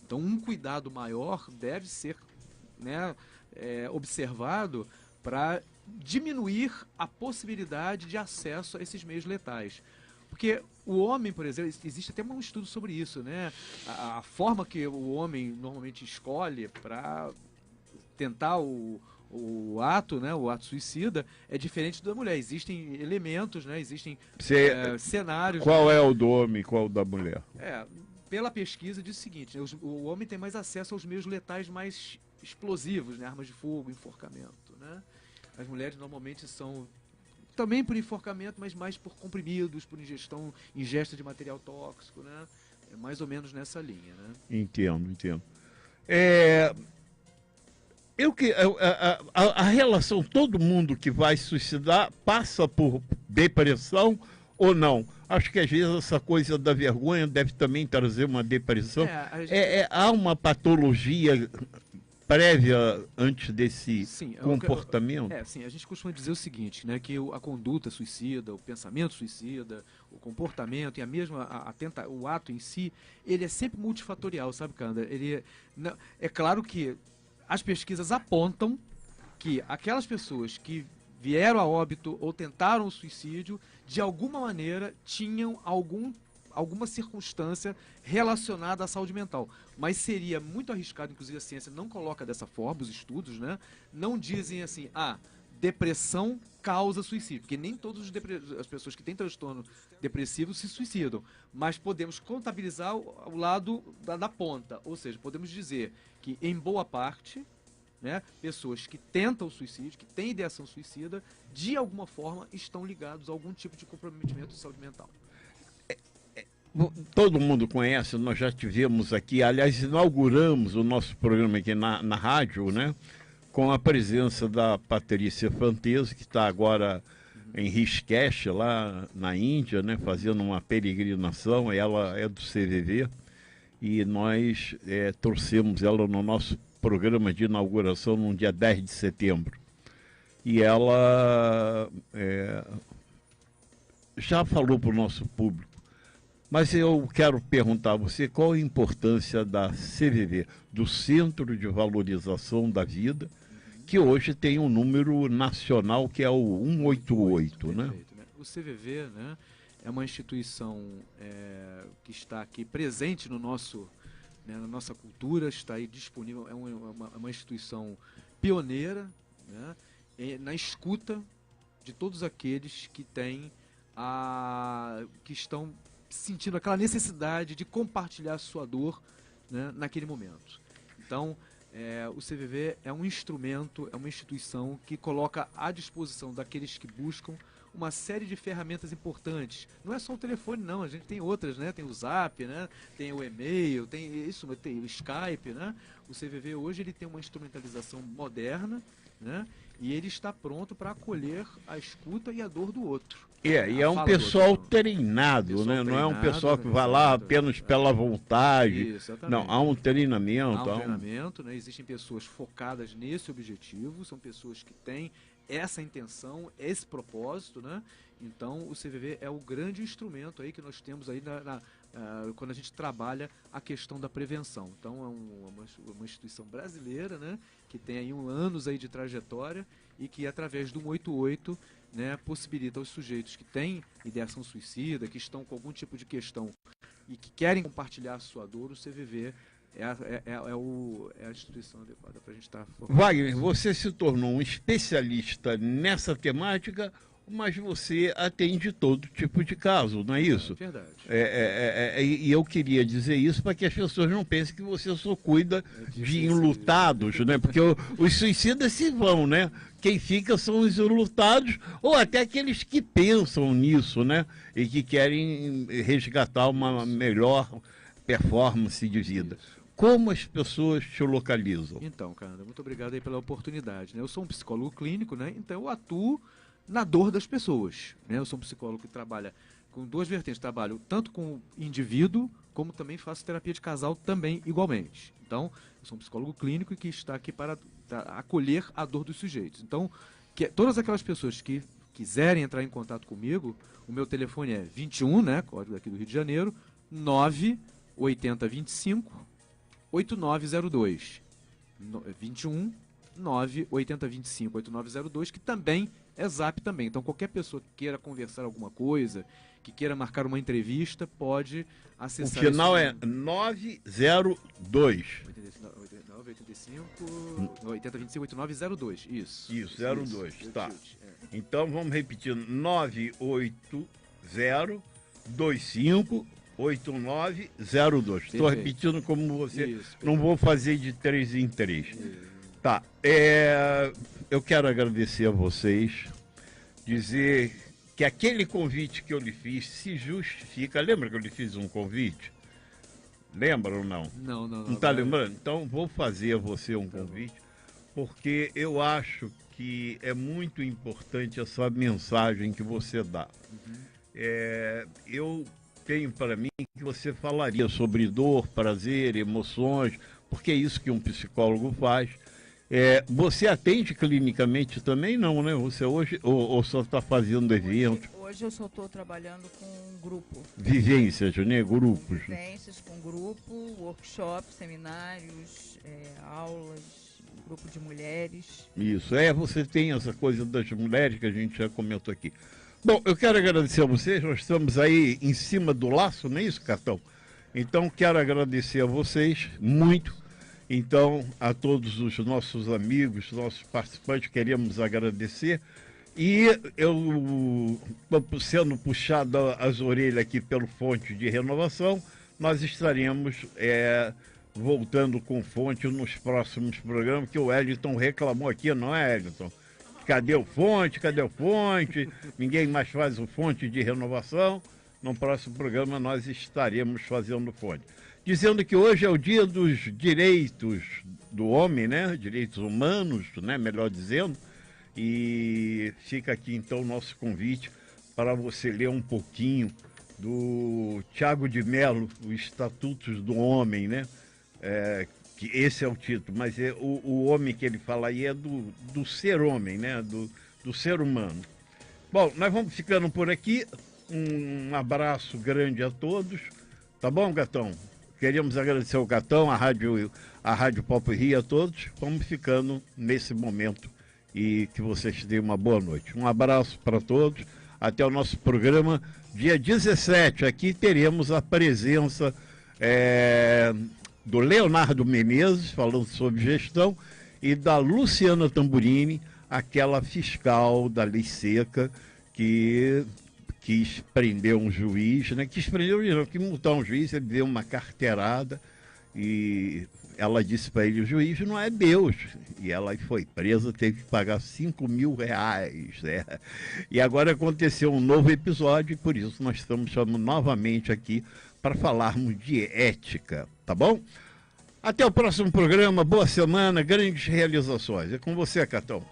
Então, um cuidado maior deve ser, né, observado para diminuir a possibilidade de acesso a esses meios letais. Porque o homem, por exemplo, existe até um estudo sobre isso, né? A forma que o homem normalmente escolhe para tentar o ato, né, o ato suicida, é diferente da mulher. Existem elementos, né, existem cenários. Qual é o do homem e qual o da mulher? Pela pesquisa diz o seguinte, né, o homem tem mais acesso aos meios letais mais explosivos, né, armas de fogo, enforcamento, né? As mulheres normalmente são também por enforcamento, mas mais por comprimidos, por ingesta de material tóxico, né? É mais ou menos nessa linha, né? Entendo. A relação, todo mundo que vai suicidar passa por depressão ou não? Acho que às vezes essa coisa da vergonha deve também trazer uma depressão. Há uma patologia prévia antes desse comportamento? Sim, a gente costuma dizer o seguinte, né, que a conduta suicida, o pensamento suicida, o comportamento e a mesma o ato em si, ele é sempre multifatorial, sabe, Canda? É claro que as pesquisas apontam que aquelas pessoas que vieram a óbito ou tentaram o suicídio, de alguma maneira tinham alguma circunstância relacionada à saúde mental. Mas seria muito arriscado, inclusive a ciência não coloca dessa forma, os estudos, né? Não dizem assim, depressão causa suicídio, porque nem todas as pessoas que têm transtorno depressivo se suicidam, mas podemos contabilizar o lado da ponta, ou seja, podemos dizer que em boa parte, né, pessoas que tentam o suicídio, que têm ideação suicida, de alguma forma estão ligados a algum tipo de comprometimento de saúde mental. Todo mundo conhece, nós já tivemos aqui, aliás, inauguramos o nosso programa aqui na rádio, né? Com a presença da Patrícia Fanteso, que está agora em Rishikesh, lá na Índia, né? Fazendo uma peregrinação. Ela é do CVV e nós trouxemos ela no nosso programa de inauguração no dia 10 de setembro. E ela já falou para o nosso público. Mas eu quero perguntar a você qual a importância da CVV, do Centro de Valorização da Vida, que hoje tem um número nacional que é o 188, né? Perfeito, né? O CVV, né, é uma instituição que está aqui presente no na nossa cultura, está aí disponível, é uma instituição pioneira, né, na escuta de todos aqueles que que estão sentindo aquela necessidade de compartilhar a sua dor, né, naquele momento. Então, o CVV é um instrumento, é uma instituição que coloca à disposição daqueles que buscam uma série de ferramentas importantes. Não é só o telefone, não, a gente tem outras, né? Tem o Zap, né? Tem o e-mail, tem o Skype, né? O CVV hoje ele tem uma instrumentalização moderna, né? E ele está pronto para acolher a escuta e a dor do outro. E é um pessoal treinado, né? Não é um pessoal que vai lá apenas pela vontade. Não, há um treinamento. Há um treinamento, né? Existem pessoas focadas nesse objetivo, são pessoas que têm essa intenção, esse propósito, né? Então o CVV é o grande instrumento aí que nós temos aí quando a gente trabalha a questão da prevenção. Então é uma instituição brasileira, né, que tem aí anos aí de trajetória e que através do 188, né, possibilita aos sujeitos que têm ideação suicida, que estão com algum tipo de questão e que querem compartilhar a sua dor, o CVV é a instituição adequada para a gente estar formando. Wagner, você se tornou um especialista nessa temática, mas você atende todo tipo de caso, não é isso? É verdade. E eu queria dizer isso para que as pessoas não pensem que você só cuida de enlutados, né? Porque os suicidas se vão, né? Quem fica são os enlutados ou até aqueles que pensam nisso, né? E que querem resgatar uma melhor performance de vida. Como as pessoas te localizam? Então, cara, muito obrigado aí pela oportunidade, né? Eu sou um psicólogo clínico, né? Então eu atuo na dor das pessoas, né? Eu sou um psicólogo que trabalha com duas vertentes, trabalho tanto com o indivíduo, como também faço terapia de casal também igualmente. Então, eu sou um psicólogo clínico e que está aqui para acolher a dor dos sujeitos. Então, todas aquelas pessoas que quiserem entrar em contato comigo, o meu telefone é 21, né, código aqui do Rio de Janeiro, 98025 8902. 21 98025 8902, que também é Zap também. Então qualquer pessoa que queira conversar alguma coisa, que queira marcar uma entrevista, pode acessar. O final é 902. 8025 8902. Isso. Isso, 02. Tá. Então vamos repetir: 98025 8902. Estou repetindo como você. Isso, não vou fazer de 3 em 3. Tá. Eu quero agradecer a vocês, dizer que aquele convite que eu lhe fiz se justifica. Lembra que eu lhe fiz um convite? Lembra ou não? Não. Não está lembrando? Então vou fazer a você um convite, porque eu acho que é muito importante essa mensagem que você dá. Eu tenho para mim que você falaria sobre dor, prazer, emoções, porque é isso que um psicólogo faz. Você atende clinicamente também, não, né? Você hoje, ou só está fazendo eventos? Hoje eu só estou trabalhando com um grupo. Vivências, né? Grupos. Vivências com grupo, workshops, seminários, aulas, grupo de mulheres. Isso, você tem essa coisa das mulheres que a gente já comentou aqui. Bom, eu quero agradecer a vocês, nós estamos aí em cima do laço, não é isso, Cartão? Então, quero agradecer a vocês muito. Então, a todos os nossos amigos, nossos participantes, queremos agradecer. E eu estou sendo puxado as orelhas aqui pelo Fonte de Renovação. Nós estaremos voltando com Fonte nos próximos programas, que o Wellington reclamou aqui, não é, Wellington? Cadê o Fonte? Cadê o Fonte? Ninguém mais faz o Fonte de Renovação. No próximo programa nós estaremos fazendo Fonte. Dizendo que hoje é o dia dos direitos do homem, né? Direitos humanos, né? Melhor dizendo. E fica aqui então o nosso convite para você ler um pouquinho do Tiago de Mello, os Estatutos do Homem, né? Que esse é o título, mas o homem que ele fala aí é do ser homem, né? Do ser humano. Bom, nós vamos ficando por aqui. Um abraço grande a todos. Tá bom, Gatão? Queríamos agradecer ao Gatão, a Rádio Pop Rio, a todos. Vamos ficando nesse momento e que vocês tenham uma boa noite. Um abraço para todos. Até o nosso programa. Dia 17, aqui teremos a presença do Leonardo Menezes, falando sobre gestão, e da Luciana Tamburini, aquela fiscal da Lei Seca, que quis prender um juiz, né? Quis multar um juiz, ele deu uma carteirada e ela disse para ele: o juiz não é Deus. E ela foi presa, teve que pagar R$5.000. Né? E agora aconteceu um novo episódio e por isso nós estamos chamando novamente aqui para falarmos de ética, tá bom? Até o próximo programa, boa semana, grandes realizações. É com você, Catão.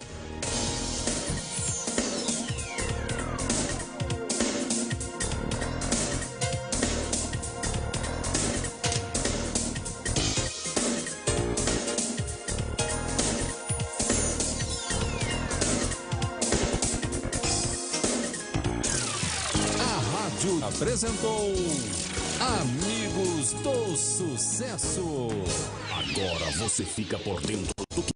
Apresentou Amigos do Sucesso. Agora você fica por dentro do que